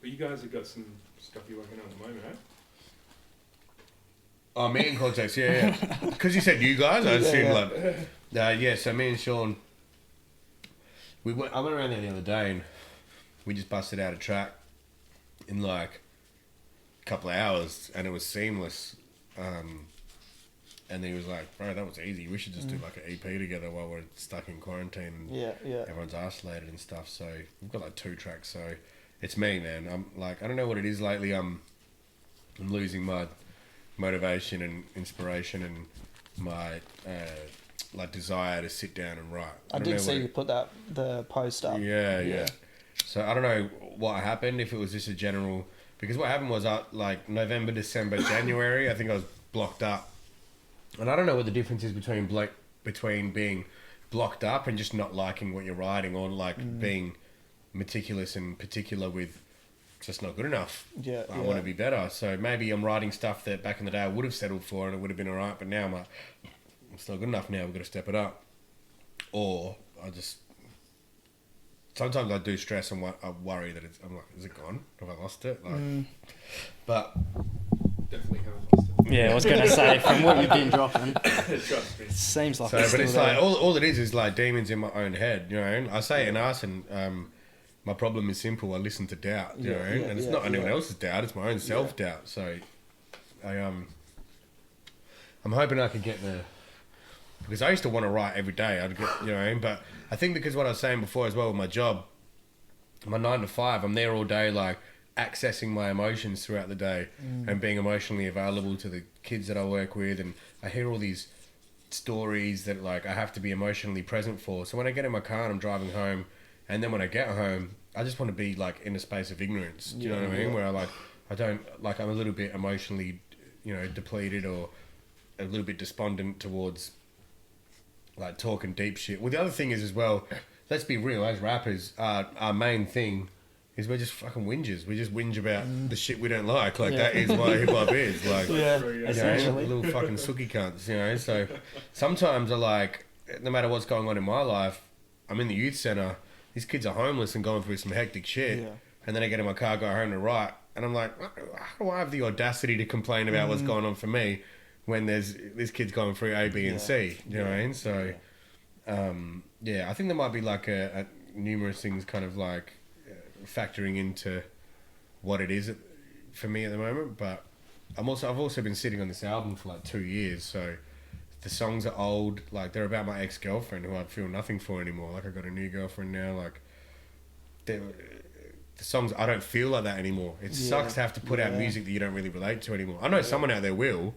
Well, you guys have got some stuff you're working on at the moment, eh? Oh, me and Cortex, yeah. Because you said you guys, I assumed like, yeah. So me and Sean, I went around there the other day and we just busted out a track in like a couple of hours, and it was seamless. And he was like, "Bro, that was easy. We should just do like an EP together while we're stuck in quarantine and Yeah. everyone's isolated and stuff." So we've got like 2 tracks. So it's me, man. I'm like, I don't know what it is lately. I'm losing my motivation and inspiration and my like desire to sit down and write. I don't did know see what you put the post up. yeah. So I don't know what happened, if it was just a general, because what happened was like November, December, January, I think I was blocked up. And I don't know what the difference is between being blocked up and just not liking what you're writing, or like being meticulous and particular with just not good enough. Yeah, I want to be better. So maybe I'm writing stuff that back in the day I would have settled for and it would have been alright, but now I'm like, it's not good enough now, we've got to step it up. Or sometimes I do stress and I worry that I'm like, is it gone? Have I lost it? Like, but Definitely haven't lost it. Yeah, I was going to say, from what you've been dropping, Trust me. it seems like so, it's but still it's there. like all it is like demons in my own head. You know, I say it in us, and my problem is simple. I listen to doubt. You know, and it's not anyone else's doubt; it's my own self doubt. So, I'm hoping I can get the, because I used to want to write every day. I'd get, but I think because what I was saying before as well with my job, my 9 to 5, I'm there all day, like accessing my emotions throughout the day and being emotionally available to the kids that I work with, and I hear all these stories that like I have to be emotionally present for. So when I get in my car and I'm driving home, and then when I get home, I just want to be like in a space of ignorance. Do you know what I mean? Where I don't like, I'm a little bit emotionally, depleted or a little bit despondent towards like talking deep shit. Well, the other thing is as well, let's be real, as rappers, our main thing is we're just fucking whingers. We just whinge about the shit we don't like. Like that is what hip hop is. Like, essentially. little fucking sookie cunts, So sometimes I like, no matter what's going on in my life, I'm in the youth centre, these kids are homeless and going through some hectic shit. Yeah. And then I get in my car, go home to write, and I'm like, how do I have the audacity to complain about what's going on for me when there's this kid's going through A, B, and C? You know what I mean? So, I think there might be like a numerous things kind of like factoring into what it is for me at the moment. But I've also been sitting on this album for like 2 years, so the songs are old. Like they're about my ex-girlfriend who I feel nothing for anymore. Like I got a new girlfriend now. Like the songs, I don't feel like that anymore. It sucks to have to put out music that you don't really relate to anymore. I know someone out there will,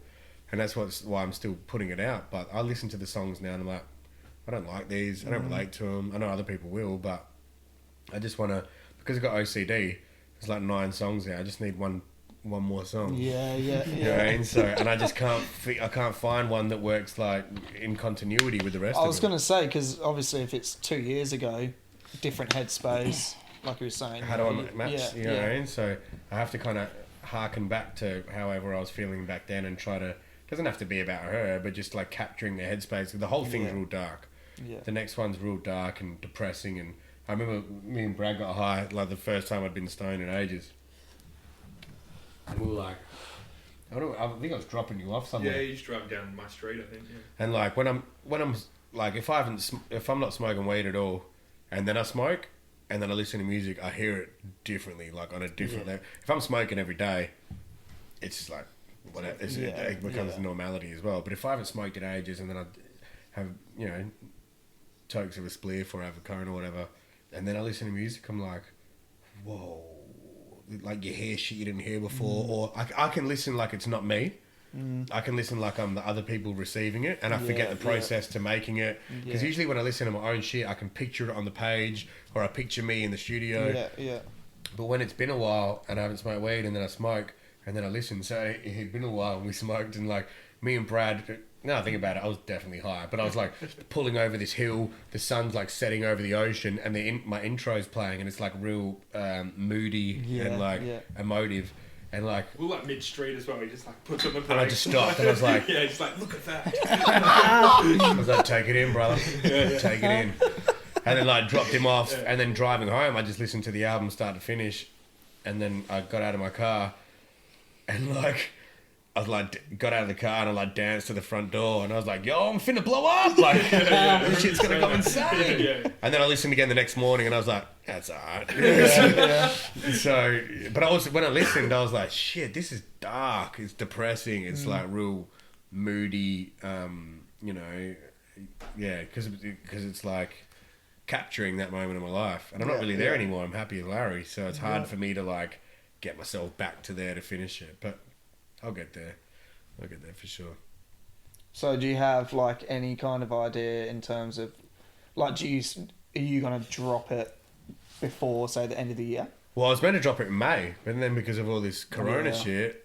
and that's why I'm still putting it out. But I listen to the songs now and I'm like, I don't like these. I don't relate to them. I know other people will, but I just want to, because I've got OCD, there's like 9 songs there. I just need one more song. Yeah. You know what I mean? So, and I just can't find one that works like in continuity with the rest of them. I was going to say, because obviously if it's 2 years ago, different headspace, like you were saying. How do I match? You know what I yeah. mean? So I have to kind of harken back to however I was feeling back then and try to, doesn't have to be about her, but just like capturing the headspace. The whole thing's real dark. Yeah. The next one's real dark and depressing. And I remember me and Brad got high like the first time I'd been stoned in ages. And we were like, I think I was dropping you off somewhere. Yeah, you just drive down my street, I think. Yeah. And like when I'm like if I'm not smoking weed at all, and then I smoke, and then I listen to music, I hear it differently, like on a different level. If I'm smoking every day, it's just like whatever. It becomes normality as well. But if I haven't smoked in ages, and then I have tokes of a spliff or have a cone or whatever, and then I listen to music, I'm like, whoa, like you hear shit you didn't hear before, or I can listen like it's not me. I can listen like I'm the other people receiving it, and I forget the process to making it. Because usually when I listen to my own shit, I can picture it on the page, or I picture me in the studio. Yeah. But when it's been a while and I haven't smoked weed, and then I smoke, and then I listen, so it had been a while and we smoked, and like me and Brad, now I think about it, I was definitely high, but I was like pulling over this hill, the sun's like setting over the ocean, and my intro's playing, and it's like real moody and like emotive. And like we were like mid-street as well. He just like puts on the brakes. And I just stopped and I was like, yeah, he's like, look at that. I was like, take it in, brother. Take it in. And then like dropped him off, and then driving home, I just listened to the album start to finish, and then I got out of my car, and like I was like, got out of the car and I like danced to the front door, and I was like, yo, I'm finna blow up, like this shit's gonna go insane. And then I listened again the next morning, and I was like, that's alright. So, but I was, when I listened, I was like, shit, this is dark, it's depressing, it's like real moody, because it's like capturing that moment in my life, and I'm not really there anymore. I'm happy as Larry, so it's hard for me to like get myself back to there to finish it, but I'll get there for sure. So do you have like any kind of idea in terms of like, are you gonna drop it before, say, the end of the year? Well, I was meant to drop it in May, but then because of all this corona shit,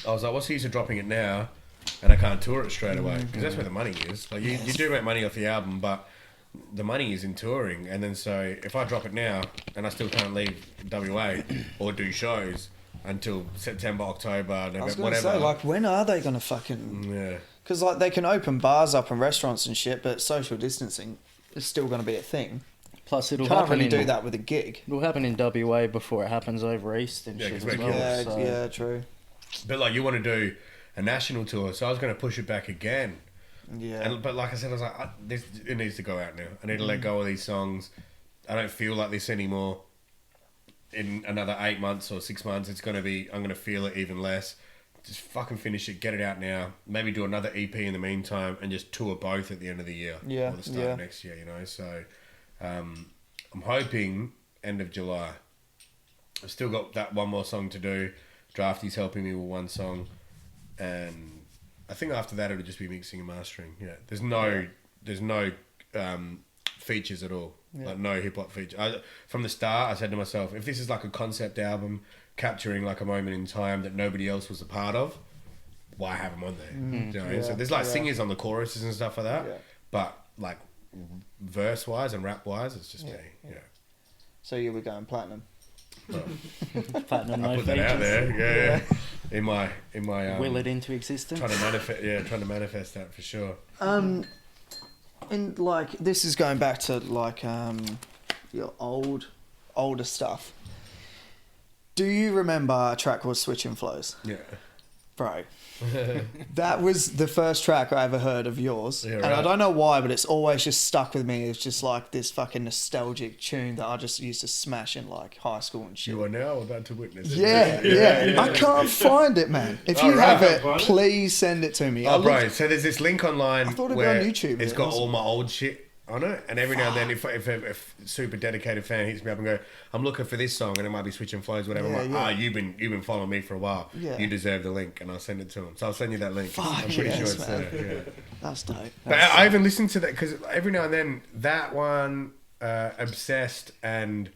I was like, what's the use of dropping it now and I can't tour it straight away, because that's where the money is. Like you do make money off the album, but the money is in touring. And then so if I drop it now and I still can't leave WA or do shows until September, October, November, I was gonna whatever. say, like, when are they gonna fucking? Yeah. Because like they can open bars up and restaurants and shit, but social distancing is still gonna be a thing. Plus, it'll Can't happen really do that with a gig. It'll happen in WA before it happens over east and shit 'cause as we're well. kids. Yeah, true. But like you want to do a national tour, so I was going to push it back again. Yeah. But like I said, I was like, it needs to go out now. I need to let go of these songs. I don't feel like this anymore. In another 8 months or 6 months, I'm going to feel it even less. Just fucking finish it, get it out now. Maybe do another EP in the meantime, and just tour both at the end of the year. Yeah, Or the start of next year, So I'm hoping end of July. I've still got that one more song to do. Drafty's helping me with one song, and I think after that it'll just be mixing and mastering. Yeah, there's no features at all. Like no hip hop feature. From the start, I said to myself, if this is like a concept album capturing like a moment in time that nobody else was a part of, why have them on there? Do you know what I mean? So there's like singers on the choruses and stuff like that, but like verse wise and rap wise, it's just me. Yeah. So you were going platinum. Platinum, I no put that out there. Yeah. In my will it into existence. trying to manifest that for sure. And like this is going back to like your older stuff. Do you remember a track called Switching Flows? Yeah. Bro, that was the first track I ever heard of yours. Yeah, And I right. don't know why, but it's always just stuck with me. It's just like this fucking nostalgic tune that I just used to smash in like high school and shit. You are now about to witness it. Yeah. I can't find it, man. If you have it, please send it to me. Oh, bro, so there's this link online I thought it'd be where on YouTube, it's it got wasn't. all my old shit on it. And every now and then, if a super dedicated fan hits me up and go, I'm looking for this song, and it might be switching flows, whatever. I'm like, you've been following me for a while. Yeah. You deserve the link, and I'll send it to him. So I'll send you that link. I'm pretty sure it's there. Yeah. That's dope. But I even listen to that because every now and then, that one, Obsessed, and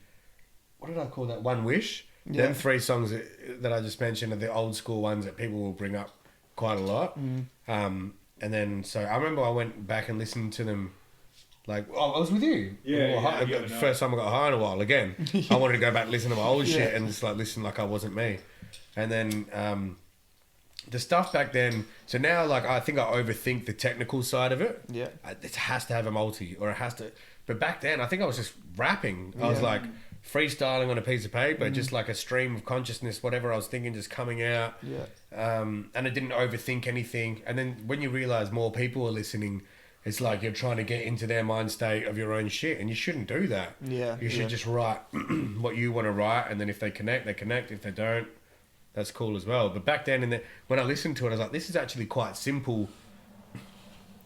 what did I call that? One Wish. Yeah. Them 3 songs that I just mentioned are the old school ones that people will bring up quite a lot. And then, so I remember I went back and listened to them. Like, I was with you. First time I got high in a while. Again, I wanted to go back and listen to my old shit and just like listen like I wasn't me. And then the stuff back then. So now, like, I think I overthink the technical side of it. Yeah, it has to have a multi, or it has to. But back then, I think I was just rapping. I was like freestyling on a piece of paper, just like a stream of consciousness, whatever I was thinking, just coming out. Yeah. And I didn't overthink anything. And then when you realize more people are listening, it's like you're trying to get into their mind state of your own shit, and you shouldn't do that. Yeah. You should just write what you want to write, and then if they connect, they connect. If they don't, that's cool as well. But back then, when I listened to it, I was like, this is actually quite simple.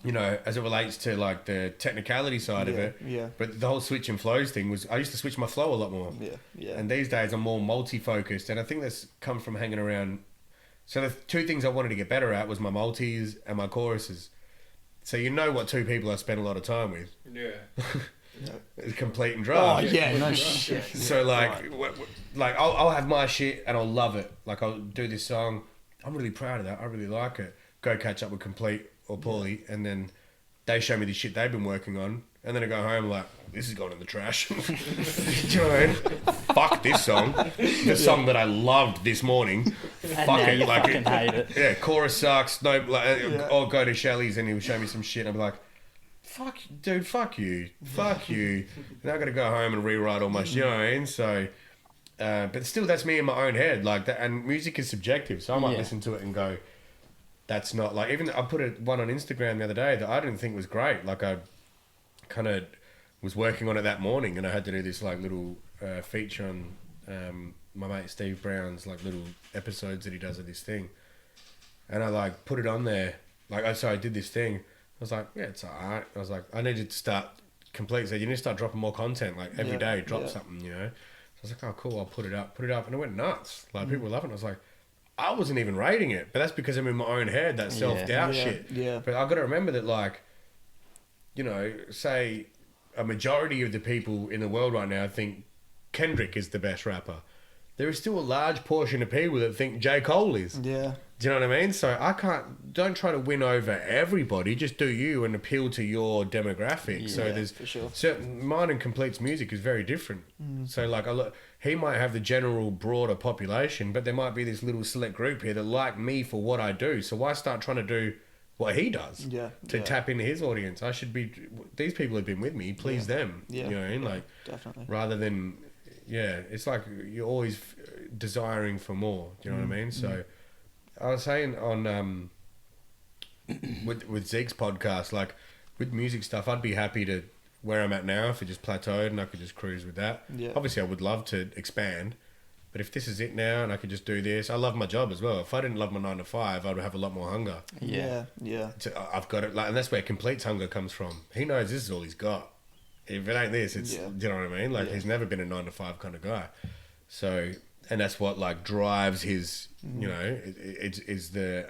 You know, as it relates to like the technicality side of it. Yeah. But the whole switch and flows thing was, I used to switch my flow a lot more. Yeah. Yeah. And these days I'm more multi-focused, and I think that's come from hanging around. So the 2 things I wanted to get better at was my multis and my choruses. So you know what 2 people I spend a lot of time with. Yeah. It's Complete and Drapht. Oh yeah, no shit. So like I'll have my shit and I'll love it. Like I'll do this song. I'm really proud of that. I really like it. Go catch up with Complete or Paulie, and then they show me the shit they've been working on, and then I go home like, this is going in the trash. Do you know what I mean? Fuck this song. The song that I loved this morning. Fuck it. Like hate it. Yeah, chorus sucks. No, like, or go to Shelley's and he'll show me some shit and I'll be like, fuck, dude, fuck you. Fuck you. Now I got to go home and rewrite all my shit, you know what I mean? So, but still, that's me in my own head. Like that, and music is subjective, so I might listen to it and go, that's not like, even I put one on Instagram the other day that I didn't think was great. Like I kind of was working on it that morning, and I had to do this like little feature on my mate Steve Brown's like little episodes that he does of this thing, and I like put it on there. Like I did this thing. I was like, yeah, it's alright. I was like, I needed to start complete. So you need to start dropping more content. Like every day, drop something. You know. So I was like, oh cool, I'll put it up, and it went nuts. Like people were loving it. I was like, I wasn't even rating it, but that's because I'm in my own head, that self-doubt shit. Yeah. But I've got to remember that, like, you know, say a majority of the people in the world right now think Kendrick is the best rapper. There is still a large portion of people that think J. Cole is. Yeah. Do you know what I mean? So don't try to win over everybody, just do you and appeal to your demographic. Yeah, so there's for sure. Certain, mine and Complete's music is very different. So like he might have the general broader population, but there might be this little select group here that like me for what I do. So why start trying to do what he does to tap into his audience? I should be, these people have been with me, please them. Yeah. You know what I mean? Like, definitely. Rather than, it's like you're always desiring for more. Do you know what I mean? So I was saying on with Zeke's podcast, like with music stuff, I'd be happy to where I'm at now if it just plateaued and I could just cruise with that. Yeah. Obviously, I would love to expand, but if this is it now and I could just do this, I love my job as well. If I didn't love my 9 to 5, I'd have a lot more hunger. Yeah. I've got it, like, and that's where Complete's hunger comes from. He knows this is all he's got. If it ain't this, it's do you know what I mean? Like he's never been a 9 to 5 kind of guy. So, and that's what like drives his, you know, it's the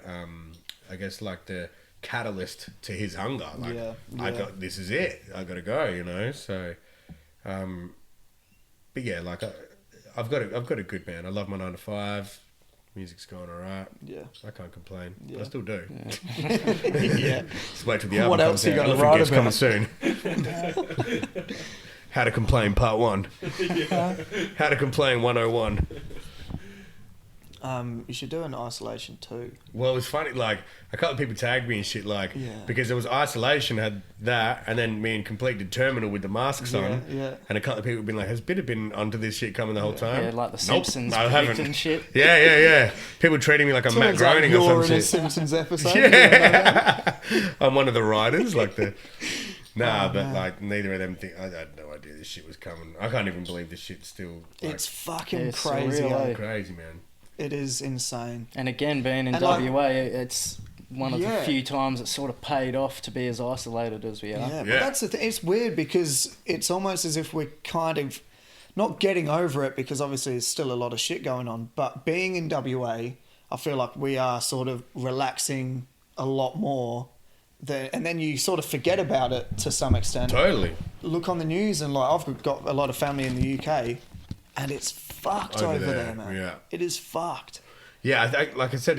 I guess like the catalyst to his hunger. Like I got, this is it. I got to go, you know. So, but yeah, like I've got a good man. I love my 9 to 5. Music's going alright. Yeah, I can't complain. Yeah. I still do. Yeah. Just wait till the album what else comes you out. got to write about? Coming soon. How to Complain Part 1. How to Complain 101. You should do an isolation too. Well, it was funny, like a couple of people tagged me and shit, like because there was isolation had that, and then me and Complete did Terminal with the masks on, and a couple of people have been like, has Bitter been onto this shit coming the whole time? Yeah, like the Simpsons predicting shit. Yeah. People treating me like I'm Matt Groening or some shit. You're in a Simpsons episode. Yeah, I'm one of the writers, like the. Nah, but man. Like neither of them think. I had no idea this shit was coming. I can't even believe this shit's still. Like, it's fucking crazy. Crazy, man. It is insane. And again, being in WA, it's one of the few times it sort of paid off to be as isolated as we are. Yeah, but that's the thing. It's weird because it's almost as if we're kind of not getting over it, because obviously there's still a lot of shit going on. But being in WA, I feel like we are sort of relaxing a lot more. And then you sort of forget about it to some extent. Totally. Look on the news and like I've got a lot of family in the UK, and it's fucked over there, man. Yeah, it is fucked. Yeah, like I said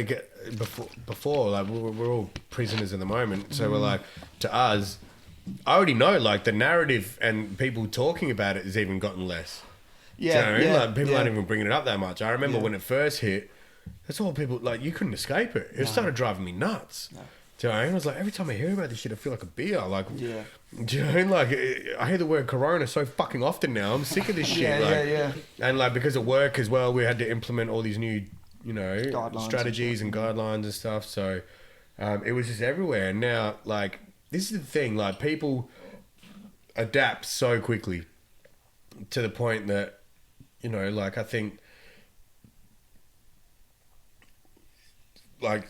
before, like we're all prisoners in the moment. So we're like, to us, I already know like the narrative and people talking about it has even gotten less. Yeah, do you know what I mean? Like people yeah. aren't even bringing it up that much. I remember when it first hit, that's all people like. You couldn't escape it. It started driving me nuts. No. Do you know what I mean? I was like, every time I hear about this shit, I feel like a beer. Like, do you know what I mean? Like, I hear the word corona so fucking often now. I'm sick of this shit. Yeah. And like, because of work as well, we had to implement all these new, you know, guidelines strategies and guidelines and stuff. So it was just everywhere. And now, like, this is the thing. Like, people adapt so quickly to the point that, you know, like, I think, like,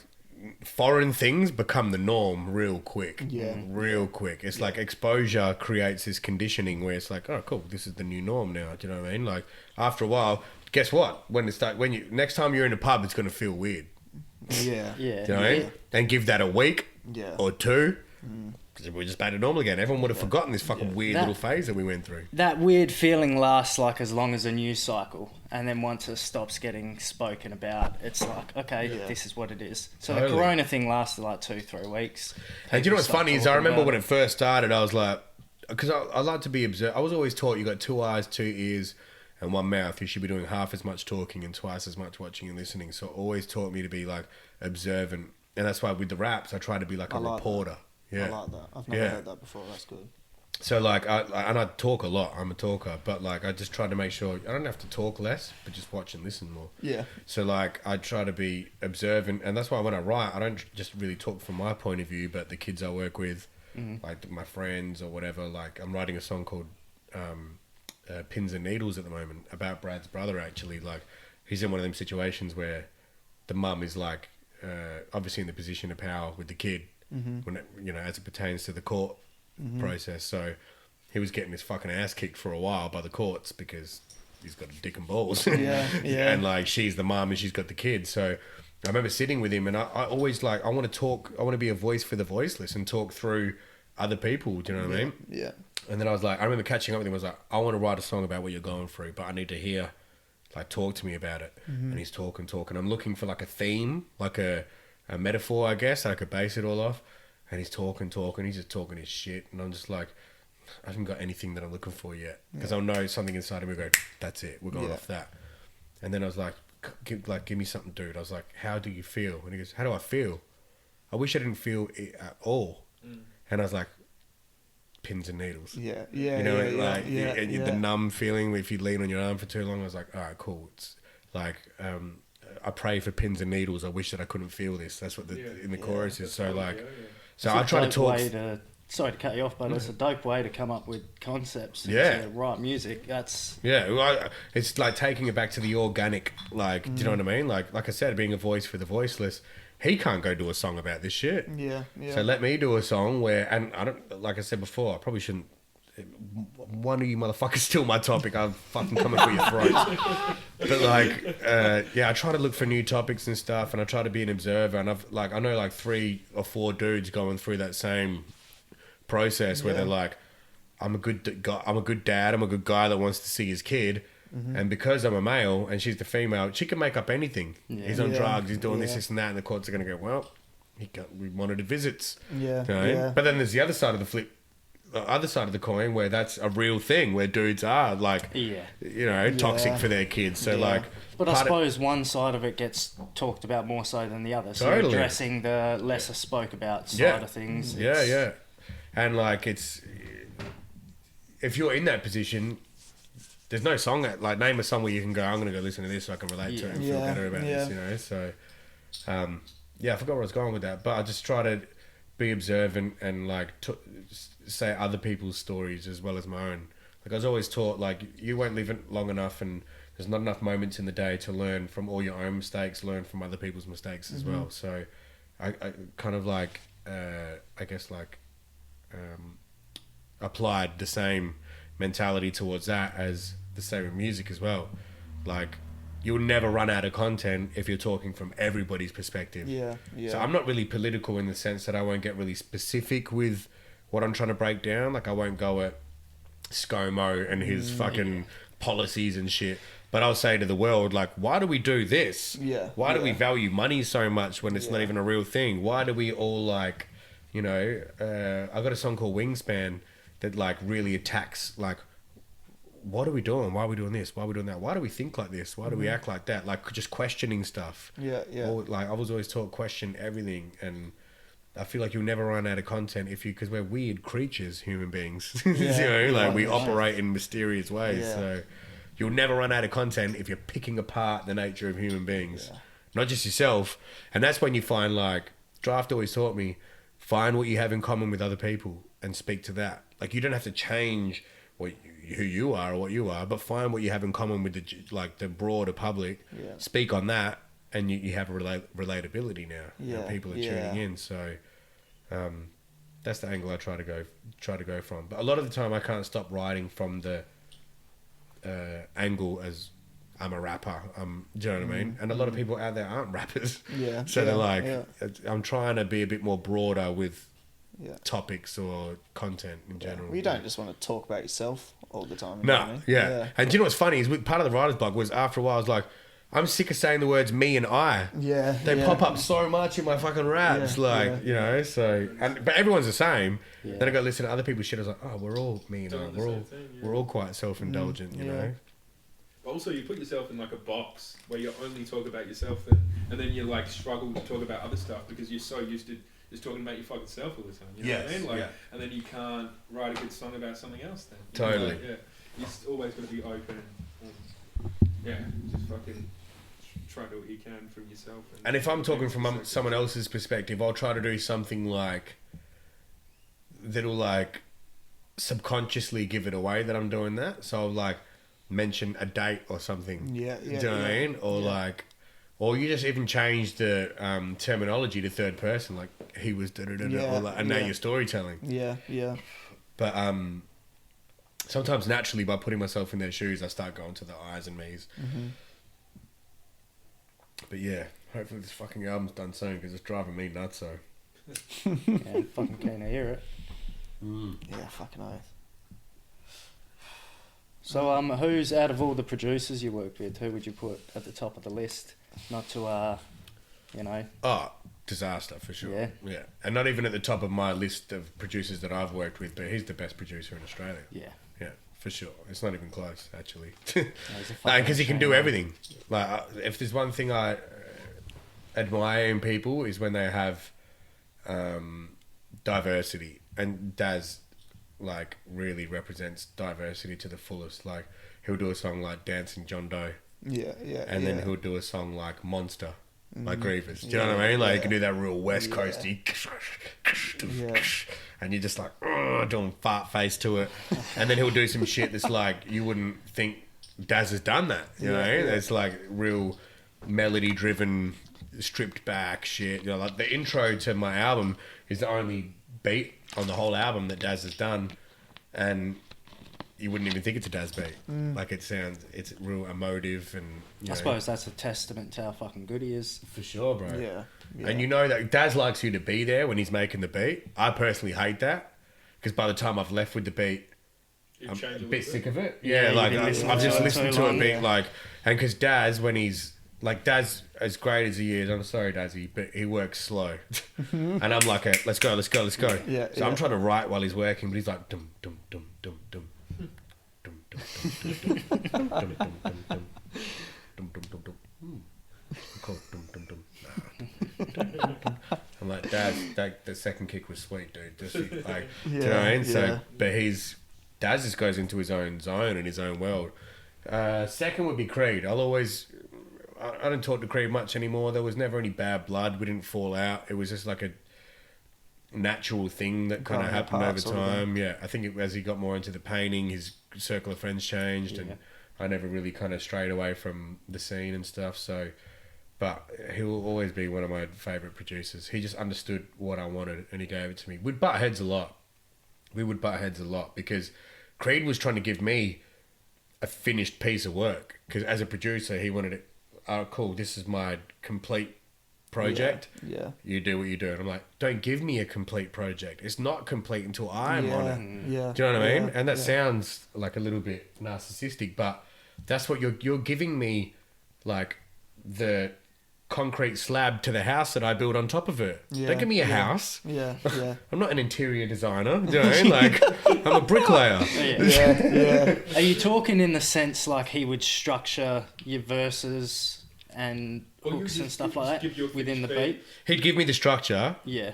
foreign things become the norm real quick. Real quick. It's like exposure creates this conditioning where it's like, oh cool, this is the new norm now. Do you know what I mean? Like after a while, guess what? Next time you're in a pub, it's gonna feel weird. Yeah. Do you know what I mean? And give that a week or two. We're just back to normal again. Everyone would have forgotten this fucking weird little phase that we went through. That weird feeling lasts like as long as a news cycle, and then once it stops getting spoken about, it's like, okay, this is what it is. So the corona thing lasted like 2-3 weeks. And do you know what's funny is I remember when it first started, I was like, because I like to be observed. I was always taught you got 2 eyes, 2 ears, and 1 mouth. You should be doing half as much talking and twice as much watching and listening. So it always taught me to be like observant, and that's why with the raps I try to be like a reporter. That. Yeah. I like that. I've never heard that before. That's good. So like, I talk a lot. I'm a talker, but like, I just try to make sure I don't have to talk less, but just watch and listen more. Yeah. So like, I try to be observant, and that's why when I write, I don't just really talk from my point of view, but the kids I work with, like my friends or whatever. Like, I'm writing a song called "Pins and Needles" at the moment about Brad's brother. Actually, like, he's in one of them situations where the mum is like, obviously in the position of power with the kid. When it, you know, as it pertains to the court process. So he was getting his fucking ass kicked for a while by the courts because he's got a dick and balls. And like, she's the mum and she's got the kid. So I remember sitting with him, and I always like, I want to talk, I want to be a voice for the voiceless and talk through other people. Do you know what I mean? Yeah. And then I was like, I remember catching up with him. I was like, I want to write a song about what you're going through, but I need to hear, like, talk to me about it. And he's talking. I'm looking for like a theme, like a metaphor, I guess, I could base it all off. And he's talking, he's just talking his shit, and I'm just like, I haven't got anything that I'm looking for yet, because I'll know something inside of me go, that's it, we're going off that. And then I was like, give me something, dude. I was like, how do you feel? And he goes, how do I feel? I wish I didn't feel it at all. And I was like, pins and needles. You know, the numb feeling if you lean on your arm for too long. I was like, all right, cool. It's like, I pray for pins and needles. I wish that I couldn't feel this. That's what in the chorus is. So like, so I try to talk. Sorry to cut you off, but it's a dope way to come up with concepts. To write music. That's it's like taking it back to the organic. Like, do you know what I mean? Like I said, being a voice for the voiceless. He can't go do a song about this shit. Yeah. So let me do a song where, and I don't, like I said before, I probably shouldn't. One of you motherfuckers steal my topic, I'm fucking coming for your throat. But like, I try to look for new topics and stuff, and I try to be an observer. And I know like 3 or 4 dudes going through that same process where they're like, I'm a good guy, I'm a good dad, I'm a good guy that wants to see his kid. And because I'm a male and she's the female, she can make up anything. He's on drugs, he's doing this and that, and the courts are going to go, well, we monitored visits. But then there's the other side of the other side of the coin where that's a real thing, where dudes are like, toxic for their kids. So like, but I suppose one side of it gets talked about more so than the other. So you're addressing the lesser spoke about side of things. And like, it's, if you're in that position, there's no song that, like, name a song where you can go, I'm going to go listen to this so I can relate to it and feel better about this, you know? So, I forgot where I was going with that, but I just try to be observant and, like, say other people's stories as well as my own. Like, I was always taught, like, you won't live it long enough, and there's not enough moments in the day to learn from all your own mistakes, learn from other people's mistakes as well. So, I kind of like, I guess like, applied the same mentality towards that as the same with music as well. Like, you'll never run out of content if you're talking from everybody's perspective. Yeah, yeah. So I'm not really political in the sense that I won't get really specific with what I'm trying to break down. Like, I won't go at ScoMo and his fucking policies and shit. But I'll say to the world, like, why do we do this? Yeah. Why do we value money so much when it's not even a real thing? Why do we all, like, you know, I got a song called Wingspan that, like, really attacks, like, what are we doing? Why are we doing this? Why are we doing that? Why do we think like this? Why do we act like that? Like, just questioning stuff. Yeah, yeah. Or, like, I was always taught question everything, and I feel like you'll never run out of content because we're weird creatures, human beings. You know, like, we operate in mysterious ways. Yeah. So you'll never run out of content if you're picking apart the nature of human beings, not just yourself. And that's when you find, like, Drapht always taught me, find what you have in common with other people and speak to that. Like, you don't have to change who you are or what you are, but find what you have in common with the broader public. Speak on that, and you have a relatability now. And people are tuning in. So that's the angle I try to go from. But a lot of the time, I can't stop writing from the angle as I'm a rapper. Do you know what I mean? And a lot of people out there aren't rappers. Yeah. So they're like, I'm trying to be a bit more broader with topics or content in general. Well, you don't just want to talk about yourself all the time. No, And do you know what's funny is part of the writer's block was after a while I was like, I'm sick of saying the words me and I. Yeah. They pop up so much in my fucking raps, you know, so, but everyone's the same. Then I go listen to other people's shit, I was like, oh, we're all me and I. We're all quite self-indulgent, you know. Also, you put yourself in, like, a box where you only talk about yourself and then you, like, struggle to talk about other stuff because you're so used to just talking about your fucking self all the time. You know what I mean? Like, and then you can't write a good song about something else then. Totally. You're always going to be open and, just fucking try to do what you can from yourself. And if I'm talking from someone else's perspective, I'll try to do something like that'll, like, subconsciously give it away that I'm doing that. So I'll, like, mention a date or something. Do you know what I mean? Or like, or you just even change the terminology to third person, like he was or like, and now you're storytelling. But sometimes naturally, by putting myself in their shoes, I start going to the I's and me's. But yeah, hopefully this fucking album's done soon because it's driving me nuts. So fucking keen to hear it. Yeah, fucking oath. So, who's out of all the producers you worked with, who would you put at the top of the list? Not to, you know. Oh, Disaster for sure. Yeah, and not even at the top of my list of producers that I've worked with, but he's the best producer in Australia. Yeah, for sure. It's not even close, actually. Because he can do everything. Like, if there's one thing I admire in people is when they have diversity, and Daz, like, really represents diversity to the fullest. Like, he'll do a song like Dancing John Doe. And then he'll do a song like Monster, like Grooviest. Do you know what I mean? Like, you can do that real West Coasty. And you're just like, doing fart face to it. And then he'll do some shit that's like, you wouldn't think Daz has done that. You know? It's like real melody driven, stripped back shit. You know, like the intro to my album is the only beat on the whole album that Daz has done, and you wouldn't even think it's a Daz beat. Like, it's real emotive, and I suppose that's a testament to how fucking good he is. For sure, bro. And you know that Daz likes you to be there when he's making the beat. I personally hate that, because by the time I've left with the beat, I'm a bit sick of it. Like, I've just listened to a beat, like, and because Daz, when he's like, Daz, as great as he is, I'm sorry, Dazzy, but he works slow. And I'm like, let's go. So I'm trying to write while he's working, but he's like, dum, dum, dum, dum, dum. Dum, dum, dum, dum, dum, dum, dum, dum, dum, dum, dum. Cool, dum, dum, dum. I'm like, Daz, the second kick was sweet, dude. Just like, do you know what I mean? So, but Daz just goes into his own zone and his own world. Second would be Creed. I don't talk to Creed much anymore. There was never any bad blood. We didn't fall out. It was just like a natural thing that kind of happened over time. I think as he got more into the painting, his circle of friends changed, and I never really kind of strayed away from the scene and stuff. So, but he will always be one of my favourite producers. He just understood what I wanted and he gave it to me. We'd butt heads a lot. Because Creed was trying to give me a finished piece of work. Because as a producer, he wanted it, oh, cool, this is my complete project. Yeah. You do what you do. And I'm like, don't give me a complete project. It's not complete until I'm on it. Yeah. Do you know what I mean? And that sounds like a little bit narcissistic, but that's what you're giving me, like the concrete slab to the house that I build on top of it. Yeah. Don't give me a house. Yeah. I'm not an interior designer. Do you know what I mean? Like, I'm a bricklayer. Yeah. Are you talking in the sense like he would structure your verses and hooks and stuff like that within the beat? He'd give me the structure. Yeah.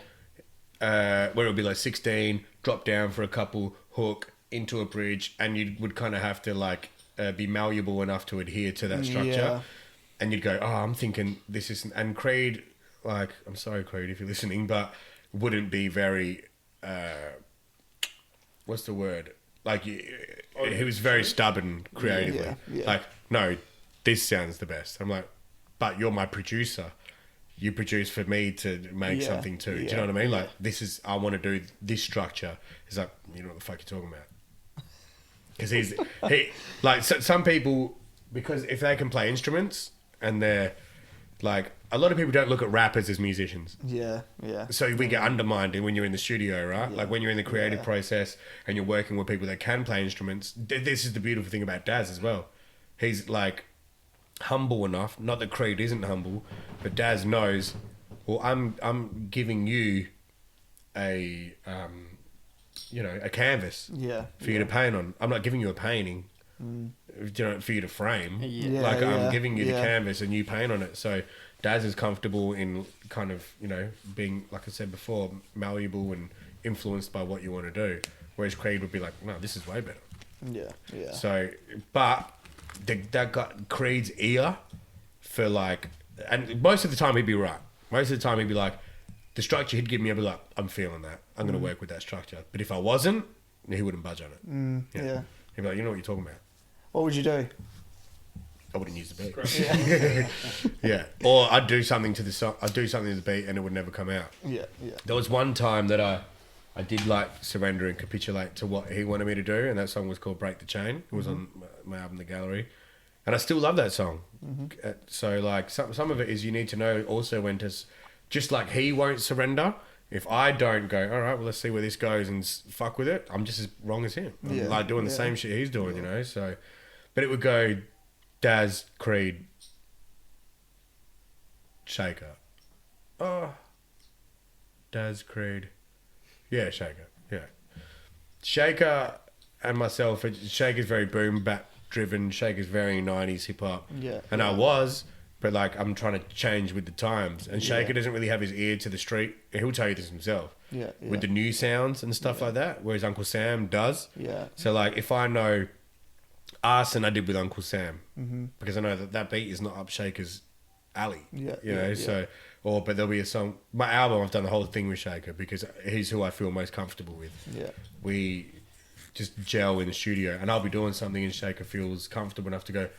Where it would be like 16, drop down for a couple, hook into a bridge, and you would kind of have to like be malleable enough to adhere to that structure. Yeah. And you'd go, oh, I'm thinking this isn't. And Creed, like, I'm sorry, Creed, if you're listening, but wouldn't be very, what's the word? Like, he was very stubborn creatively. Yeah. Like, no, this sounds the best. I'm like, but you're my producer. You produce for me to make something too. Do you know what I mean? Like, this is, I want to do this structure. He's like, you know what the fuck you're talking about? Because like, some people, because if they can play instruments and they're like, a lot of people don't look at rappers as musicians. Yeah. So we get undermined when you're in the studio, right? Yeah. Like when you're in the creative process and you're working with people that can play instruments. This is the beautiful thing about Daz as well. He's like humble enough, not that Creed isn't humble, but Daz knows, well, I'm giving you a a canvas for you to paint on. I'm not giving you a painting for you to frame. I'm giving you the canvas and you paint on it. So Daz is comfortable in kind of, being, like I said before, malleable and influenced by what you want to do. Whereas Creed would be like, no, this is way better. Yeah. So, but that got Creed's ear for like, and most of the time he'd be right. Most of the time he'd be like, the structure he'd give me, I'd be like, I'm feeling that. I'm going to work with that structure. But if I wasn't, he wouldn't budge on it. Yeah. He'd be like, you know what you're talking about. What would you do? I wouldn't use the beat. Yeah. Or I'd do something to the song. I'd do something to the beat and it would never come out. Yeah. There was one time that I did like surrender and capitulate to what he wanted me to do, and that song was called Break the Chain. It was on my album The Gallery. And I still love that song. So like some of it is you need to know also when to, just like he won't surrender. If I don't go, all right, well, let's see where this goes and fuck with it, I'm just as wrong as him. I'm like doing the same shit he's doing, so, but it would go Daz, Creed, Shaker. Oh, Daz, Creed. Yeah, Shaker. Yeah. Shaker and myself, Shaker's very boom bap driven. Shaker's very 90s hip hop. Yeah. And I was, but like I'm trying to change with the times. And Shaker doesn't really have his ear to the street. He'll tell you this himself. Yeah. With the new sounds and stuff like that. Whereas Uncle Sam does. Yeah. So like if I know Arson I did with Uncle Sam. Because I know that beat is not up Shaker's alley. Yeah. So, but there'll be a song. My album, I've done the whole thing with Shaker because he's who I feel most comfortable with. Yeah. We just gel in the studio, and I'll be doing something, and Shaker feels comfortable enough to go,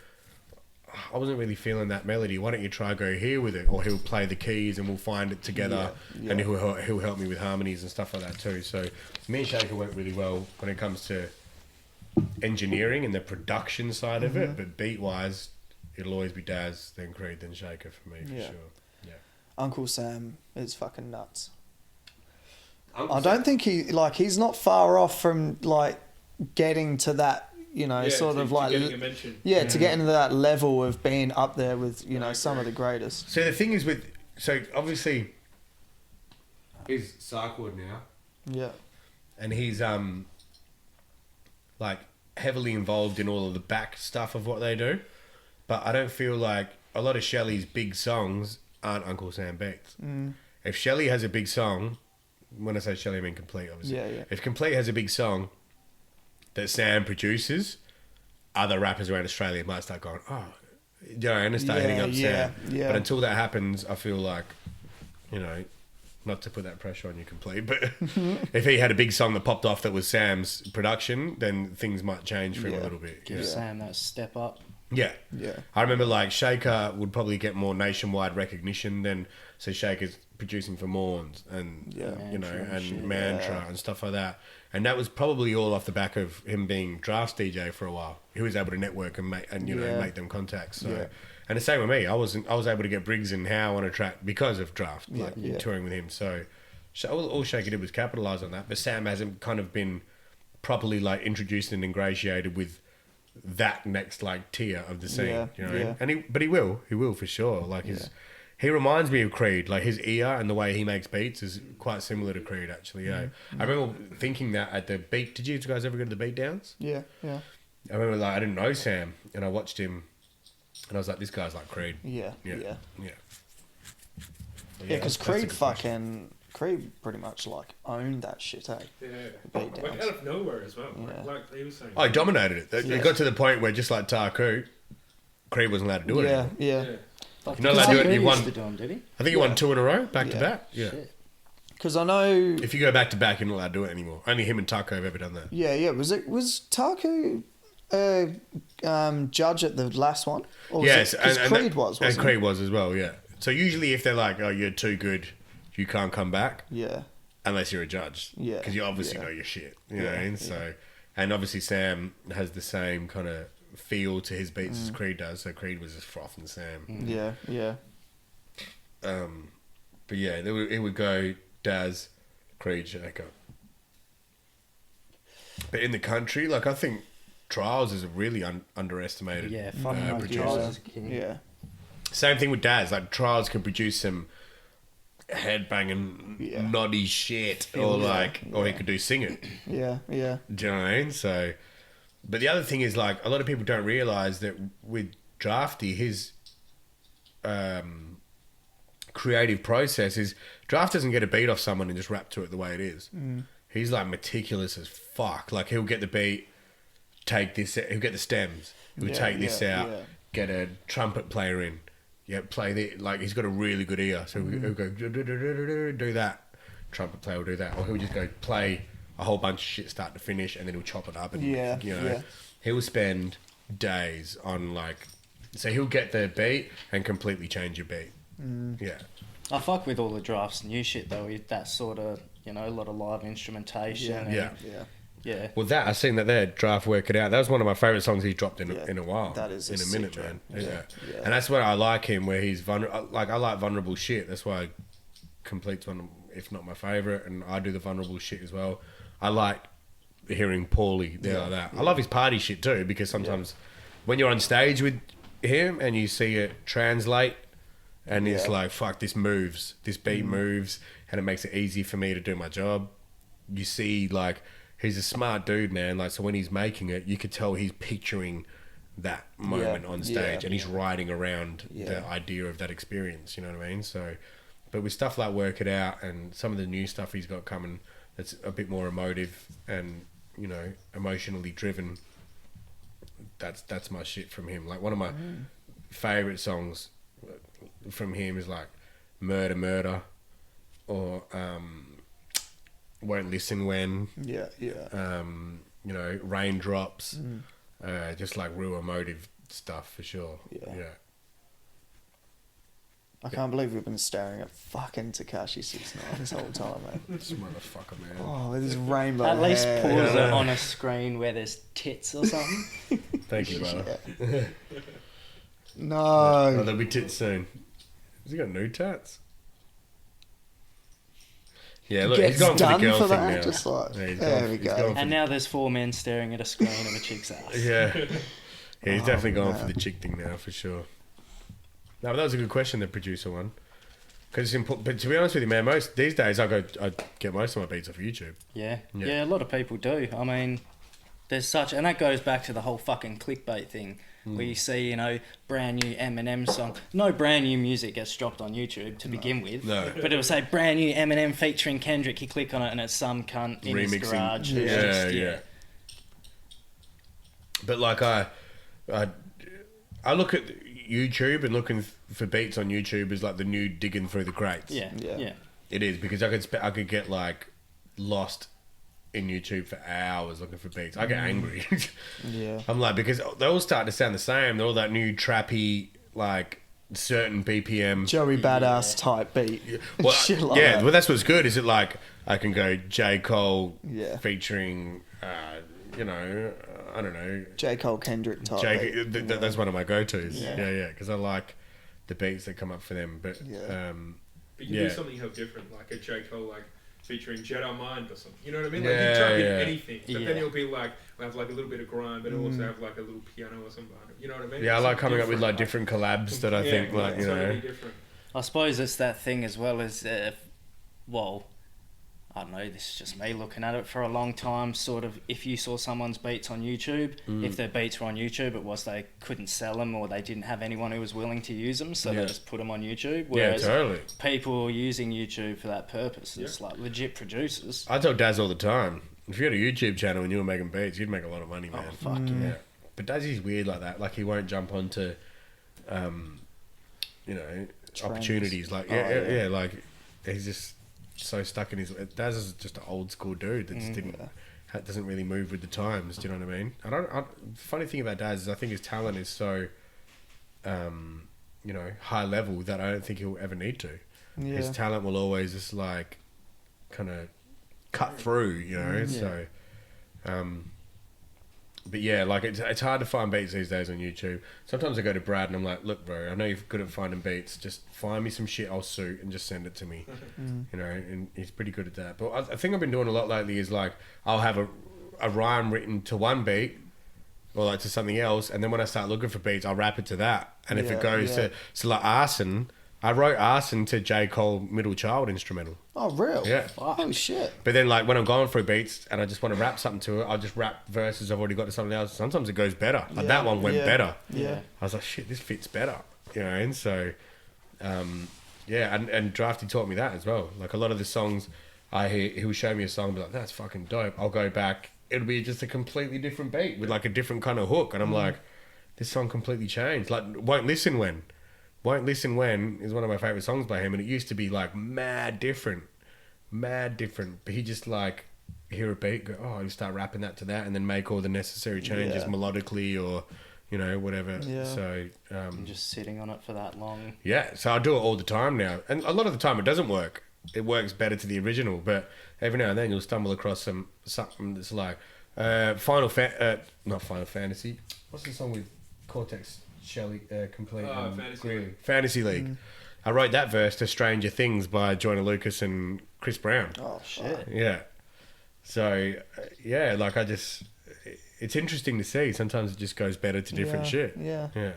I wasn't really feeling that melody. Why don't you try go here with it? Or he'll play the keys, and we'll find it together, and he'll help me with harmonies and stuff like that too. So me and Shaker work really well when it comes to engineering and the production side of it, but beat wise, it'll always be Daz, then Creed, then Shaker for me for sure. Yeah. Uncle Sam is fucking nuts. I don't think he's not far off from like getting to that, sort of like getting a mention. To get into that level of being up there with some of the greatest. So the thing is obviously he's Sarkwood now. Yeah. And he's like heavily involved in all of the back stuff of what they do. But I don't feel like a lot of Shelley's big songs aren't Uncle Sam beats. If Shelley has a big song, when I say Shelley, I mean Complete, obviously. Yeah. If Complete has a big song that Sam produces, other rappers around Australia might start going, and start hitting up Sam. Yeah. But until that happens, I feel like, not to put that pressure on you Complete, but if he had a big song that popped off that was Sam's production, then things might change for him a little bit. Give Sam that step up. Yeah. Yeah. I remember like Shaker would probably get more nationwide recognition than, so Shaker's producing for Morns and, you know, Mantra and and shit. Mantra and stuff like that. And that was probably all off the back of him being Draft's DJ for a while. He was able to network and make, and, you know, make them contacts. So, and the same with me. I was able to get Briggs and Howe on a track because of Drapht, like touring with him. So all Shaker did was capitalize on that. But Sam hasn't kind of been properly like introduced and ingratiated with that next like tier of the scene, you know. And he will for sure. Like he reminds me of Creed. Like his ear and the way he makes beats is quite similar to Creed, actually. Yeah, I remember thinking that at the beat. Did you guys ever go to the beat downs? Yeah. I remember like I didn't know Sam, and I watched him, and I was like, this guy's like Creed. Yeah. Yeah, Because Creed pretty much like owned that shit, eh? Yeah. Beat Like downs. out of nowhere as well. Like he was saying. Oh, he dominated it. It got to the point where just like Taku, Creed wasn't allowed to do it anymore. Yeah. You're not allowed to do it. You won. Used to do 'em, did he? I think he won 2 in a row, back to back. Yeah. Because I know. If you go back to back, you're not allowed to do it anymore. Only him and Taco have ever done that. Yeah. Was Taku judge at the last one? Or Yes, because Creed was, wasn't and Creed was as well. Yeah. So usually, if they're like, "Oh, you're too good, you can't come back," Yeah. unless you're a judge. Yeah. Because you obviously know your shit. You know what I mean? So, and obviously Sam has the same kind of feel to his beats as Creed does. So Creed was just frothing Sam. Yeah. But yeah, it would go Daz, Creed, Shaker. But in the country, like I think Trials is a really underestimated. Yeah, fucking producer. Trials is king. Yeah. Same thing with Daz. Like Trials can produce some headbanging, noddy shit, or he could do sing it. Yeah. Do you know what I mean? So, but the other thing is like a lot of people don't realize that with Drafty, his creative process is Drapht doesn't get a beat off someone and just rap to it the way it is. He's like meticulous as fuck. Like he'll get the beat, take this, he'll get the stems, he'll take this out, get a trumpet player in. Yeah, play the like he's got a really good ear, so he'll go do that. Trumpet player will do that, or he'll just go play a whole bunch of shit start to finish, and then he'll chop it up, and he'll spend days on like, so he'll get the beat and completely change your beat. Yeah, I fuck with all the Drafts new shit though. That sort of a lot of live instrumentation. Yeah. Well, that I seen that there, Drapht Work It Out. That was one of my favourite songs he's dropped in a while. That is in a minute, man. Yeah. And that's where I like him, where he's vulnerable. Like I like vulnerable shit. That's why Complete's one, if not my favourite, and I do the vulnerable shit as well. I like hearing Paulie there like that. I love his party shit too, because sometimes when you're on stage with him and you see it translate, and it's like, fuck, this moves, this beat moves, and it makes it easy for me to do my job. You see, like, he's a smart dude, man. Like, so when he's making it, you could tell he's picturing that moment on stage, and he's riding around the idea of that experience. You know what I mean? So, but with stuff like Work It Out and some of the new stuff he's got coming, that's a bit more emotive and emotionally driven. That's my shit from him. Like one of my favorite songs from him is like Murder, or Won't Listen When. Raindrops. Just like real emotive stuff for sure. Yeah. I can't believe we've been staring at fucking Tekashi 69 this whole time, man. This motherfucker, man. Oh, with his rainbow At least hair. pause it on a screen where there's tits or something. Thank you, brother. No. Oh, there'll be tits soon. Has he got nude tats? Yeah, look, he's gone for the girl thing now. Just like, Yeah, there we go. And now there's 4 men staring at a screen of a chick's ass. Yeah, he's definitely gone for the chick thing now, for sure. No, but that was a good question, the producer one. Because it's important. But to be honest with you, man, these days I get most of my beats off YouTube. Yeah, a lot of people do. I mean, there's such, and that goes back to the whole fucking clickbait thing, where you see, brand new Eminem song. No brand new music gets dropped on YouTube to begin with. No. But it'll say brand new Eminem featuring Kendrick. You click on it and it's some cunt in his garage. who's just. But like I look at YouTube and looking for beats on YouTube is like the new digging through the crates. Yeah. It is, because I could get like lost in YouTube for hours looking for beats. I get angry. Yeah. I'm like, because they all start to sound the same. They're all that new trappy, like certain BPM. Joey Badass type beat. Well, Shit like yeah, that. well, that's what's good. Is it like I can go J. Cole featuring, you know, I don't know. J. Cole Kendrick type beat. That's one of my go-tos. Yeah, because I like the beats that come up for them. But But you do something hell different, like a J. Cole, like featuring Jedi Mind or something. You know what I mean? Like Yeah, you chuck in yeah. anything, but then it'll be like, we'll have like a little bit of grime, but it'll also have like a little piano or something. You know what I mean? Yeah, I It's like coming up with different, like different collabs that I think like, you know. totally different. I suppose it's that thing as well as, well, I don't know, this is just me looking at it for a long time, sort of, if you saw someone's beats on YouTube, if their beats were on YouTube, it was they couldn't sell them or they didn't have anyone who was willing to use them, so they just put them on YouTube. Whereas totally. people using YouTube for that purpose, it's like legit producers. I tell Daz all the time, if you had a YouTube channel and you were making beats, you'd make a lot of money, man. Oh, fuck yeah. But Dazzy's weird like that. Like, he won't jump onto, you know, opportunities. Like, like, he's just so stuck in his... Daz is just an old school dude that just doesn't really move with the times. Do you know what I mean? The funny thing about Daz is I think his talent is so, you know, high level that I don't think he'll ever need to. Yeah. His talent will always just like kind of cut through, you know. So, but yeah, like it's hard to find beats these days on YouTube. Sometimes I go to Brad and I'm like, look, bro, I know you're good at finding beats. Just find me some shit I'll suit and just send it to me. You know, and he's pretty good at that. But I think I've been doing a lot lately is like I'll have a rhyme written to one beat or like to something else, and then when I start looking for beats, I'll rap it to that. And if it goes to like Arson, I wrote Arson to J. Cole Middle Child instrumental. Oh, real? Yeah. Oh, shit. But then, like, when I'm going through beats and I just want to rap something to it, I'll just rap verses I've already got to something else. Sometimes it goes better. Like, that one went better. Yeah. I was like, shit, this fits better. You know, and so, yeah, and Drafty taught me that as well. Like, a lot of the songs I hear, he'll show me a song and be like, that's fucking dope. I'll go back. It'll be just a completely different beat with, like, a different kind of hook. And I'm like, this song completely changed. Like, Won't Listen When is one of my favourite songs by him, and it used to be like mad different. But he just like hear a beat, go, oh, you start rapping that to that, and then make all the necessary changes melodically or, you know, whatever. Yeah. So I'm just sitting on it for that long. yeah, so I do it all the time now, and a lot of the time it doesn't work. It works better to the original, but every now and then you'll stumble across something that's like not Final Fantasy. What's the song with Cortex? Shelley, complete Fantasy League. I wrote that verse to Stranger Things by Joyner Lucas and Chris Brown. Oh, shit. Yeah. So, yeah, like it's interesting to see. Sometimes it just goes better to different shit. Yeah. Yeah.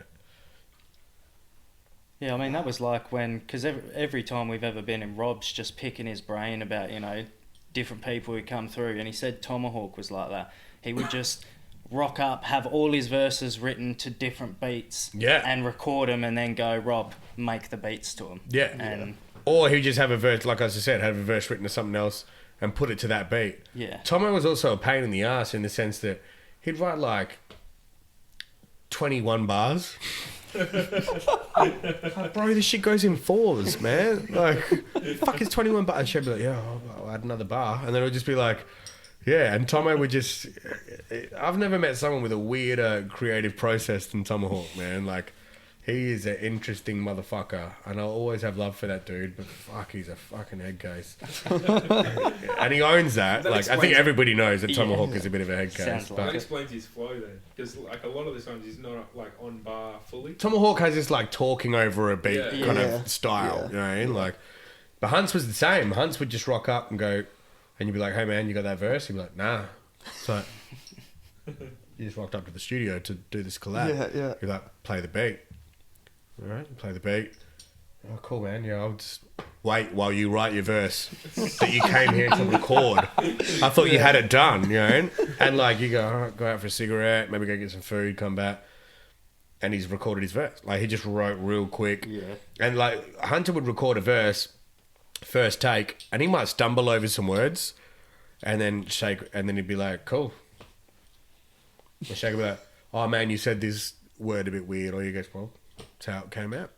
Yeah, I mean, that was like when... Because every time we've ever been in Rob's just picking his brain about, you know, different people who come through. And he said Tomahawk was like that. He would just... rock up, have all his verses written to different beats, and record them, and then go, Rob, make the beats to them. Or he'd just have a verse, like I just said, have a verse written to something else and put it to that beat. Yeah. Tomo was also a pain in the ass in the sense that he'd write like 21 bars. Like, bro, this shit goes in fours, man. Like, fuck is 21 bars? And she'd be like, yeah, I'll add another bar. And then it would just be like, yeah, and Tomo would just... I've never met someone with a weirder creative process than Tomahawk, man. Like, he is an interesting motherfucker, and I'll always have love for that dude, but fuck, he's a fucking head case. And he owns that. Like, I think everybody knows that Tomahawk is a bit of a head case. Like but that explains his flow then, because like a lot of the times he's not like on bar fully. Tomahawk has this like talking over a beat kind of style, you know what I mean? Like, but Hunts was the same. Hunts would just rock up and go... And you'd be like, hey, man, you got that verse? He'd be like, nah. So you just walked up to the studio to do this collab. Yeah. You're like, play the beat. All right, play the beat. Oh, cool, man. Yeah, I'll just wait while you write your verse that you came here to record. I thought you had it done, you know? And like, you go, all right, go out for a cigarette, maybe go get some food, come back. And he's recorded his verse. Like, he just wrote real quick. Yeah. And like, Hunter would record a verse first take, and he might stumble over some words, and then he'd be like, "Cool." And Shake would be like, "Oh man, you said this word a bit weird." Or you go, "Well, that's how it came out.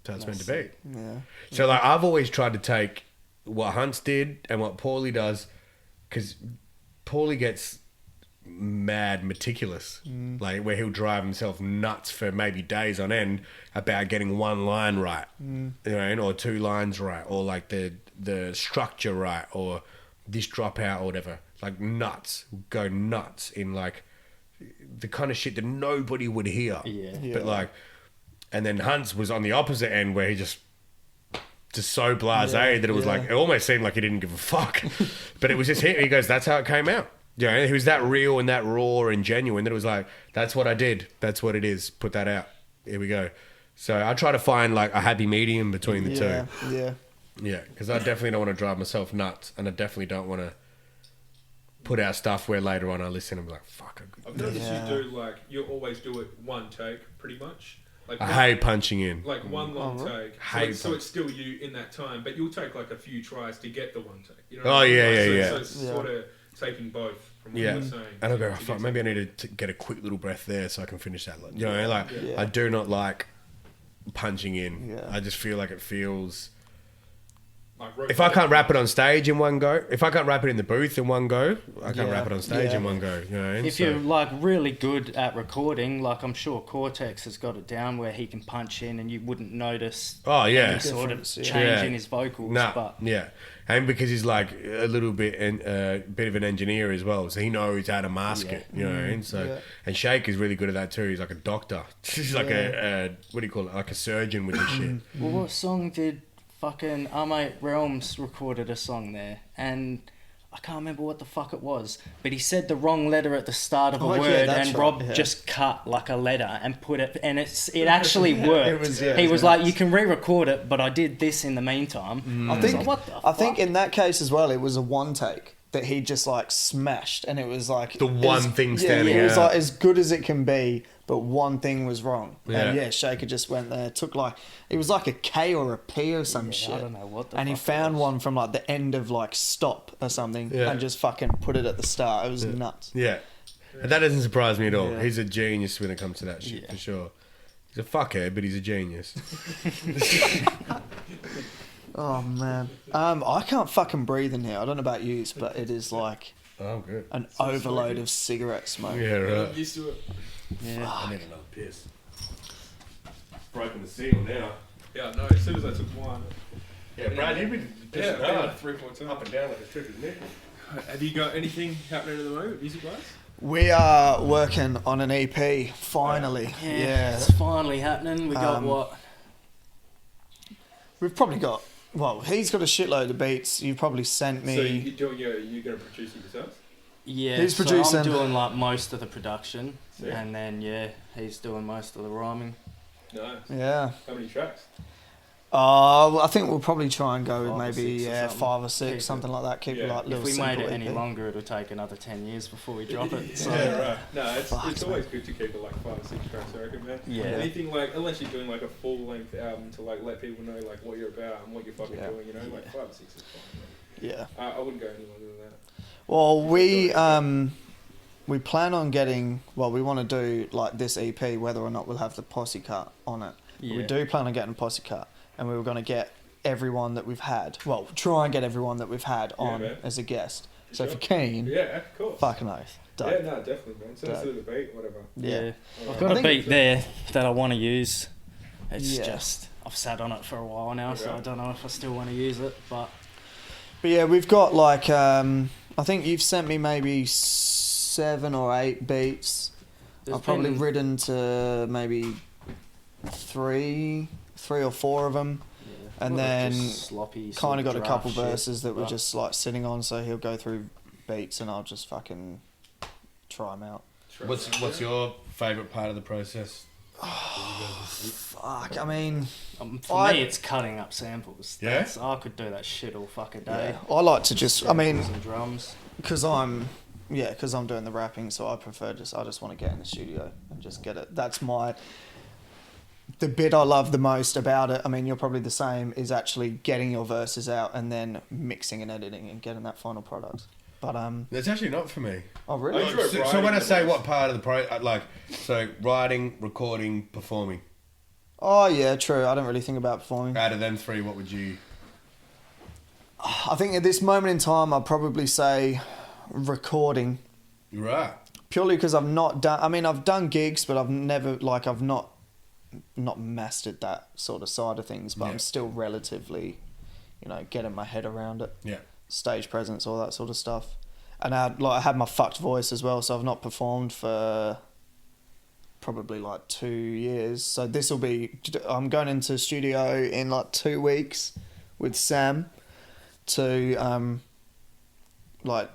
That's how it's meant to be." Yeah. So like, I've always tried to take what Hunts did and what Paulie does, because Paulie gets mad meticulous, like where he'll drive himself nuts for maybe days on end about getting one line right, you know, or two lines right, or like the structure right, or this drop out or whatever. Like nuts, go nuts in like the kind of shit that nobody would hear. Yeah. But like, and then Hunt's was on the opposite end where he just so blasé that it was like, it almost seemed like he didn't give a fuck. But it was just him. He goes, that's how it came out. You know, he was that real and that raw and genuine that it was like, that's what I did. That's what it is. Put that out. Here we go. So I try to find like a happy medium between the two. Yeah. Yeah, because I definitely don't want to drive myself nuts, and I definitely don't want to put out stuff where later on I listen and be like, fuck. I've noticed you do like, you always do it one take pretty much. Like I hate punching in. Like one long take. So it's still you in that time, but you'll take like a few tries to get the one take. You know what I mean? So it's sort of taking both from what you're saying. And I'll go, fuck, maybe I need to get a quick little breath there so I can finish that. You know, like, I do not like punching in. Yeah. I just feel like it feels... Like if I can't rap it on stage in one go, if I can't rap it in the booth in one go, I can't rap it on stage in one go. You know, if you're like really good at recording, like I'm sure Cortex has got it down where he can punch in and you wouldn't notice any sort of change in his vocals. And because he's like a little bit bit of an engineer as well, so he knows how to mask it. You know, and so and Shake is really good at that too. He's like a doctor. He's like a what do you call it? Like a surgeon with this shit. Well, what song did fucking our mate Realms recorded a song there, and I can't remember what the fuck it was, but he said the wrong letter at the start of a word, and Rob just cut like a letter and put it, and it actually worked. He was like, you can re-record it, but I did this in the meantime. I think in that case as well, it was a one take that he just like smashed, and it was like the one thing standing out. It was like as good as it can be, but one thing was wrong. And Shaker just went there, took like, it was like a K or a P or some shit. I don't know what the and he found one from like the end of like stop or something and just fucking put it at the start. It was nuts. Yeah. And that doesn't surprise me at all. He's a genius when it comes to that shit, for sure. He's a fuckhead, but he's a genius. Oh man, I can't fucking breathe in here. I don't know about you, but it is like good. An overload of cigarette smoke. Yeah, right. I'm used to it. Yeah. I need another piss. Broken the seal now. Yeah, no. As soon as I took one. Yeah, Brad, you've been pissing hard. 3-4 times. Up and down like a trick, isn't it? Have you got anything happening at the moment, music wise? We are working on an EP finally. Yeah, it's finally happening. We got what? We've probably got. Well, he's got a shitload of beats. You've probably sent me. So you're going to produce it yourself? Yeah, he's so producing. I'm doing like most of the production, and then he's doing most of the rhyming. Nice. Yeah. How many tracks? I think we'll probably try and go with 5 or maybe 6 or 5 or 6, something like that. Keep it like little. If we made it simple any EP. longer, it'll take another 10 years before we drop it. So. Right. No, it's always good to keep it like 5 or 6 tracks, I reckon, man. Yeah. Anything like, unless you're doing like a full length album to like let people know like what you're about and what you're fucking doing, you know, like 5 or 6 is fine. Man. Yeah. I wouldn't go any longer than that. Well, we plan on getting. Well, we want to do like this EP, whether or not we'll have the posse cut on it. Yeah. We do plan on getting a posse cut, and we were going to get everyone that we've had. Well, try and get everyone that we've had on as a guest. So if you're keen, of course. Fucking oath. Yeah, no, definitely, man. Send us the beat, whatever. Yeah. I've got a beat there that I want to use. It's just, I've sat on it for a while now, so I don't know if I still want to use it, but yeah, we've got like, I think you've sent me maybe 7 or 8 beats. I've probably written to maybe 3 or 4 of them. And then kind of got a couple verses that were just like sitting on, so he'll go through beats and I'll just fucking try them out. What's your favourite part of the process? Oh, fuck. I mean, for me, it's cutting up samples. I could do that shit all fucking day. Yeah. I like to just, I mean, drums. Because I'm doing the rapping, so I just want to get in the studio and just get it. That's the bit I love the most about it, I mean, you're probably the same, is actually getting your verses out and then mixing and editing and getting that final product. But that's actually not for me. Oh, really? So when I say what part of the so writing, recording, performing. Oh yeah, true. I don't really think about performing. Out of them 3, what would you? I think at this moment in time, I'd probably say recording. Right. Purely because I've not done. I mean, I've done gigs, but I've never I've not mastered that sort of side of things. But I'm still relatively, getting my head around it. Yeah. Stage presence, all that sort of stuff. And I had my fucked voice as well, so I've not performed for probably 2 years. So this will be. I'm going into the studio in 2 weeks with Sam to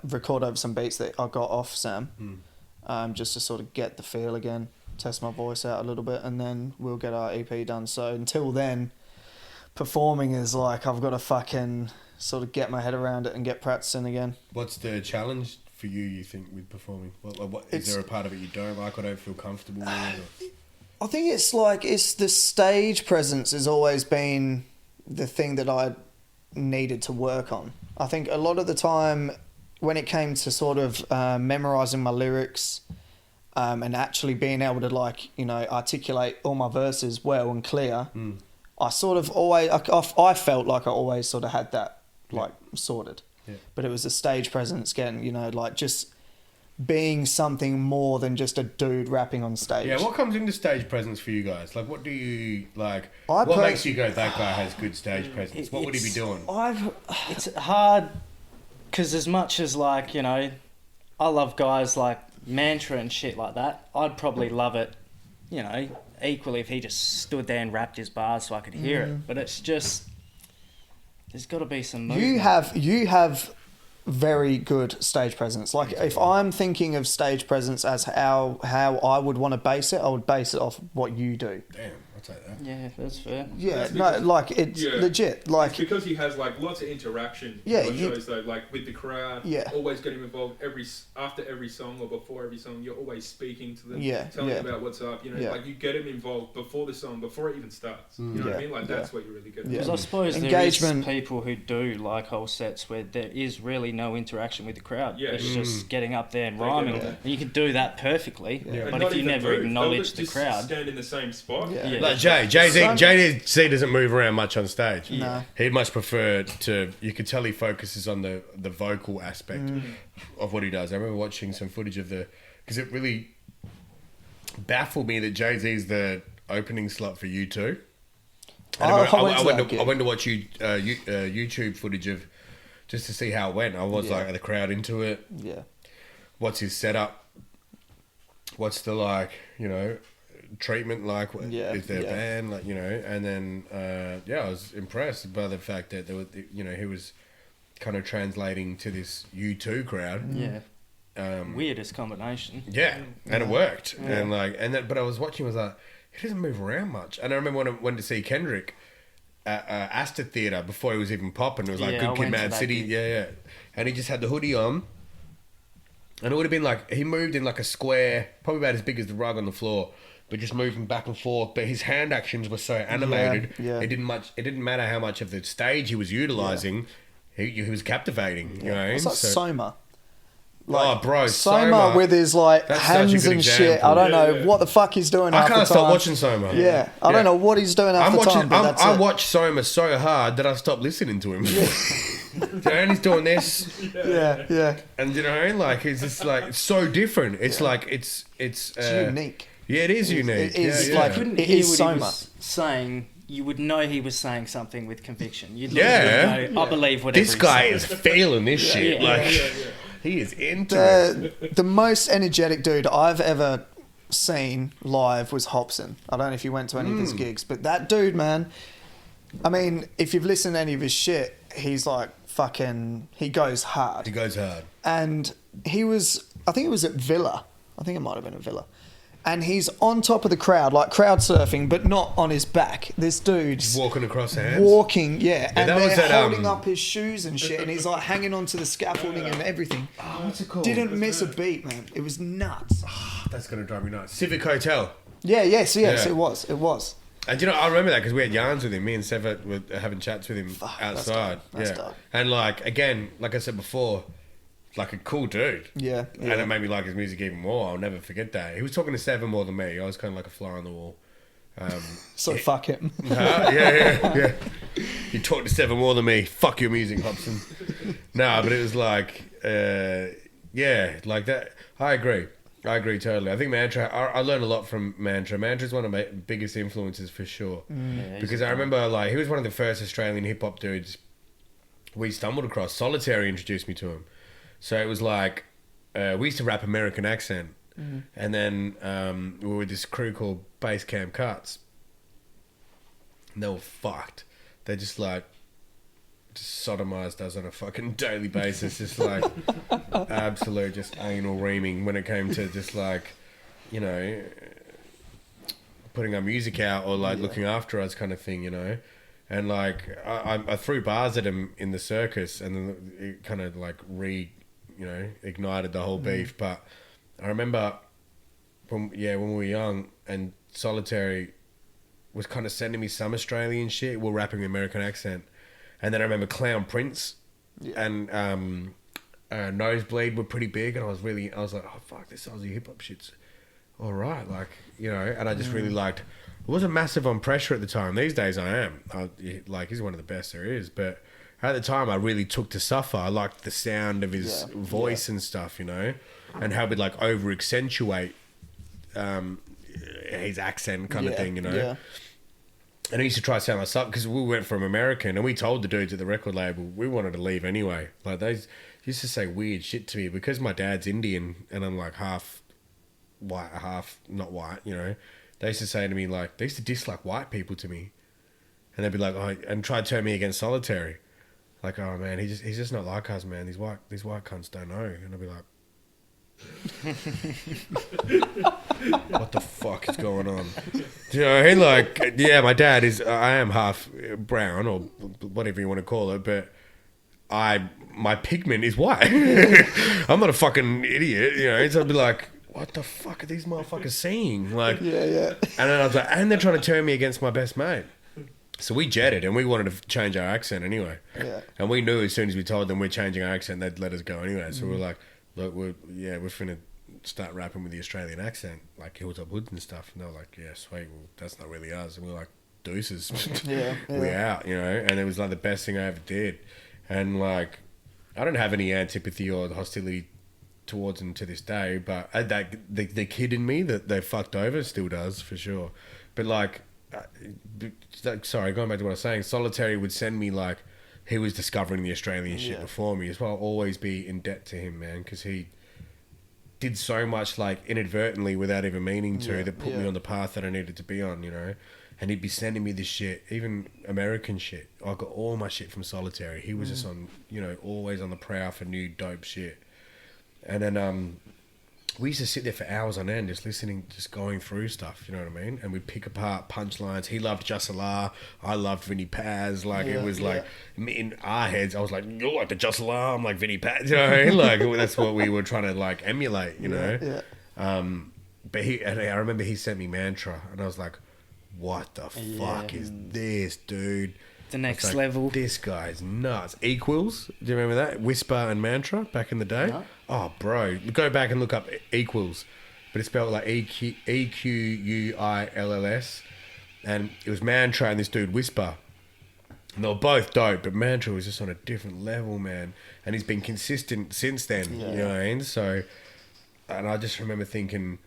record over some beats that I got off Sam, just to sort of get the feel again, test my voice out a little bit, and then we'll get our EP done. So until then, performing is I've got to fucking sort of get my head around it and get practicing again. What's the challenge for you think, with performing? What is there a part of it you don't like or don't feel comfortable with? Or? I think it's the stage presence has always been the thing that I needed to work on. I think a lot of the time when it came to sort of memorizing my lyrics and actually being able to articulate all my verses well and clear, I sort of always I felt like I always sort of had that sorted. Yeah. But it was the stage presence getting just being something more than just a dude rapping on stage. Yeah, what comes into stage presence for you guys? What do you like? What makes you go, that guy has good stage presence? What would he be doing? It's hard because as much as I love guys like Mantra and shit like that, I'd probably love it, equally if he just stood there and rapped his bars so I could hear it. But it's just, there's got to be some movement. You have very good stage presence. If I'm thinking of stage presence as how I would want to base it, I would base it off what you do. Damn, I'll take that. Yeah, that's fair. Yeah, it's legit. It's because he has lots of interaction. Yeah, shows though, with the crowd. Yeah, always getting involved after every song or before every song. You're always speaking to them. Yeah, telling them about what's up. You get him involved before the song, before it even starts. You know what I mean? That's what you're really good at. Because I suppose engagement. There is people who do whole sets where there is really no interaction with the crowd. Yeah, it's just getting up there and rhyming. And you can do that perfectly. Yeah. But if you never acknowledge the crowd, stand in the same spot. Yeah. Like Jay-Z doesn't move around much on stage. No. He'd much prefer to. You could tell he focuses on the vocal aspect of what he does. I remember watching some footage of because it really baffled me that Jay-Z's the opening slot for U2. I went to watch YouTube footage of just to see how it went. I was the crowd into it? Yeah. What's his setup? What's the treatment like? Is there a band And then I was impressed by the fact that there was, he was kind of translating to this U2 crowd. Yeah. Weirdest combination. Yeah, and it worked. Yeah. But I was watching, I was like, he doesn't move around much. And I remember when I went to see Kendrick at Astor Theatre before he was even popping. It was Good Kid, Mad City. Yeah. And he just had the hoodie on. And it would have been he moved in a square, probably about as big as the rug on the floor, but just moving back and forth. But his hand actions were so animated. Yeah. It didn't matter how much of the stage he was utilising. Yeah. He was captivating. It's like Soma. Soma with his hands and shit. I don't know what the fuck he's doing. I can't stop watching Soma. Yeah, I don't know what he's doing after time. I watched Soma so hard that I stopped listening to him. Yeah. And he's doing this. Yeah. And it's just it's so different. It's it's unique. Yeah, it is unique. It is couldn't it hear is what Soma. he was saying. You would know he was saying something with conviction. You'd know, I believe whatever. This guy is feeling this shit. He is into it. The most energetic dude I've ever seen live was Hobson. I don't know if you went to any of his gigs, but that dude, man, I mean, if you've listened to any of his shit, he's he goes hard. He goes hard. And I think it was at Villa. I think it might have been at Villa. And he's on top of the crowd, crowd surfing, but not on his back. This dude's just walking across hands. And they're holding up his shoes and shit, and he's hanging onto the scaffolding and everything. Oh, what's it called? Didn't miss a beat, man. It was nuts. Oh, that's gonna drive me nuts. Civic Hotel. Yes, it was. And I remember that because we had yarns with him. Me and Sever were having chats with him outside. That's dope. And again, like I said before, a cool dude. Yeah. And it made me like his music even more. I'll never forget that. He was talking to Seven more than me. I was kind of like a fly on the wall. Fuck him. Yeah. You talk to Seven more than me. Fuck your music, Hobson. But it was Yeah, like that. I agree totally. I think Mantra, I learned a lot from Mantra. Mantra's one of my biggest influences for sure. Yeah, Because I remember, like, he was one of the first Australian hip-hop dudes we stumbled across. Solitary introduced me to him. So it was like, we used to rap American accent. And then we were with this crew called Bass Camp Cuts. And they were fucked. They just like sodomized us on a fucking daily basis. Just like absolute just anal reaming when it came to just like, you know, putting our music out or like looking after us kind of thing, you know. And like I threw bars at him in the circus and then it kind of like ignited the whole beef. But I remember when we were young and Solitary was kind of sending me some Australian shit. We're rapping American accent. And then I remember Clown Prince and Nosebleed were pretty big. And I was like, oh, fuck, this Aussie hip-hop shit's all right. Like, you know, and I just really liked... I wasn't massive on Pressure at the time. These days I am. Like, he's one of the best there is. But at the time, I really took to Suffer. I liked the sound of his voice and stuff, you know, and how we'd like over-accentuate his accent kind of thing, you know. Yeah. And I used to try to sound like something because we went from American and we told the dudes at the record label we wanted to leave anyway. Like they used to say weird shit to me because my dad's Indian and I'm like half white, half not white, you know. They used to say to me like, they used to dislike white people to me. And they'd be like, oh, and try to turn me against Solitary. Like, oh man, he's just not like us, man. These white cunts don't know. And I'd be like, what the fuck is going on? Do you know, like, yeah, my dad I am half brown or whatever you want to call it, but my pigment is white. I'm not a fucking idiot, you know. So I'd be like, what the fuck are these motherfuckers saying? Like, yeah. And then I was like, and they're trying to turn me against my best mate. So we jetted and we wanted to change our accent anyway. Yeah. And we knew as soon as we told them we're changing our accent, they'd let us go anyway. So we were like, look, we're finna start rapping with the Australian accent, like Hilltop Hoods and stuff. And they were like, yeah, sweet, well, that's not really us. And we were like, deuces. We're out, you know. And it was like the best thing I ever did. And like, I don't have any antipathy or hostility towards them to this day, but the kid in me that they fucked over still does, for sure. But like, sorry, going back to what I was saying, Solitary would send me like, he was discovering the Australian shit before me as well. I'll always be in debt to him, man, because he did so much like inadvertently without even meaning to that put me on the path that I needed to be on, you know. And he'd be sending me this shit, even American shit. I got all my shit from Solitary. He was just on, you know, always on the prowl for new dope shit. And then we used to sit there for hours on end just listening, just going through stuff, you know what I mean? And we'd pick apart punchlines. He loved Jussalar. I loved Vinnie Paz. Like, it was like, in our heads, I was like, you're like the Jussalar. I'm like Vinnie Paz. You know what I mean? Like, that's what we were trying to, like, emulate, you know? Yeah. But I remember he sent me Mantra, and I was like, what the fuck is this, dude? The next like, level. This guy's nuts. Equals. Do you remember that? Whisper and Mantra back in the day? No. Oh, bro. Go back and look up Equals. But it's spelled like Equuills. And it was Mantra and this dude Whisper. And they were both dope, but Mantra was just on a different level, man. And he's been consistent since then. You know what I mean? So, and I just remember thinking,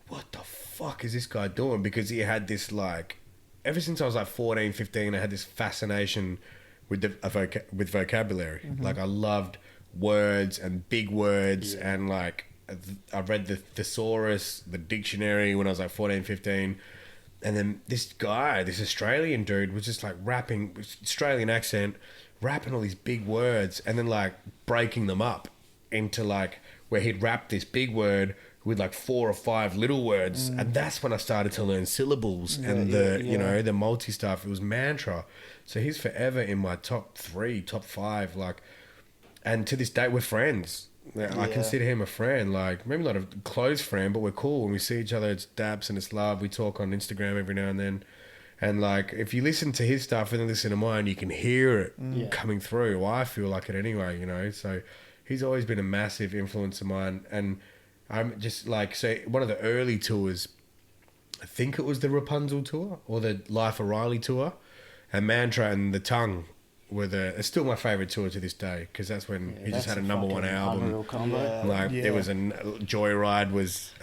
what the fuck is this guy doing? Because he had this like... Ever since I was like 14, 15, I had this fascination with with vocabulary. Like I loved words and big words and like I read the thesaurus, the dictionary when I was like 14, 15. And then this guy, this Australian dude was just like rapping, Australian accent, rapping all these big words and then like breaking them up into like where he'd rap this big word with like 4 or 5 little words. And that's when I started to learn syllables and you know, the multi stuff. It was Mantra. So he's forever in my top 3, top 5, like, and to this day we're friends. I consider him a friend, like maybe not a close friend, but we're cool. When we see each other, it's dabs and it's love. We talk on Instagram every now and then. And like, if you listen to his stuff and then listen to mine, you can hear it coming through. Well, I feel like it anyway, you know? So he's always been a massive influence of mine. And I'm just like, so one of the early tours, I think it was the Rapunzel tour or the Life of Riley tour, and Mantra and the Tongue it's still my favourite tour to this day, because that's when he just had a number one album. Unreal combo. There was a Joyride was,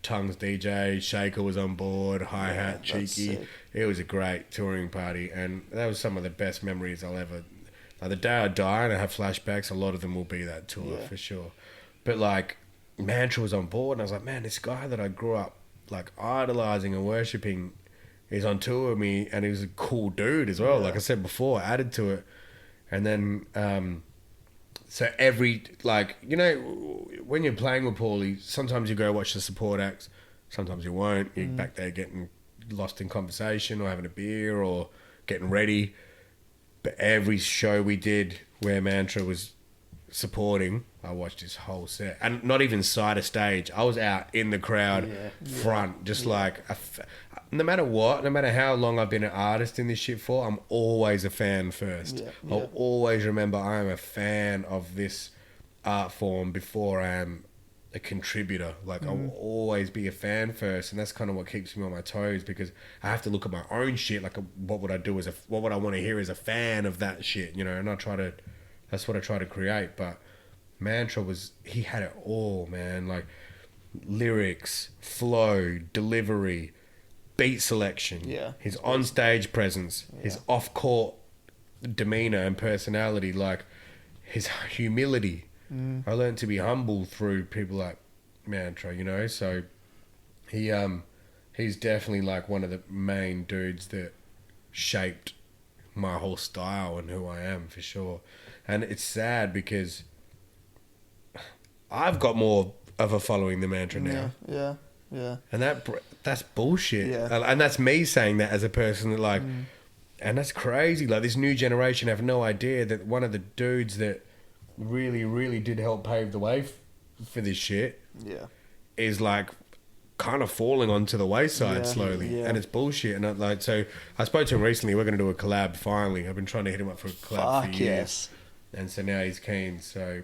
Tongues DJ, Shaker was on board, hi-hat, Cheeky. It was a great touring party, and that was some of the best memories I'll ever... Like, the day I die and I have flashbacks, a lot of them will be that tour, for sure. But, like, Mantra was on board, and I was like, man, this guy that I grew up, like, idolising and worshipping is on tour with me, and he was a cool dude as well, like I said before, added to it. And then... So every, like, you know, when you're playing with Paulie, sometimes you go watch the support acts, sometimes you won't. You're back there getting lost in conversation or having a beer or getting ready. But every show we did where Mantra was supporting, I watched his whole set. And not even side of stage. I was out in the crowd, front, just like... No matter what, no matter how long I've been an artist in this shit for, I'm always a fan first. I'll always remember I am a fan of this art form before I am a contributor. Like, I'll always be a fan first, and that's kind of what keeps me on my toes, because I have to look at my own shit. Like, what would I do what would I want to hear as a fan of that shit, you know? And that's what I try to create. But Mantra he had it all, man. Like, lyrics, flow, delivery, beat selection, his on-stage presence, his off-court demeanour and personality, like his humility. I learned to be humble through people like Mantra, you know. So he's definitely like one of the main dudes that shaped my whole style and who I am, for sure. And it's sad because I've got more of a following than Mantra now. Yeah. And that's bullshit. Yeah. And that's me saying that as a person that, like, and that's crazy. Like, this new generation have no idea that one of the dudes that really, really did help pave the way for this shit is, like, kind of falling onto the wayside slowly. And it's bullshit. And so I spoke to him recently. We're going to do a collab finally. I've been trying to hit him up for a collab for years. And so now he's keen. So,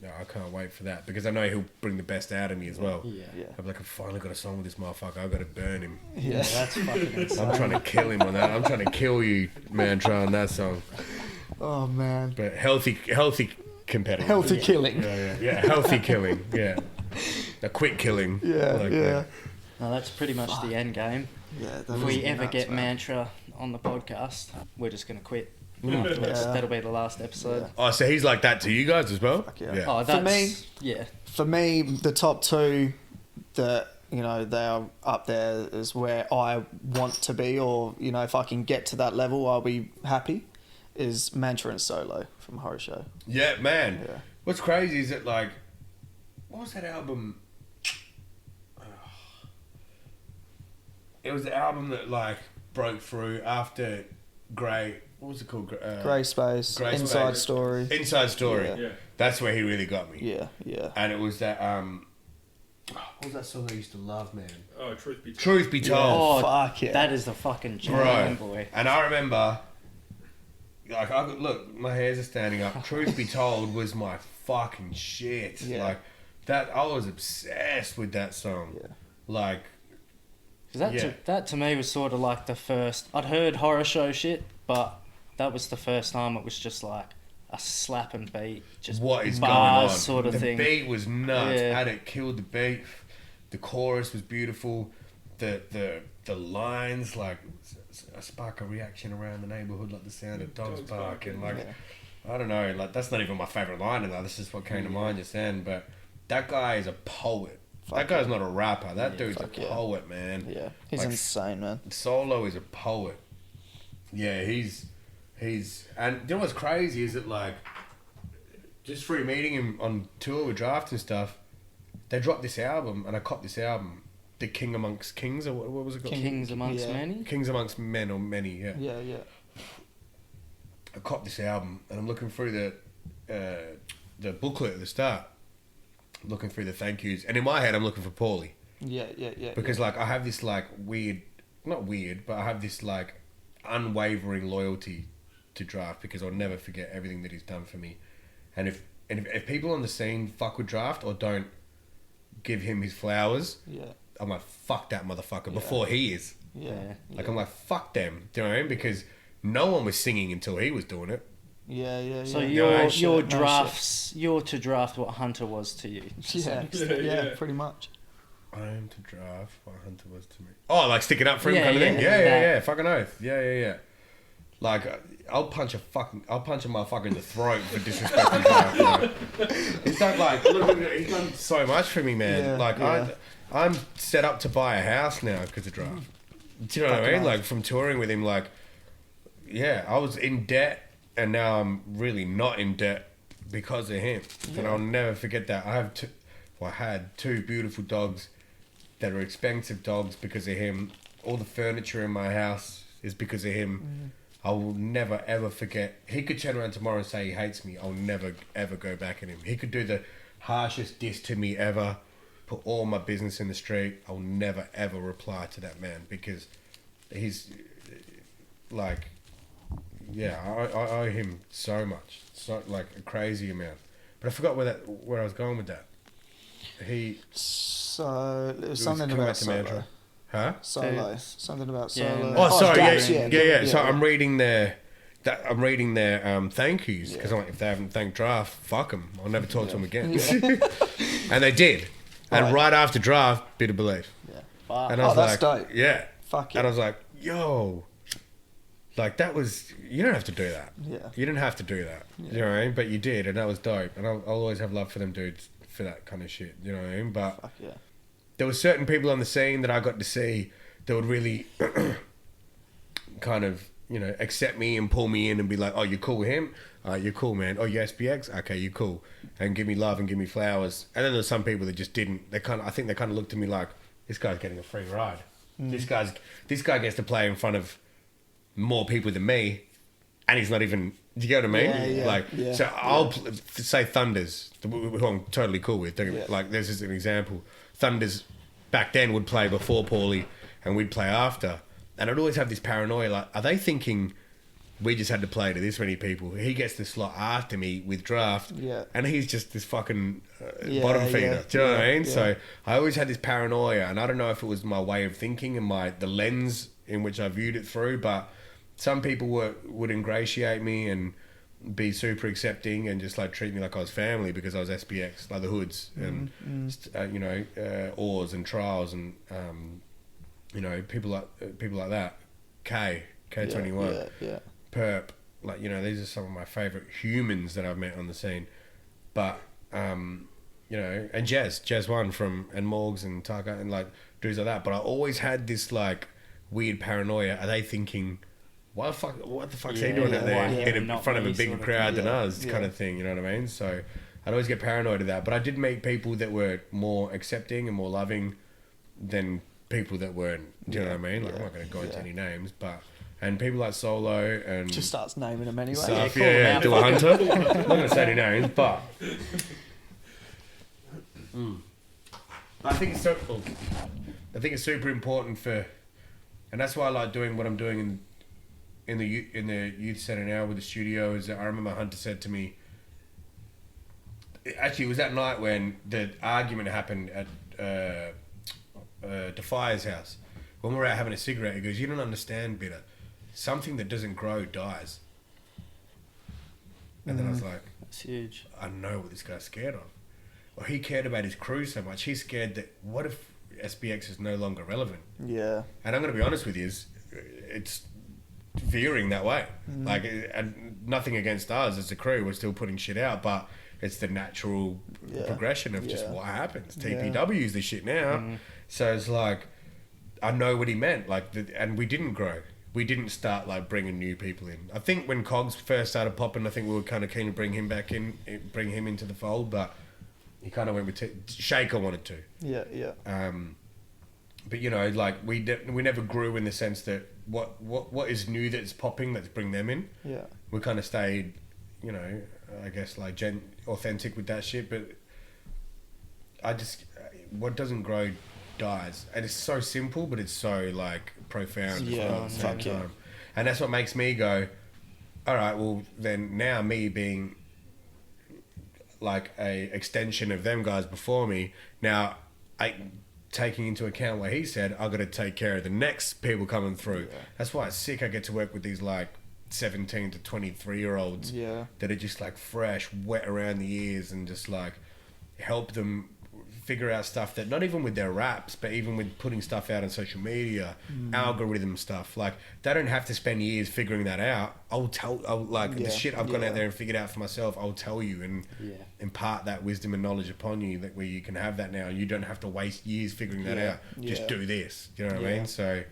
I can't wait for that, because I know he'll bring the best out of me as well. I'm like, I've finally got a song with this motherfucker. I've got to burn him. That's fucking insane. I'm trying to kill him on that. I'm trying to kill you, Mantra, on that song. Oh, man. But healthy competitive. Healthy killing. Yeah, healthy killing. Yeah. A quick killing. Yeah. No, that's pretty much the end game. If we ever get Mantra on the podcast, we're just going to quit. That'll be the last episode. Oh, so he's like that to you guys as well? Oh, that's, for me, the top two that, you know, they are up there is where I want to be, or, you know, if I can get to that level, I'll be happy, is Mantra and Solo from Horror Show. Yeah, man. What's crazy is that, like, what was that album? It was the album that, like, broke through after Grey. What was it called? Grey Space. Inside Story. Inside Story. Yeah. That's where he really got me. Yeah. And it was that... what was that song I used to love, man? Oh, Truth Be Told. Truth Be Told. Oh, fuck yeah. That is the fucking jam, boy. And I remember... Like, look, my hairs are standing up. Truth Be Told was my fucking shit. Like, that... I was obsessed with that song. Like... That to me was sort of like the first... I'd heard Horror Show shit, but... That was the first time it was just like a slapping beat, just what is bars going on? Sort of thing. The beat was nuts. And it killed the beat. The chorus was beautiful. The lines, like, spark a reaction around the neighborhood, like the sound of dogs barking. Like, I don't know. Like, that's not even my favorite line. This is what came to mind just then. But that guy is a poet. That guy's not a rapper. That dude's a poet, man. Yeah, he's like, insane, man. Solo is a poet. Yeah, he's and you know what's crazy is that, like, just through meeting him on tour with Drapht and stuff, they dropped this album and I copped this album, The King Amongst Kings, or what was it called? Kings Amongst Many? Kings Amongst Men or Many, Yeah. I copped this album and I'm looking through the booklet at the start, looking through the thank yous, and in my head I'm looking for Paulie. Yeah. Because like I have this like not weird, but I have this like unwavering loyalty to Drapht, because I'll never forget everything that he's done for me. And if people on the scene fuck with Drapht or don't give him his flowers, I'm like, fuck that motherfucker before he is. Yeah. Like, I'm like, fuck them. Do you know what I mean? Because no one was singing until he was doing it. Yeah. So yeah. your drafts, you're to Drapht what Hunter was to you. Yeah, pretty much. I am to Drapht what Hunter was to me. Oh, like sticking up for him Yeah, kind of thing? yeah, Yeah. Fucking oath. Yeah. Like, I'll punch a motherfucker in the throat for disrespecting Drapht. He's done, like, he's done so much for me, man. Yeah, like, yeah. I'm set up to buy a house now because of Drapht. Do you know what I mean? Like, from touring with him, like, yeah, I was in debt, and now I'm really not in debt because of him. Yeah. And I'll never forget that. I had two beautiful dogs that are expensive dogs because of him. All the furniture in my house is because of him. I will never, ever forget. He could turn around tomorrow and say he hates me. I'll never, ever go back at him. He could do the harshest diss to me ever, put all my business in the street. I'll never, ever reply to that man because he's like, yeah, I owe him so much. So, like, a crazy amount. But I forgot where I was going with that. So, it was something about Solo. Huh? Solo. Something about Yeah. Solo. Oh, sorry, Drapht, yeah. So I'm reading their thank yous because I'm like, if they haven't thanked Drapht, fuck them. I'll never talk to them again. And they did. And right after Drapht, Bitter Belief. Yeah. And I was that's like, dope. yeah. Fuck yeah. And I was like, yo, like that was, you don't have to do that. Yeah. You didn't have to do that. You know what I mean? But you did, and that was dope. And I'll always have love for them dudes for that kind of shit. You know what I mean? But Fuck yeah. there were certain people on the scene that I got to see that would really kind of, you know, accept me and pull me in and be like, oh, you're cool with him? You're cool, man. Oh, you SPX? Okay, you're cool. And give me love and give me flowers. And then there's some people that just didn't. I think they kind of looked at me like, this guy's getting a free ride. This guy gets to play in front of more people than me, and he's not even. Do you get what I mean? So I'll say Thunders, who I'm totally cool with. Like, this is an example. Thunders back then would play before Paulie, and we'd play after. And I'd always have this paranoia, like, are they thinking we just had to play to this many people? He gets the slot after me with Drapht, and he's just this fucking bottom feeder. Do you know what I mean? So I always had this paranoia, and I don't know if it was my way of thinking and the lens in which I viewed it through, but some people would ingratiate me and be super accepting and just like treat me like I was family because I was SPX, like the Hoods and you know, Oars and Trials and you know, people like that. K21, Perp, like, you know, these are some of my favorite humans that I've met on the scene. But you know, and Jazz One and Morgs and Taka and like dudes like that. But I always had this like weird paranoia. Are they thinking, what the fuck's he doing out there in front of a bigger crowd than us, kind of thing, you know what I mean? So I'd always get paranoid of that. But I did meet people that were more accepting and more loving than people that weren't, do you know what I mean? Like, I'm not going to go into any names, but, and people like Solo and just starts naming them anyway. Stuff, do a Hunter. I'm not going to say any names, but I think it's super important for, and that's why I like doing what I'm doing in the youth center now with the studio. Is that I remember Hunter said to me, actually it was that night when the argument happened at Defier's house when we were out having a cigarette. He goes, you don't understand, Bitter, something that doesn't grow dies. And then I was like, that's huge. I know what this guy's scared of. Well, he cared about his crew so much, he's scared that what if SPX is no longer relevant? And I'm going to be honest with you, it's veering that way. Like, and nothing against us as a crew, we're still putting shit out, but it's the natural progression of just what happens. TPW's the shit now. So it's like, I know what he meant. Like, and we didn't grow. We didn't start like bringing new people in. I think when Cogs first started popping, I think we were kind of keen to bring him back in, bring him into the fold, but he kind of went with Shaker wanted to. But you know, like we never grew in the sense that what is new that's popping, let's bring them in. We kind of stayed, you know, I guess like authentic with that shit. But what doesn't grow dies, and it's so simple, but it's so like profound. And that's what makes me go, all right, well then now me being like a extension of them guys before me, now taking into account what he said, I've got to take care of the next people coming through. That's why it's sick I get to work with these like 17 to 23-year-olds that are just like fresh, wet around the ears, and just like help them figure out stuff that not even with their raps, but even with putting stuff out on social media, algorithm stuff. Like they don't have to spend years figuring that out. The shit I've gone out there and figured out for myself, I'll tell you and impart that wisdom and knowledge upon you, that where you can have that now. You don't have to waste years figuring that out. Just do this. Do you know what I mean? So,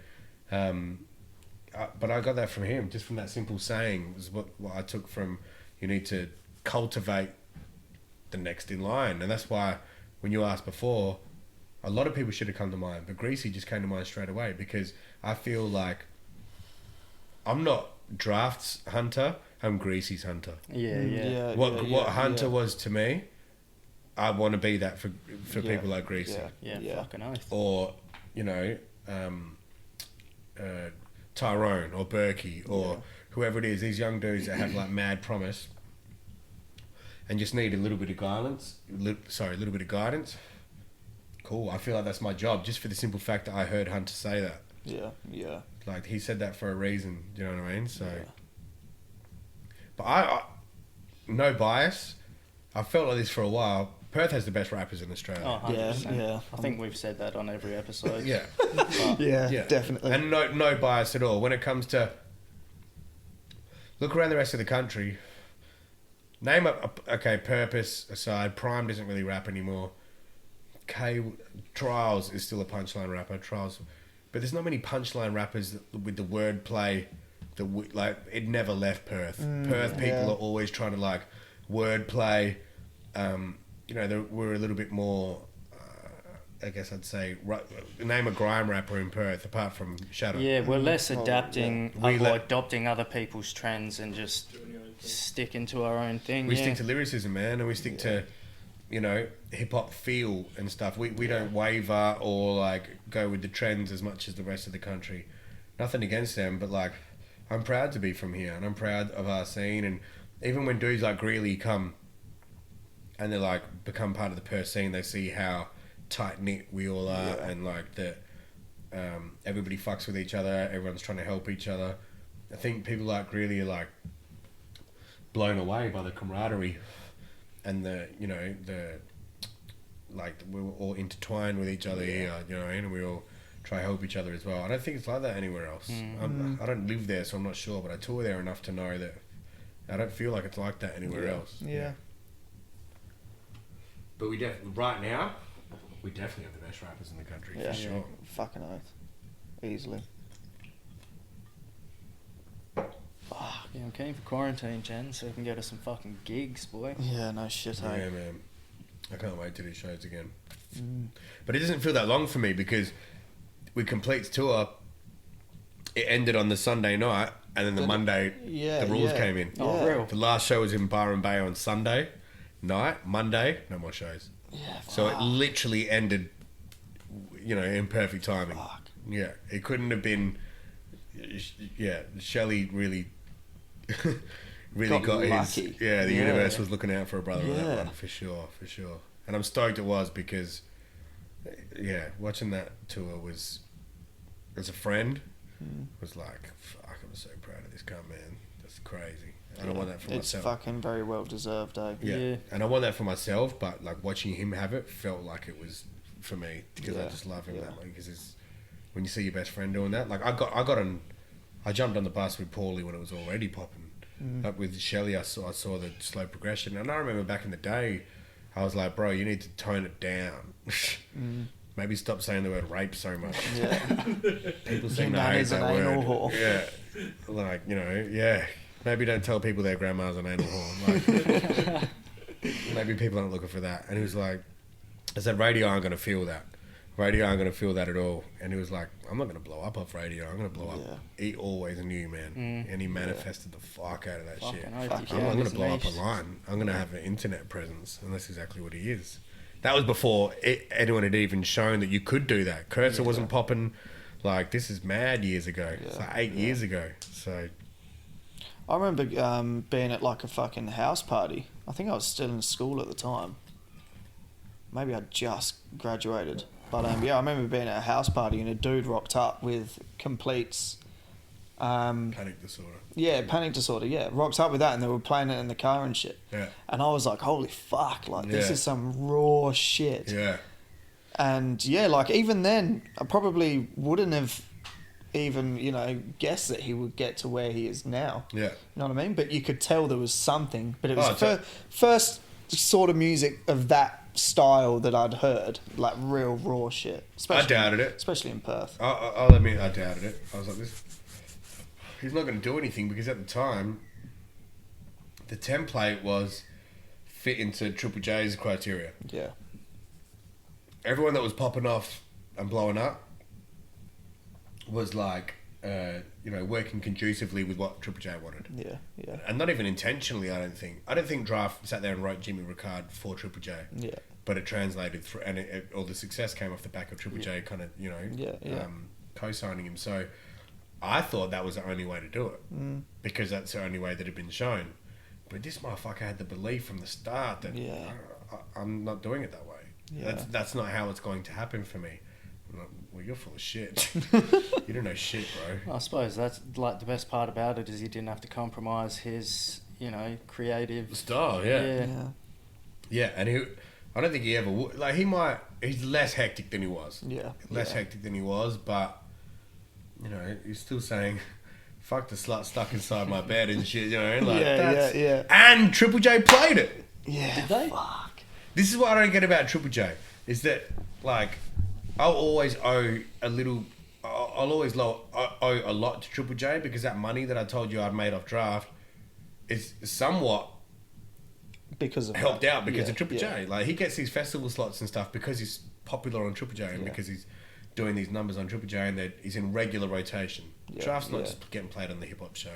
but I got that from him, just from that simple saying was what I took from, you need to cultivate the next in line. And that's why when you asked before, a lot of people should have come to mind, but Greasy just came to mind straight away, because I feel like I'm not Drapht's hunter, I'm Greasy's hunter. What Hunter was to me, I want to be that for people like Greasy. Fucking oath. Or, you know, Tyrone or Berkey or whoever it is, these young dudes that have like mad promise and just need a little bit of guidance. Cool. I feel like that's my job, just for the simple fact that I heard Hunter say that. Yeah. Like he said that for a reason. Do you know what I mean? So, but I no bias. I felt like this for a while. Perth has the best rappers in Australia. Oh, 100%. I think we've said that on every episode. Yeah, definitely. And no bias at all. When it comes to look around the rest of the country, name up, okay, Purpose aside, Prime doesn't really rap anymore. Trials is still a punchline rapper, Trials, but there's not many punchline rappers with the wordplay that like it never left Perth. Perth people are always trying to like wordplay. You know, we're a little bit more, I guess I'd say, name a grime rapper in Perth apart from Shadow. Yeah, we're less adapting, adopting other people's trends and just sticking to our own thing. We stick to lyricism, man, and we stick to, you know, hip hop feel and stuff. We don't waver or like go with the trends as much as the rest of the country. Nothing against them, but like, I'm proud to be from here and I'm proud of our scene. And even when dudes like Greeley come and they like become part of the Perth scene, they see how tight knit we all are, and like that everybody fucks with each other, everyone's trying to help each other. I think people like really are like blown away by the camaraderie and the, you know, the like we're all intertwined with each other here, you know, and we all try to help each other as well. I don't think it's like that anywhere else. I don't live there, so I'm not sure, but I tour there enough to know that I don't feel like it's like that anywhere else. But we definitely, right now, we definitely have the best rappers in the country, for sure. Fucking oath. Easily. Yeah, I'm keen for quarantine, Jen, so we can go to some fucking gigs, boy. Yeah, no shit, hey. Yeah, man. I can't wait to do shows again. But it doesn't feel that long for me because we complete tour, it ended on the Sunday night, and then the Monday, the rules came in. Oh, real? The last show was in Byron Bay on Sunday night. Monday, no more shows. So it literally ended, you know, in perfect timing. Yeah, it couldn't have been. Yeah, Shelley really got lucky. his. Yeah, the universe was looking out for a brother on that one, for sure. And I'm stoked it was because, watching that tour was, as a friend, was like, fuck, I'm so proud of this guy, man. That's crazy. I don't want that for myself. It's fucking very well deserved, eh? Yeah. And I want that for myself, but like watching him have it felt like it was for me because I just love him that way. Because when you see your best friend doing that, like I jumped on the bus with Paulie when it was already popping. But with Shelley, I saw the slow progression, and I remember back in the day, I was like, bro, you need to tone it down. Maybe stop saying the word rape so much. People seem to hate that word. Yeah, like, you know, maybe don't tell people their grandma's an anal whore. Like, maybe people aren't looking for that. And he was like, I said, radio aren't going to feel that. Radio aren't going to feel that at all. And he was like, I'm not going to blow up off radio. I'm going to blow up. He always knew, man. And he manifested the fuck out of that shit. I'm not going to blow up online. I'm going to have an internet presence. And that's exactly what he is. That was before anyone had even shown that you could do that. Cursor wasn't popping. Like, this is mad years ago. It's like 8 years ago. So I remember being at like a fucking house party. I think I was still in school at the time. Maybe I just graduated. But I remember being at a house party and a dude rocked up with Complete's Panic disorder. Yeah, panic disorder. Yeah, rocks up with that, and they were playing it in the car and shit. Yeah. And I was like, holy fuck! Like this Yeah. is some raw shit. Yeah. And yeah, like even then, I probably wouldn't have even guessed that he would get to where he is now. Yeah. You know what I mean? But you could tell there was something. But it was Oh, first sort of music of that style that I'd heard, like real raw shit. I doubted it. especially in Perth. I'll admit I doubted it. I was like, he's not going to do anything, because at the time, the template was fit into Triple J's criteria. Yeah, Everyone that was popping off and blowing up was like, working conducively with what Triple J wanted. yeah, And not even intentionally, I don't think. I don't think Drapht sat there and wrote Jimmy Ricard for Triple J. yeah, But it translated through, and all the success came off the back of Triple J kind of, co-signing him. So I thought that was the only way to do it, because that's the only way that had been shown. But this motherfucker had the belief from the start that I'm not doing it that way. Yeah. That's not how it's going to happen for me. I'm like, well, you're full of shit. You don't know shit, bro. I suppose that's like the best part about it is he didn't have to compromise his, creative Style, yeah, and I don't think he ever would. Like he's less hectic than he was. yeah. Less hectic than he was, but he's still saying, "Fuck the slut stuck inside my bed" and shit. Yeah. And Triple J played it. Yeah. Did they? Fuck. This is what I don't get about Triple J, is that like I'll always owe a little. I'll always owe a lot to Triple J, because that money that I told you I'd made off Drapht is somewhat Because of helped that. out because of Triple yeah. J. Like he gets these festival slots and stuff because he's popular on Triple J and because he's doing these numbers on Triple J, and that he's in regular rotation. Yeah, Drapht's not just getting played on the hip hop show;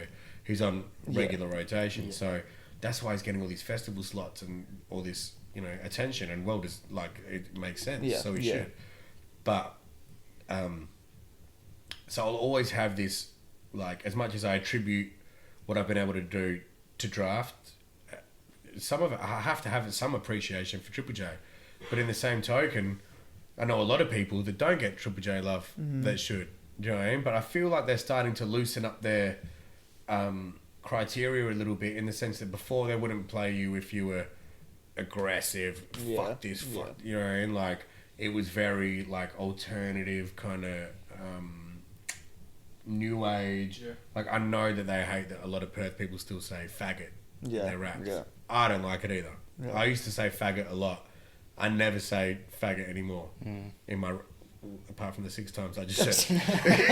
he's on regular rotation. So that's why he's getting all these festival slots and all this, attention. And well, just like it makes sense. Yeah, So he yeah. should. But so I'll always have this, like, as much as I attribute what I've been able to do to Drapht, some of it, I have to have some appreciation for Triple J. But in the same token, I know a lot of people that don't get Triple J love that should. Do you know what I mean? But I feel like they're starting to loosen up their criteria a little bit, in the sense that before they wouldn't play you if you were aggressive, fuck this, fuck, you know what I mean? Like, it was very, like, alternative kind of new age. Yeah. Like, I know that they hate that a lot of Perth people still say faggot in their raps. Yeah. I don't like it either. Yeah. I used to say faggot a lot. I never say faggot anymore in my, apart from the 6 times I just said it.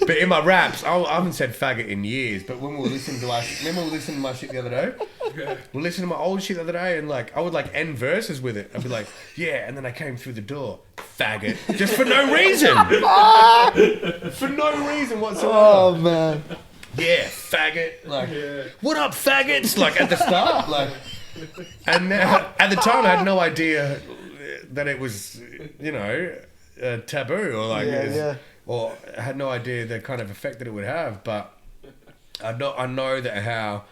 But in my raps, I haven't said faggot in years. But when we were listening to remember we were listening to my shit the other day? We were listening to my old shit the other day, and like I would like end verses with it. I'd be like, yeah, and then I came through the door, faggot, just for no reason. For no reason whatsoever. Oh man. Yeah, faggot. Like, what up, faggots? Like at the start, like. And at the time, I had no idea that it was, taboo, or like, or I had no idea the kind of effect that it would have. But I know that how,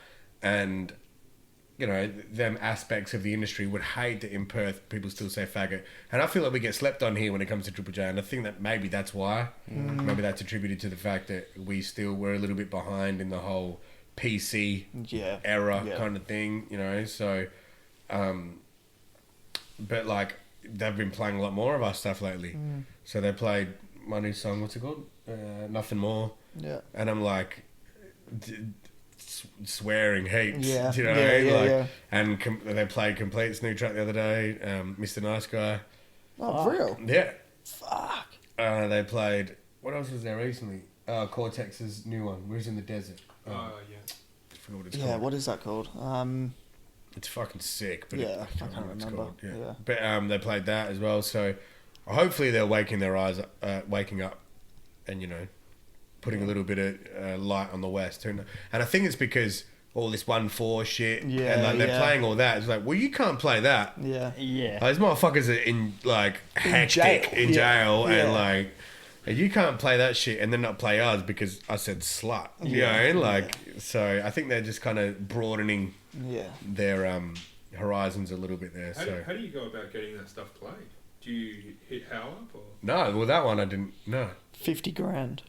and them aspects of the industry would hate that in Perth people still say faggot, and I feel like we get slept on here when it comes to Triple J, and I think that maybe that's why. Maybe that's attributed to the fact that we're a little bit behind in the whole PC era kind of thing, so but like they've been playing a lot more of our stuff lately. So they played my new song, what's it called? Nothing More. And I'm like swearing heaps. Do you know what I mean? And they played Complete's new track the other day, Mr. Nice Guy. Oh, for real? Yeah. Fuck. They played, what else was there recently? Cortex's new one, Where's in the Desert. I forgot what it's called. What is that called? It's fucking sick, but I can't remember. But they played that as well, so hopefully they're waking up, and putting a little bit of light on the West. And I think it's because all this 1-4 shit, and like they're playing all that. It's like, well, you can't play that. Yeah. Those motherfuckers are in like hectic in jail, and like. You can't play that shit and then not play ours because I said slut. You know what I mean? Like, so I think they're just kind of broadening their horizons a little bit there. How do you go about getting that stuff played? Do you hit How Up or? No, well that one I didn't. No. 50 grand.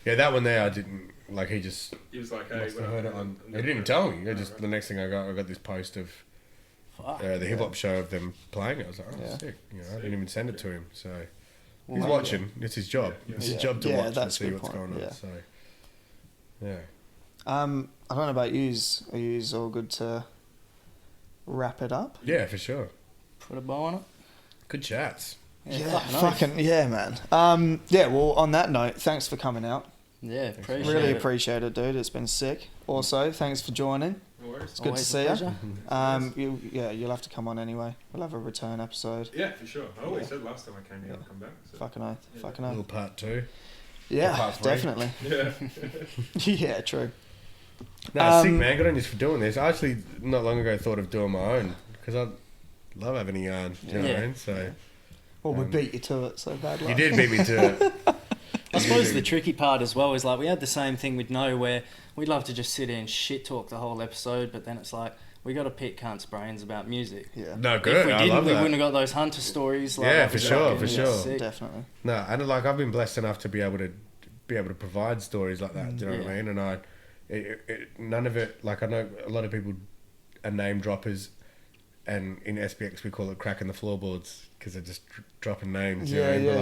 Yeah, that one there I didn't like. He just He was like, hey, must have what heard up? it on. I'm He didn't even gonna- tell me. Just the next thing I got this post of Fuck. the hip hop show of them playing it. I was like, oh, Yeah. sick. You know, I didn't even send it to him. So he's Well, watching. It's his job. Yeah. It's his Yeah. job to Yeah, watch and that's a see good what's point. going on. Yeah. So yeah. I don't know about yous. Are yous all good to wrap it up? Yeah, for sure. Put a bow on it. Good chats. Yeah, fucking oath. fucking yeah, man. Yeah, well, on that note, thanks for coming out. Yeah, appreciate Really it. appreciate it, dude. It's been sick. Also, thanks for joining. No worries. It's good Always to a see pleasure. you. You'll have to come on anyway. We'll have a return episode. Yeah, for sure. I always said last time I came here, I'll come back. So. Fucking oath. Yeah. Fucking Little oath. part 2. Yeah, part 3. definitely. Yeah. Yeah, true. No, sick man. Good on you for doing this. I actually not long ago thought of doing my own because I love having a yarn. Do you know what I Yeah. mean? So Well, we beat you to it, so bad luck. you did beat me to it. I suppose the tricky part as well is like we had the same thing with No, where we'd love to just sit here and shit talk the whole episode, but then it's like we got to pick cunts' brains about music. Yeah, No, If good. we I didn't, love we that. wouldn't have got those hunter stories. Like, Yeah, that for was sure, fucking for sure. sick. definitely. No, and like I've been blessed enough to be able to provide stories like that. Do you know what I Yeah. mean? And none of it. Like I know a lot of people are name droppers, and in SPX we call it cracking the floorboards because they're just dropping names. You know what I mean? But,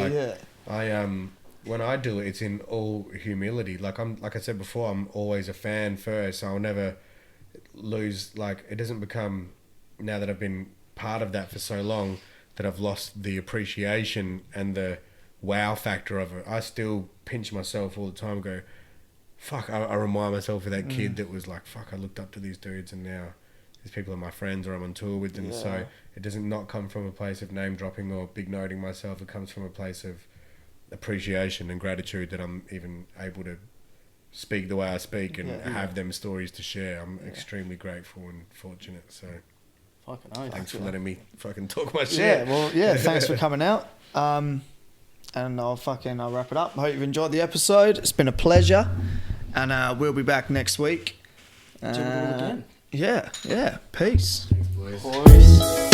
like, yeah. when I do it, it's in all humility. Like I said before, I'm always a fan first. So I'll never lose. Like it doesn't become now that I've been part of that for so long that I've lost the appreciation and the wow factor of it. I still pinch myself all the time. And go, fuck. I remind myself of that kid that was like, fuck. I looked up to these dudes, and now these people are my friends, or I'm on tour with them. Yeah. So it doesn't not come from a place of name dropping or big noting myself. It comes from a place of appreciation and gratitude that I'm even able to speak the way I speak and Yeah. have them stories to share. I'm extremely grateful and fortunate. So Fucking oath. thanks for letting me fucking talk my shit. Yeah, well, yeah, thanks for coming out. And I'll wrap it up. I hope you've enjoyed the episode. It's been a pleasure. And we'll be back next week. Till we do it again. Yeah. Peace. Thanks, boys. Boys.